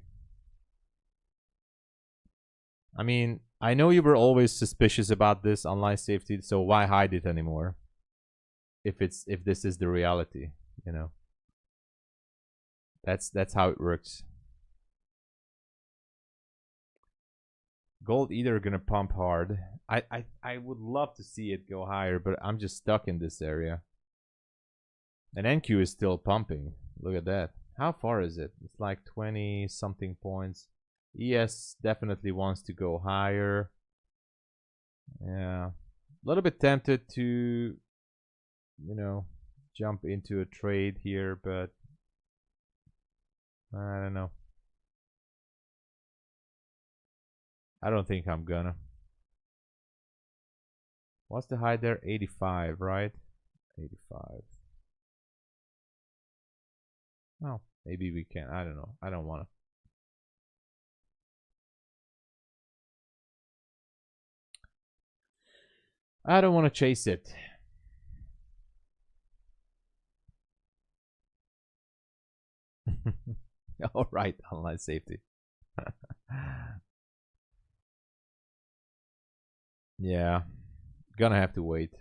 I mean, I know you were always suspicious about this online safety, so why hide it anymore? If this is the reality, you know. That's how it works. Gold either gonna pump hard. I would love to see it go higher, but I'm just stuck in this area. And NQ is still pumping. Look at that. How far is it? It's like 20 something points. ES definitely wants to go higher. Yeah. A little bit tempted to, you know, jump into a trade here, but I don't know. I don't think I'm gonna. What's the high there? 85, right? 85. Oh, maybe we can. I don't know. I don't wanna. I don't want to chase it. All right, online safety. Yeah, gonna have to wait.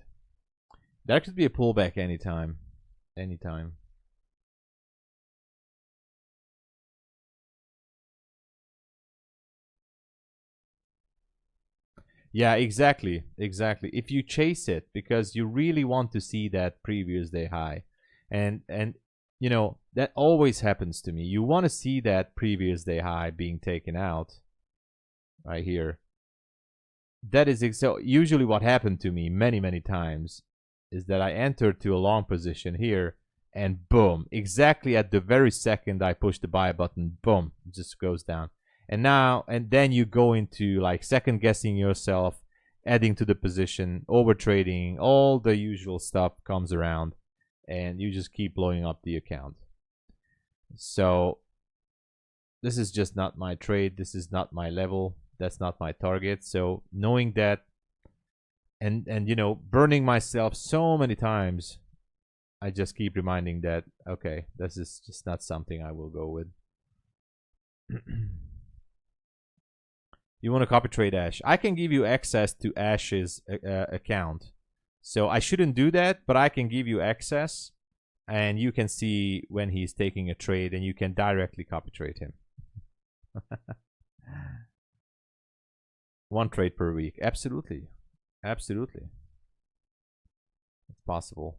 There could be a pullback anytime. Anytime. Yeah, exactly. Exactly. If you chase it because you really want to see that previous day high, and you know, that always happens to me. You want to see that previous day high being taken out right here. That is so usually what happened to me many times is that I entered to a long position here, and boom, exactly at the very second I push the buy button, boom, it just goes down. And then you go into like second guessing yourself, adding to the position, over trading, all the usual stuff comes around, and you just keep blowing up the account. So this is just not my trade. This is not my level. That's not my target. So knowing that, and you know, burning myself so many times, I just keep reminding that, okay, this is just not something I will go with. You want to copy trade Ash? I can give you access to Ash's account. So I shouldn't do that, but I can give you access, and you can see when he's taking a trade, and you can directly copy trade him. 1 trade per week. Absolutely. Absolutely. It's possible.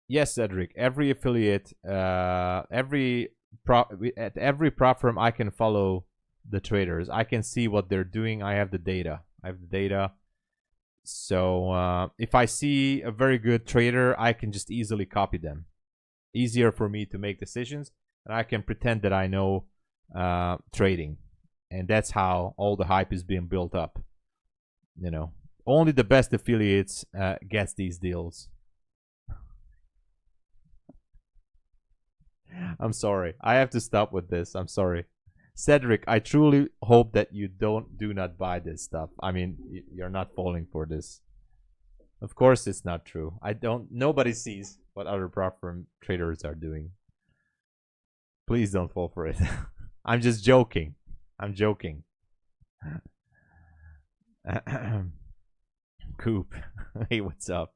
Yes, Cedric. Every affiliate, at every prop firm, I can follow the traders. I can see what they're doing. I have the data. So if I see a very good trader, I can just easily copy them. Easier for me to make decisions, and I can pretend that I know trading. And that's how all the hype is being built up. You know, only the best affiliates gets these deals. I'm sorry. I have to stop with this. I'm sorry. Cedric, I truly hope that you do not buy this stuff. I mean, you're not falling for this. Of course it's not true. Nobody sees what other prop firm traders are doing. Please don't fall for it. I'm just joking. I'm joking. Coop. Hey, what's up?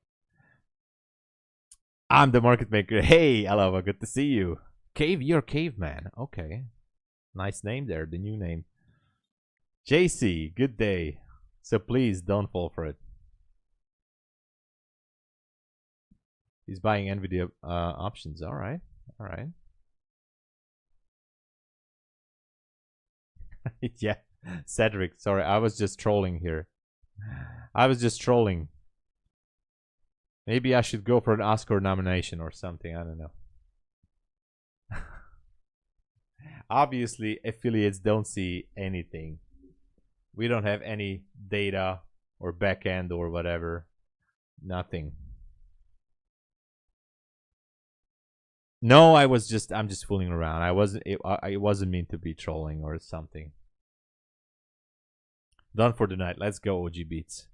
I'm the market maker. Hey, Alava, good to see you. You're Caveman. Okay. Nice name there, the new name. JC, good day. So please don't fall for it. He's buying NVIDIA options. All right. All right. Yeah. Cedric, sorry. I was just trolling here. I was just trolling. Maybe I should go for an Oscar nomination or something. I don't know. Obviously, affiliates don't see anything. We don't have any data or backend or whatever. Nothing. No, I'm just fooling around. It wasn't meant to be trolling or something. Done for the night. Let's go, OG Beats.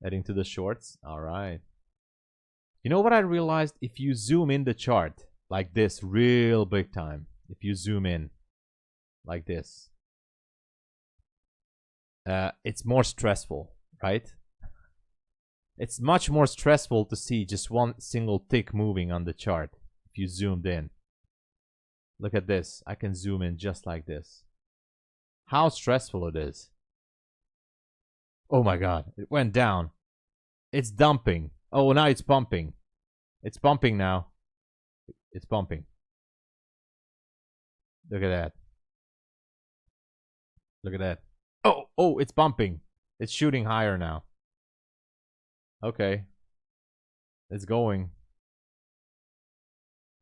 Heading to the shorts. All right. You know what I realized? If you zoom in the chart like this, real big time. If you zoom in like this, it's more stressful, right? It's much more stressful to see just one single tick moving on the chart if you zoomed in. Look at this. I can zoom in just like this. How stressful it is. Oh my God, it went down. It's dumping. Oh, now it's pumping. It's pumping now. It's pumping. Look at that. Look at that. Oh, it's bumping. It's shooting higher now. Okay. It's going.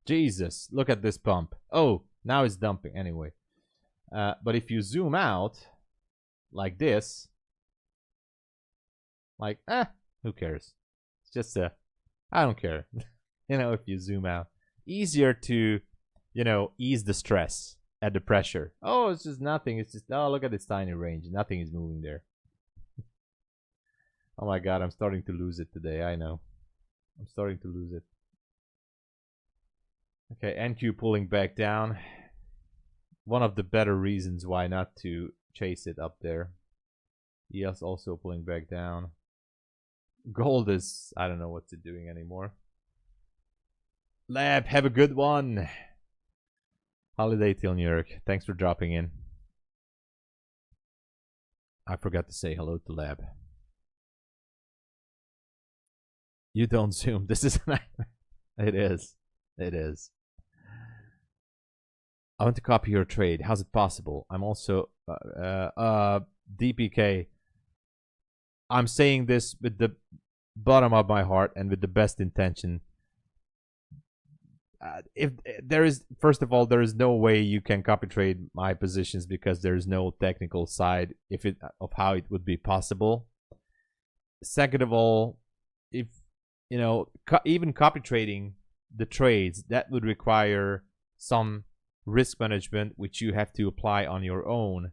Jesus, look at this pump. Oh, now it's dumping anyway. But if you zoom out like this, like, who cares? It's just I don't care. You know, if you zoom out. Easier to, you know, ease the stress at the pressure. Oh, it's just nothing. It's just, oh, look at this tiny range. Nothing is moving there. Oh my God, I'm starting to lose it today. I know. I'm starting to lose it. Okay, NQ pulling back down. One of the better reasons why not to chase it up there. ES also pulling back down. Gold is, I don't know what's it doing anymore. Lab, have a good one. Holiday till New York. Thanks for dropping in. I forgot to say hello to Lab. You don't zoom. This is a nightmare. It is. It is. I want to copy your trade. How's it possible? I'm also DPK. I'm saying this with the bottom of my heart and with the best intention. if there is, first of all, there is no way you can copy trade my positions because there is no technical side of how it would be possible. Second of all, if you know, even copy trading the trades, that would require some risk management which you have to apply on your own,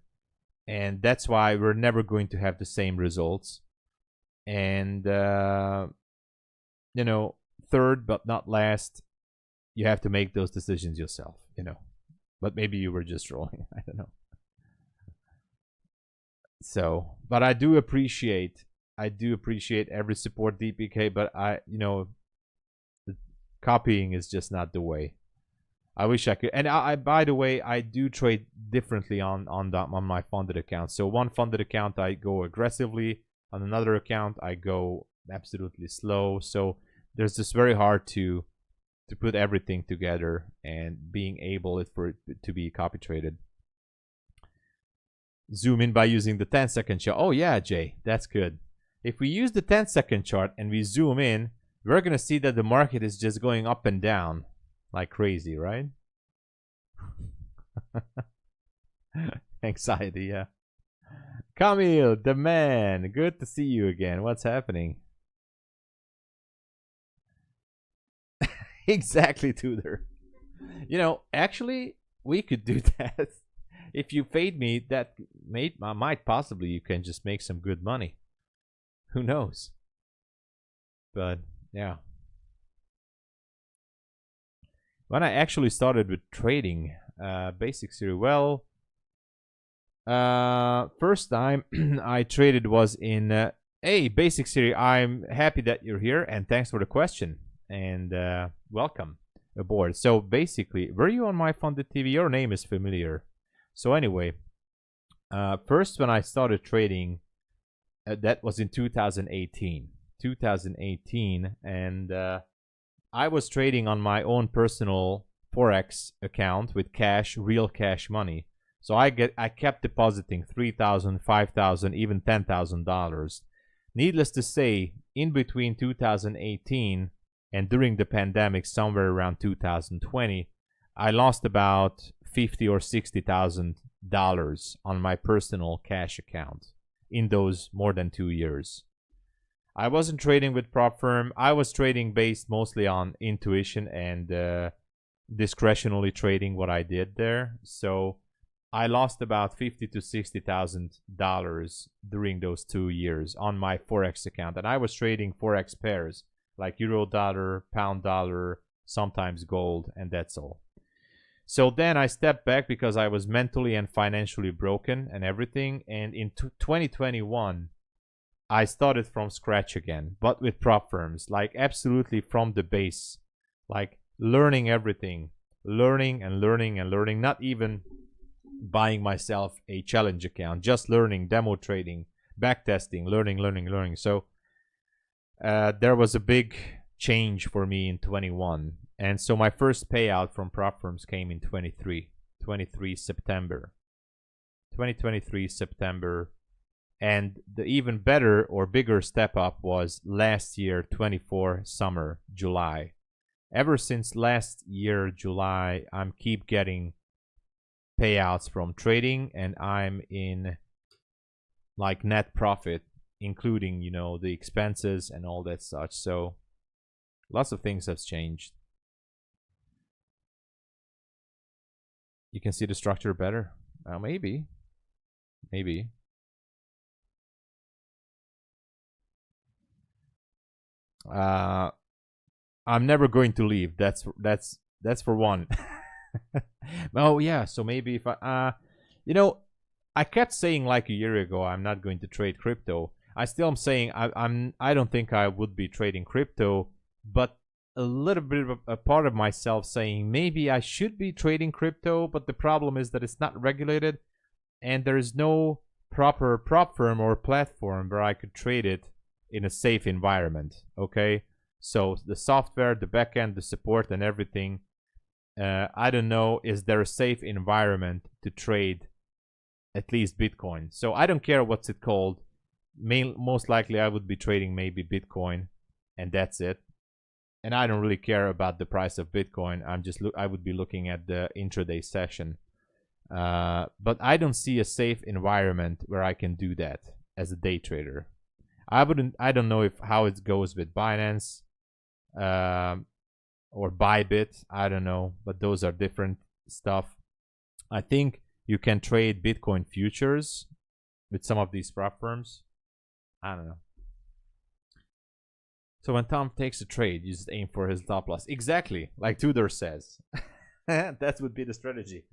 and that's why we're never going to have the same results. And you know, third but not last, you have to make those decisions yourself, you know. But maybe you were just rolling. I don't know. So, but I do appreciate every support, DPK, but you know, copying is just not the way. I wish I could. And I by the way, I do trade differently on my funded account. So one funded account I go aggressively, on another account I go absolutely slow. So there's just very hard to put everything together and being able for it to be copy traded. Zoom in by using the 10-second chart. Oh yeah, Jay, that's good. If we use the 10-second chart and we zoom in, we're gonna see that the market is just going up and down like crazy, right? Anxiety, yeah. Camille, the man, good to see you again. What's happening? Exactly, Tudor. You know, actually, we could do that. If you fade me, that might possibly, you can just make some good money. Who knows? But yeah. When I actually started with trading, basic series, well, first time I traded was in hey, basic series. I'm happy that you're here and thanks for the question and welcome aboard. So basically, were you on MyFunded TV? Your name is familiar. So anyway, first when I started trading, that was in 2018. 2018, and I was trading on my own personal Forex account with cash, real cash money. So I kept depositing $3,000, $5,000, even $10,000. Needless to say, in between 2018 and during the pandemic, somewhere around 2020, I lost about $50,000 or $60,000 on my personal cash account in those more than 2 years. I wasn't trading with prop firm. I was trading based mostly on intuition and discretionally trading what I did there. So I lost about $50,000 to $60,000 during those 2 years on my Forex account. And I was trading Forex pairs like euro dollar, pound dollar, sometimes gold, and that's all. So then I stepped back because I was mentally and financially broken and everything. And in 2021, I started from scratch again, but with prop firms, like absolutely from the base, like learning everything, learning and learning and learning, not even buying myself a challenge account, just learning, demo trading, back testing, learning. So there was a big change for me in 21. And so my first payout from prop firms came in 2023 September. And the even better or bigger step up was last year, 24 summer, July. Ever since last year, July, I'm keep getting payouts from trading, and I'm in like net profit, including, you know, the expenses and all that such. So lots of things have changed. You can see the structure better. Maybe. I'm never going to leave. That's for one. Oh yeah, so maybe if I you know, I kept saying like a year ago I'm not going to trade crypto. I still am saying I don't think I would be trading crypto, but a little bit of a part of myself saying maybe I should be trading crypto, but the problem is that it's not regulated and there is no proper prop firm or platform where I could trade it in a safe environment. Okay, so the software, the backend, the support and everything, I don't know, is there a safe environment to trade at least Bitcoin? So I don't care what's it called. Most likely I would be trading maybe Bitcoin and that's it. and I don't really care about the price of Bitcoin. I would be looking at the intraday session. But I don't see a safe environment where I can do that as a day trader. I don't know how it goes with Binance or Bybit. I don't know, but those are different stuff. I think you can trade Bitcoin futures with some of these prop firms. I don't know. So when Tom takes a trade, you just aim for his stop loss. Exactly, like Tudor says. That would be the strategy.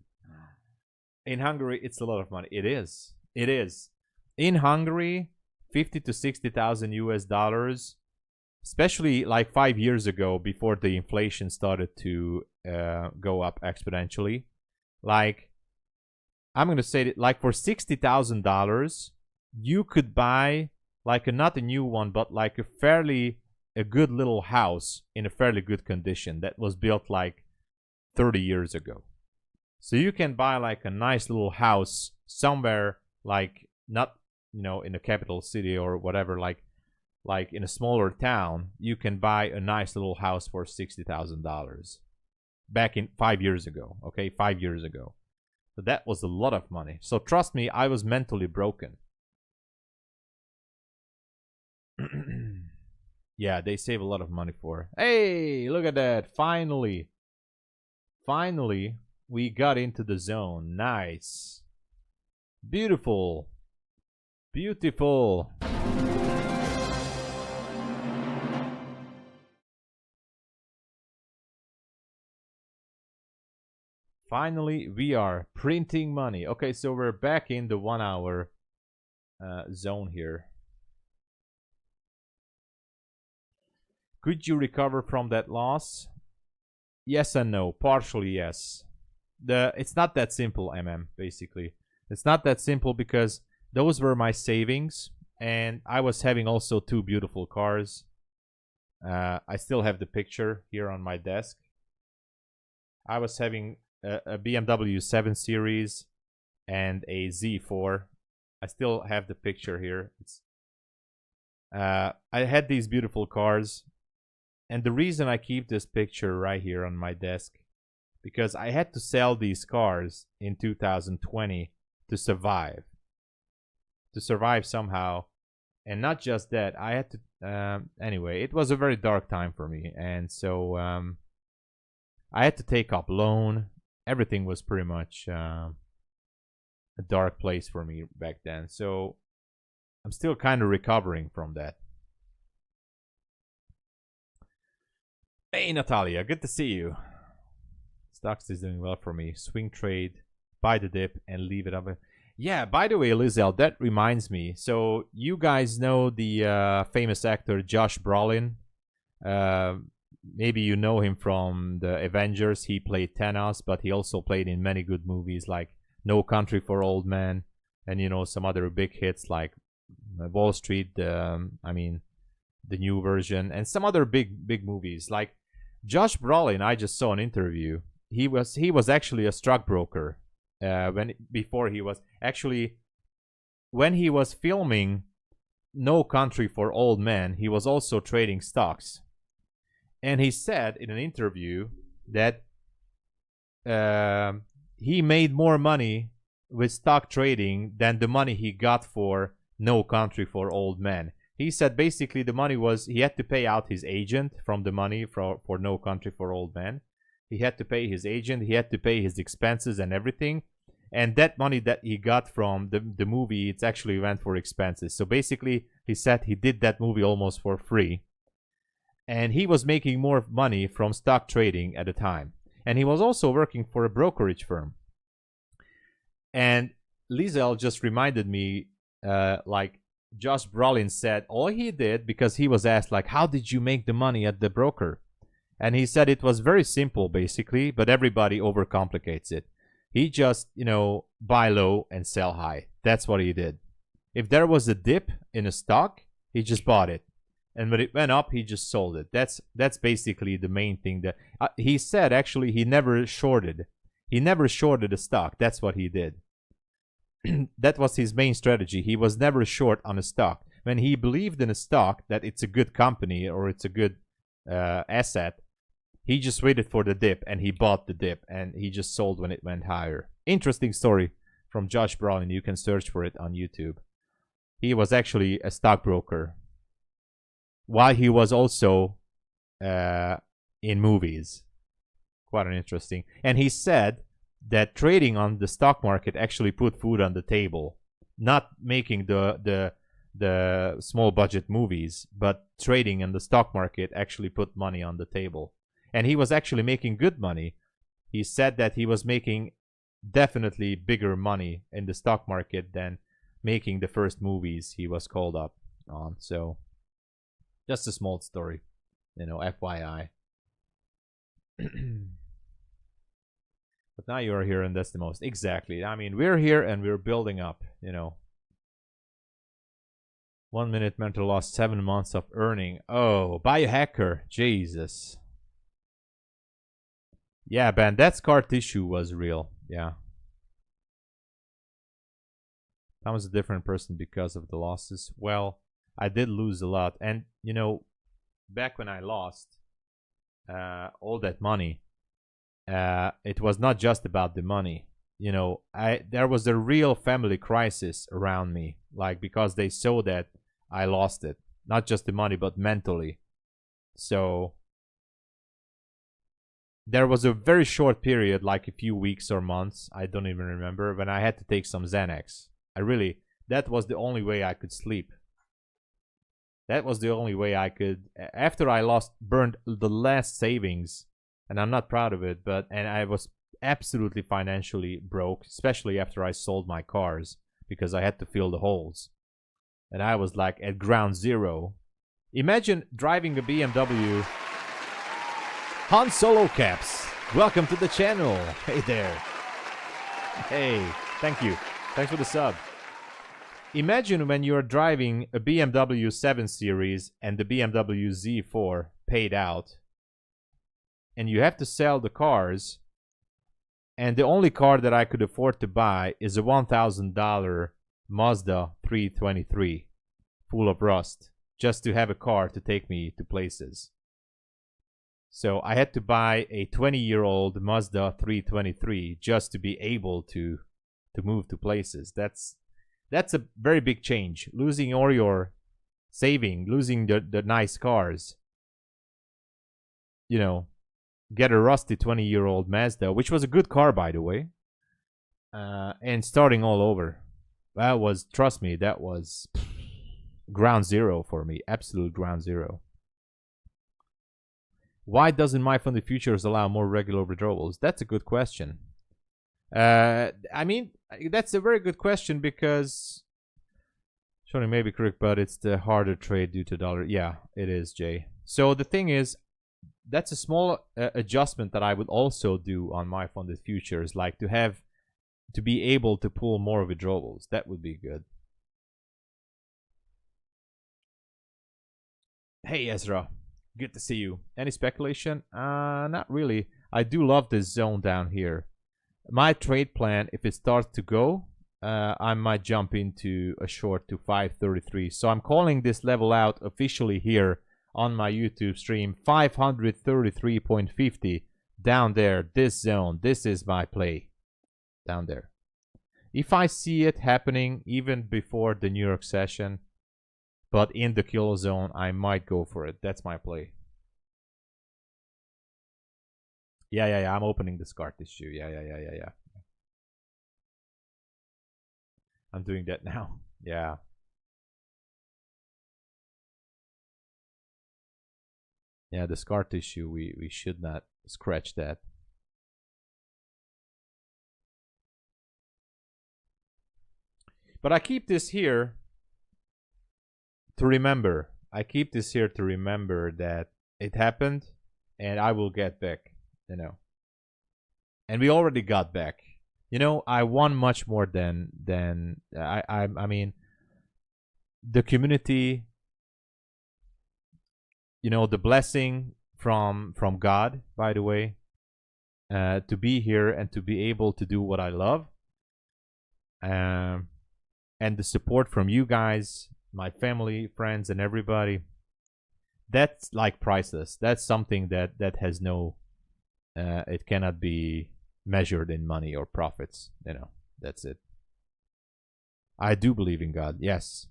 In Hungary, it's a lot of money. It is. It is. In Hungary, 50 to 60,000 US dollars, especially like 5 years ago before the inflation started to go up exponentially. Like, I'm going to say that like for $60,000, you could buy like not a new one, but like a good little house in a fairly good condition that was built like 30 years ago. So you can buy like a nice little house somewhere, like not, you know, in a capital city or whatever, like in a smaller town. You can buy a nice little house for $60,000 back in 5 years ago. Okay, 5 years ago. So that was a lot of money. So trust me, I was mentally broken. Yeah, they save a lot of money for. Hey, look at that. Finally, we got into the zone. Nice. Beautiful. Beautiful. Finally, we are printing money. Okay, so we're back in the 1 hour zone here. Could you recover from that loss? Yes and no. Partially, yes. It's not that simple, basically. It's not that simple because those were my savings, and I was having also 2 beautiful cars. I still have the picture here on my desk. I was having a BMW 7 Series and a Z4. I still have the picture here. I had these beautiful cars. And the reason I keep this picture right here on my desk, because I had to sell these cars in 2020 to survive. To survive somehow. And not just that, I had to... anyway, it was a very dark time for me. And so I had to take up loan. Everything was pretty much a dark place for me back then. So I'm still kind of recovering from that. Hey, Natalia, good to see you. Stocks is doing well for me. Swing trade, buy the dip, and leave it up. Yeah, by the way, Lizelle, that reminds me. So you guys know the famous actor Josh Brolin. Maybe you know him from the Avengers. He played Thanos, but he also played in many good movies like No Country for Old Men, and you know some other big hits like Wall Street. I mean, the new version, and some other big movies like. Josh Brolin, I just saw an interview. He was actually a stockbroker when he was filming No Country for Old Men. He was also trading stocks, and he said in an interview that he made more money with stock trading than the money he got for No Country for Old Men. He said basically the money was, he had to pay out his agent from the money for No Country for Old Men. He had to pay his agent, he had to pay his expenses and everything. And that money that he got from the movie, it actually went for expenses. So basically, he said he did that movie almost for free. And he was making more money from stock trading at the time. And he was also working for a brokerage firm. And Lizelle just reminded me, like, Josh Brolin said all he did, because he was asked like, how did you make the money at the broker? And he said it was very simple basically, but everybody overcomplicates it. He just, you know, buy low and sell high. That's what he did. If there was a dip in a stock, he just bought it. And when it went up, he just sold it. That's basically the main thing that he said. Actually, he never shorted. He never shorted a stock. That's what he did. That was his main strategy. He was never short on a stock. When he believed in a stock that it's a good company or it's a good asset. He just waited for the dip and he bought the dip and he just sold when it went higher. Interesting story from Josh Brown. You can search for it on YouTube. He was actually a stockbroker while he was also in movies. Quite an interesting. And he said that trading on the stock market actually put food on the table. Not making the small budget movies, but trading in the stock market actually put money on the table. And he was actually making good money. He said that he was making definitely bigger money in the stock market than making the first movies he was called up on. So just a small story, you know, FYI. But now you're here and that's the most. Exactly. I mean, we're here and we're building up, you know. 1 minute mental loss, 7 months of earning. Oh, biohacker. Jesus. Yeah, man, that scar tissue was real. Yeah. I was a different person because of the losses. Well, I did lose a lot. And, you know, back when I lost all that money, it was not just about the money. You know, there was a real family crisis around me. Like, because they saw that I lost it. Not just the money, but mentally. So there was a very short period, like a few weeks or months, I don't even remember, when I had to take some Xanax. That was the only way I could sleep. That was the only way I could, after I burned the last savings, and I'm not proud of it, and I was absolutely financially broke, especially after I sold my cars, because I had to fill the holes. And I was like at ground zero. Imagine driving a BMW. Han Solo Caps, welcome to the channel. Hey there. Hey, thank you. Thanks for the sub. Imagine when you're driving a BMW 7 Series and the BMW Z4 paid out, and you have to sell the cars, and the only car that I could afford to buy is a $1,000 Mazda 323 full of rust, just to have a car to take me to places. So I had to buy a 20-year-old Mazda 323 just to be able to move to places. That's a very big change. Losing all your saving, losing the nice cars. You know, get a rusty 20-year-old Mazda, which was a good car, by the way, and starting all over. That was, trust me, that was ground zero for me. Absolute ground zero. Why doesn't MyFundedFutures allow more regular withdrawals? That's a good question. I mean, that's a very good question because Shoni may be correct, but it's the harder trade due to dollar. Yeah, it is, Jay. So the thing is, that's a small adjustment that I would also do on MyFundedFutures, like to be able to pull more withdrawals. That would be good. Hey, Ezra. Good to see you. Any speculation? Not really. I do love this zone down here. My trade plan, if it starts to go, I might jump into a short to 533. So I'm calling this level out officially here on my YouTube stream. 533.50 down there. This zone. This is my play down there. If I see it happening even before the New York session, but in the kill zone, I might go for it. That's my play. Yeah. I'm opening the scar tissue. Yeah. I'm doing that now. Yeah. Yeah, the scar tissue, we should not scratch that. But I keep this here to remember. I keep this here to remember that it happened and I will get back, you know. And we already got back. You know, I won much more than I mean, the community, you know, the blessing from God, by the way, to be here and to be able to do what I love, and the support from you guys, my family, friends, and everybody. that's like priceless. That's something that has no, it cannot be measured in money or profits. You know, that's it. I do believe in God. Yes,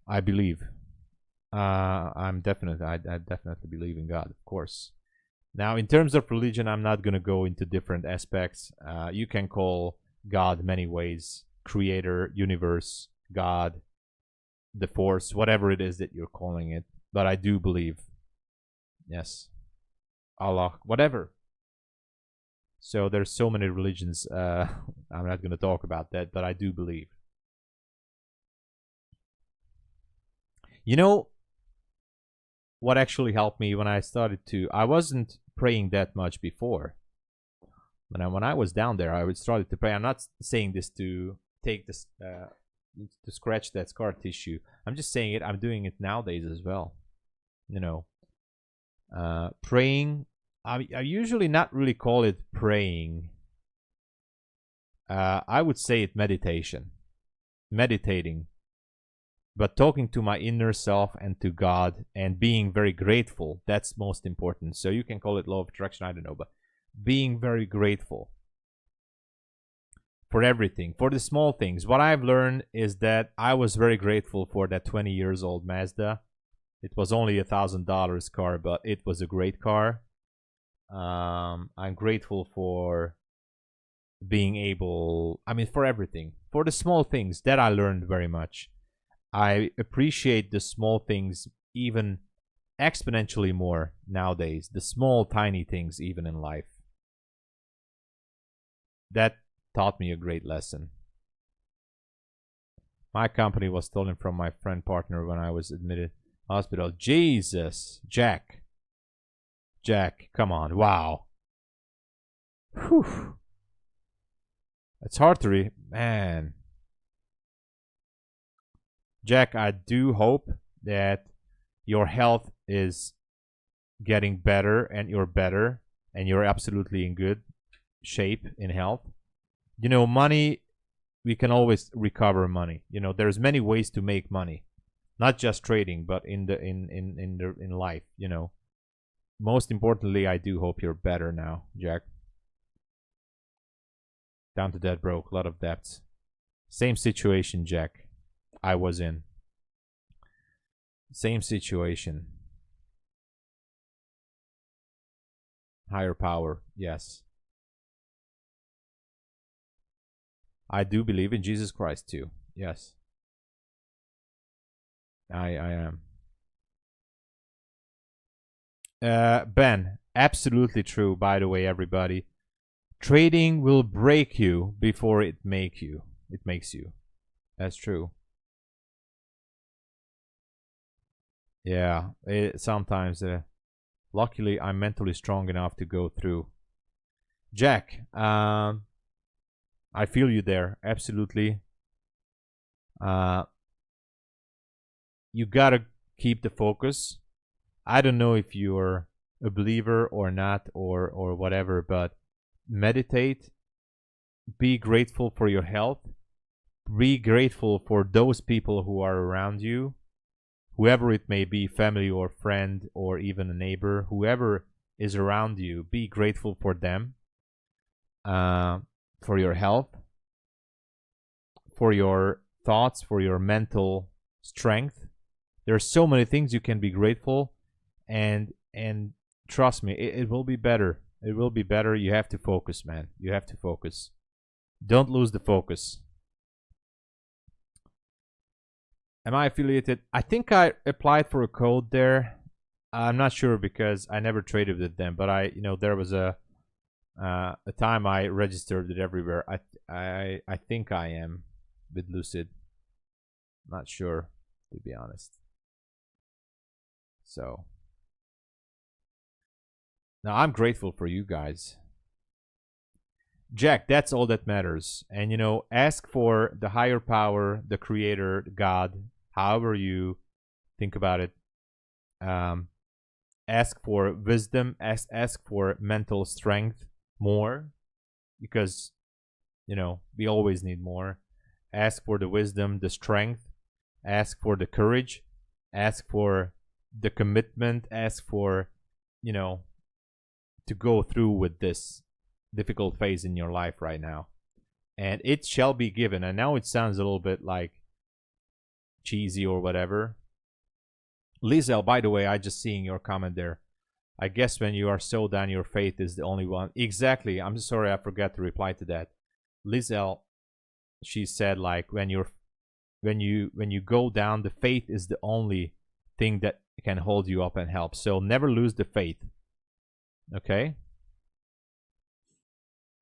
I believe. I definitely believe in God, of course. Now, in terms of religion, I'm not going to go into different aspects. You can call God many ways: creator, universe, God, the force, whatever it is that you're calling it. But I do believe, yes, Allah, whatever. So there's so many religions. I'm not going to talk about that, but I do believe. You know what actually helped me when I started to, I wasn't praying that much before. When I was down there, I started to pray. I'm not saying this to take this, to scratch that scar tissue. I'm just saying it. I'm doing it nowadays as well. You know, praying. I usually not really call it praying. I would say it meditating, but talking to my inner self and to God and being very grateful. That's most important. So you can call it law of attraction, I don't know, but being very grateful for everything, for the small things. What I've learned is that I was very grateful for that 20 years old Mazda. It was only $1,000 car, but it was a great car. I'm grateful for being able, for everything, for the small things that I learned very much. I appreciate the small things even exponentially more nowadays. The small, tiny things even in life. That taught me a great lesson. My company was stolen from my friend partner when I was admitted hospital. Jesus, Jack, come on, wow. Whew. It's hard to read, man. Jack, I do hope that your health is getting better and you're absolutely in good shape in health. You know, money, we can always recover money. You know, there's many ways to make money, not just trading, but in life. You know, most importantly, I do hope you're better now, Jack. Down to debt broke, a lot of debts. Same situation, Jack. I was in. Same situation. Higher power, yes. I do believe in Jesus Christ too. Yes. I am. Ben, absolutely true, by the way, everybody. Trading will break you before it makes you. That's true. Yeah, sometimes. Luckily, I'm mentally strong enough to go through. Jack, I feel you there. Absolutely. You gotta keep the focus. I don't know if you're a believer or not, or whatever, but meditate. Be grateful for your health. Be grateful for those people who are around you. Whoever it may be, family or friend or even a neighbor, whoever is around you, be grateful for them, for your health, for your thoughts, for your mental strength. There are so many things you can be grateful, and trust me, it will be better. It will be better. You have to focus, man. You have to focus. Don't lose the focus. Am I affiliated? I think I applied for a code there. I'm not sure because I never traded with them, but there was a time I registered it everywhere. I think I am with Lucid. Not sure, to be honest. So now I'm grateful for you guys. Jack, that's all that matters. And ask for the higher power, the creator, God, however you think about it. Ask for wisdom, ask for mental strength more, because we always need more. Ask for the wisdom, the strength, ask for the courage, ask for the commitment, ask for, you know, to go through with this difficult phase in your life right now, and it shall be given. And now it sounds a little bit like cheesy or whatever. Lizel, by the way, I just seeing your comment there. I guess when you are so down, your faith is the only one. Exactly. I'm sorry, I forgot to reply to that. Lizel, she said, like, when you go down, the faith is the only thing that can hold you up and help. So never lose the faith. Okay.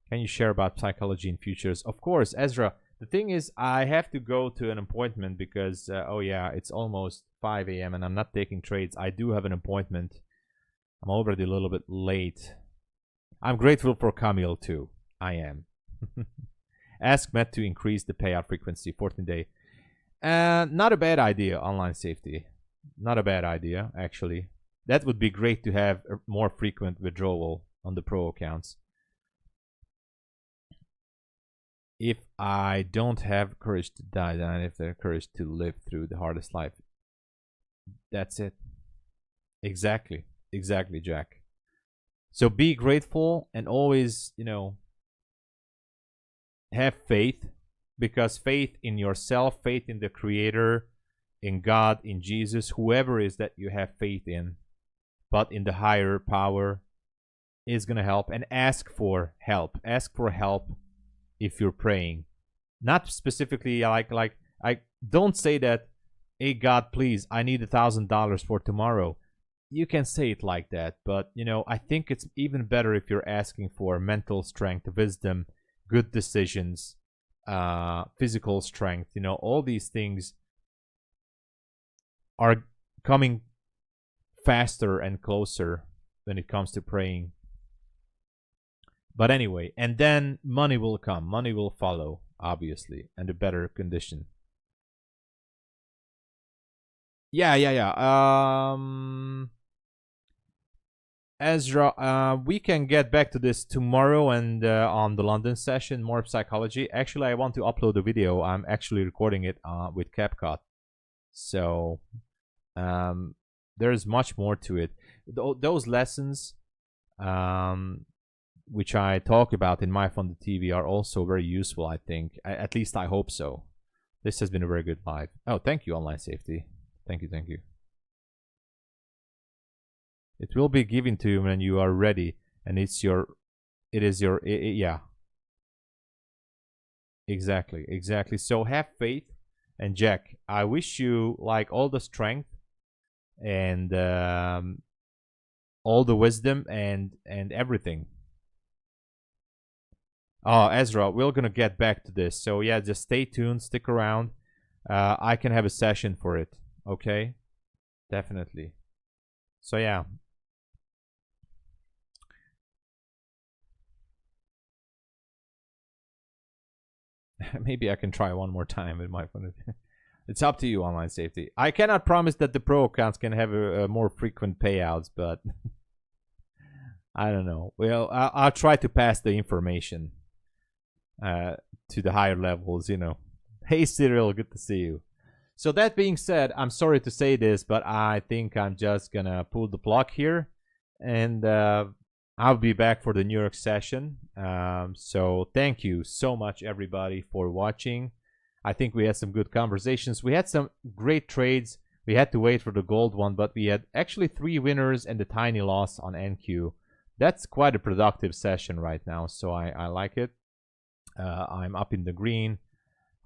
Can you share about psychology in futures? Of course, Ezra. The thing is, I have to go to an appointment because, oh yeah, it's almost 5 a.m. and I'm not taking trades. I do have an appointment. I'm already a little bit late. I'm grateful for Camille too. I am. Ask Matt to increase the payout frequency, 14-day. Not a bad idea, online safety. Not a bad idea, actually. That would be great to have a more frequent withdrawal on the pro accounts. If I don't have courage to die, then I have the courage to live through the hardest life. That's it. Exactly. Exactly, Jack. So be grateful and always, you know, have faith, because faith in yourself, faith in the Creator, in God, in Jesus, whoever is that you have faith in, but in the higher power, is going to help. And ask for help. Ask for help if you're praying. Not specifically like I don't say that, hey God, please, I need $1,000 for tomorrow. You can say it like that, but you know, I think it's even better if you're asking for mental strength, wisdom, good decisions, physical strength. You know, all these things are coming faster and closer when it comes to praying. But anyway, and then money will come, money will follow, obviously, and a better condition. Yeah. Ezra, we can get back to this tomorrow and on the London session, more psychology. Actually, I want to upload a video. I'm actually recording it with CapCut. So there's much more to it. Those lessons which I talk about in MyFundedTV are also very useful, I think. At least I hope so. This has been a very good live. Oh, thank you, Online Safety. Thank you. It will be given to you when you are ready, and it is your, yeah. Exactly. So have faith, and Jack, I wish you like all the strength and all the wisdom and everything. Oh, Ezra, we're gonna get back to this. So yeah, just stay tuned, stick around. I can have a session for it. Okay, definitely. So yeah. Maybe I can try one more time with my phone. It's up to you, Online Safety. I cannot promise that the pro accounts can have a more frequent payouts, but I don't know. Well, I'll try to pass the information to the higher levels, you know. Hey, Cyril, good to see you. So that being said, I'm sorry to say this, but I think I'm just gonna pull the plug here, and I'll be back for the New York session. So thank you so much, everybody, for watching. I think we had some good conversations. We had some great trades. We had to wait for the gold one, but we had actually 3 winners and a tiny loss on NQ. That's quite a productive session right now, so I like it. I'm up in the green.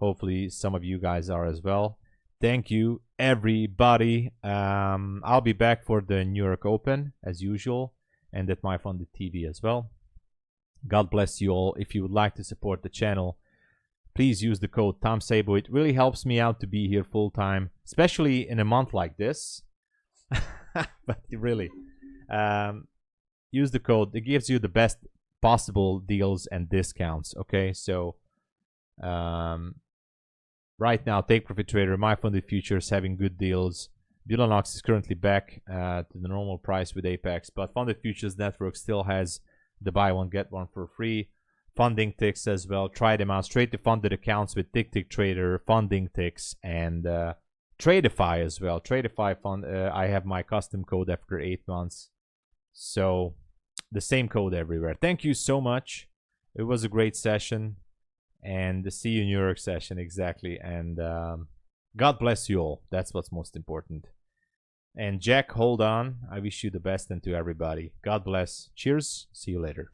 Hopefully some of you guys are as well. Thank you, everybody. I'll be back for the New York Open as usual, and at MyFundedTV as well. God bless you all. If you would like to support the channel, please use the code TOMSABO. It really helps me out to be here full time, especially in a month like this. But really, use the code. It gives you the best possible deals and discounts. Okay, so right now, Take Profit Trader, MyFundedFutures having good deals. Bulenox is currently back to the normal price with Apex, but Funded Futures Network still has the buy one get one for free. FundingTicks as well. Try them out. Straight to funded accounts with TickTick Trader, FundingTicks, and TRADEIFY as well. TRADEIFY fund. I have my custom code after 8 months. So the same code everywhere. Thank you so much. It was a great session. And see you in New York session. Exactly. And God bless you all. That's what's most important. And Jack, hold on. I wish you the best and to everybody. God bless. Cheers. See you later.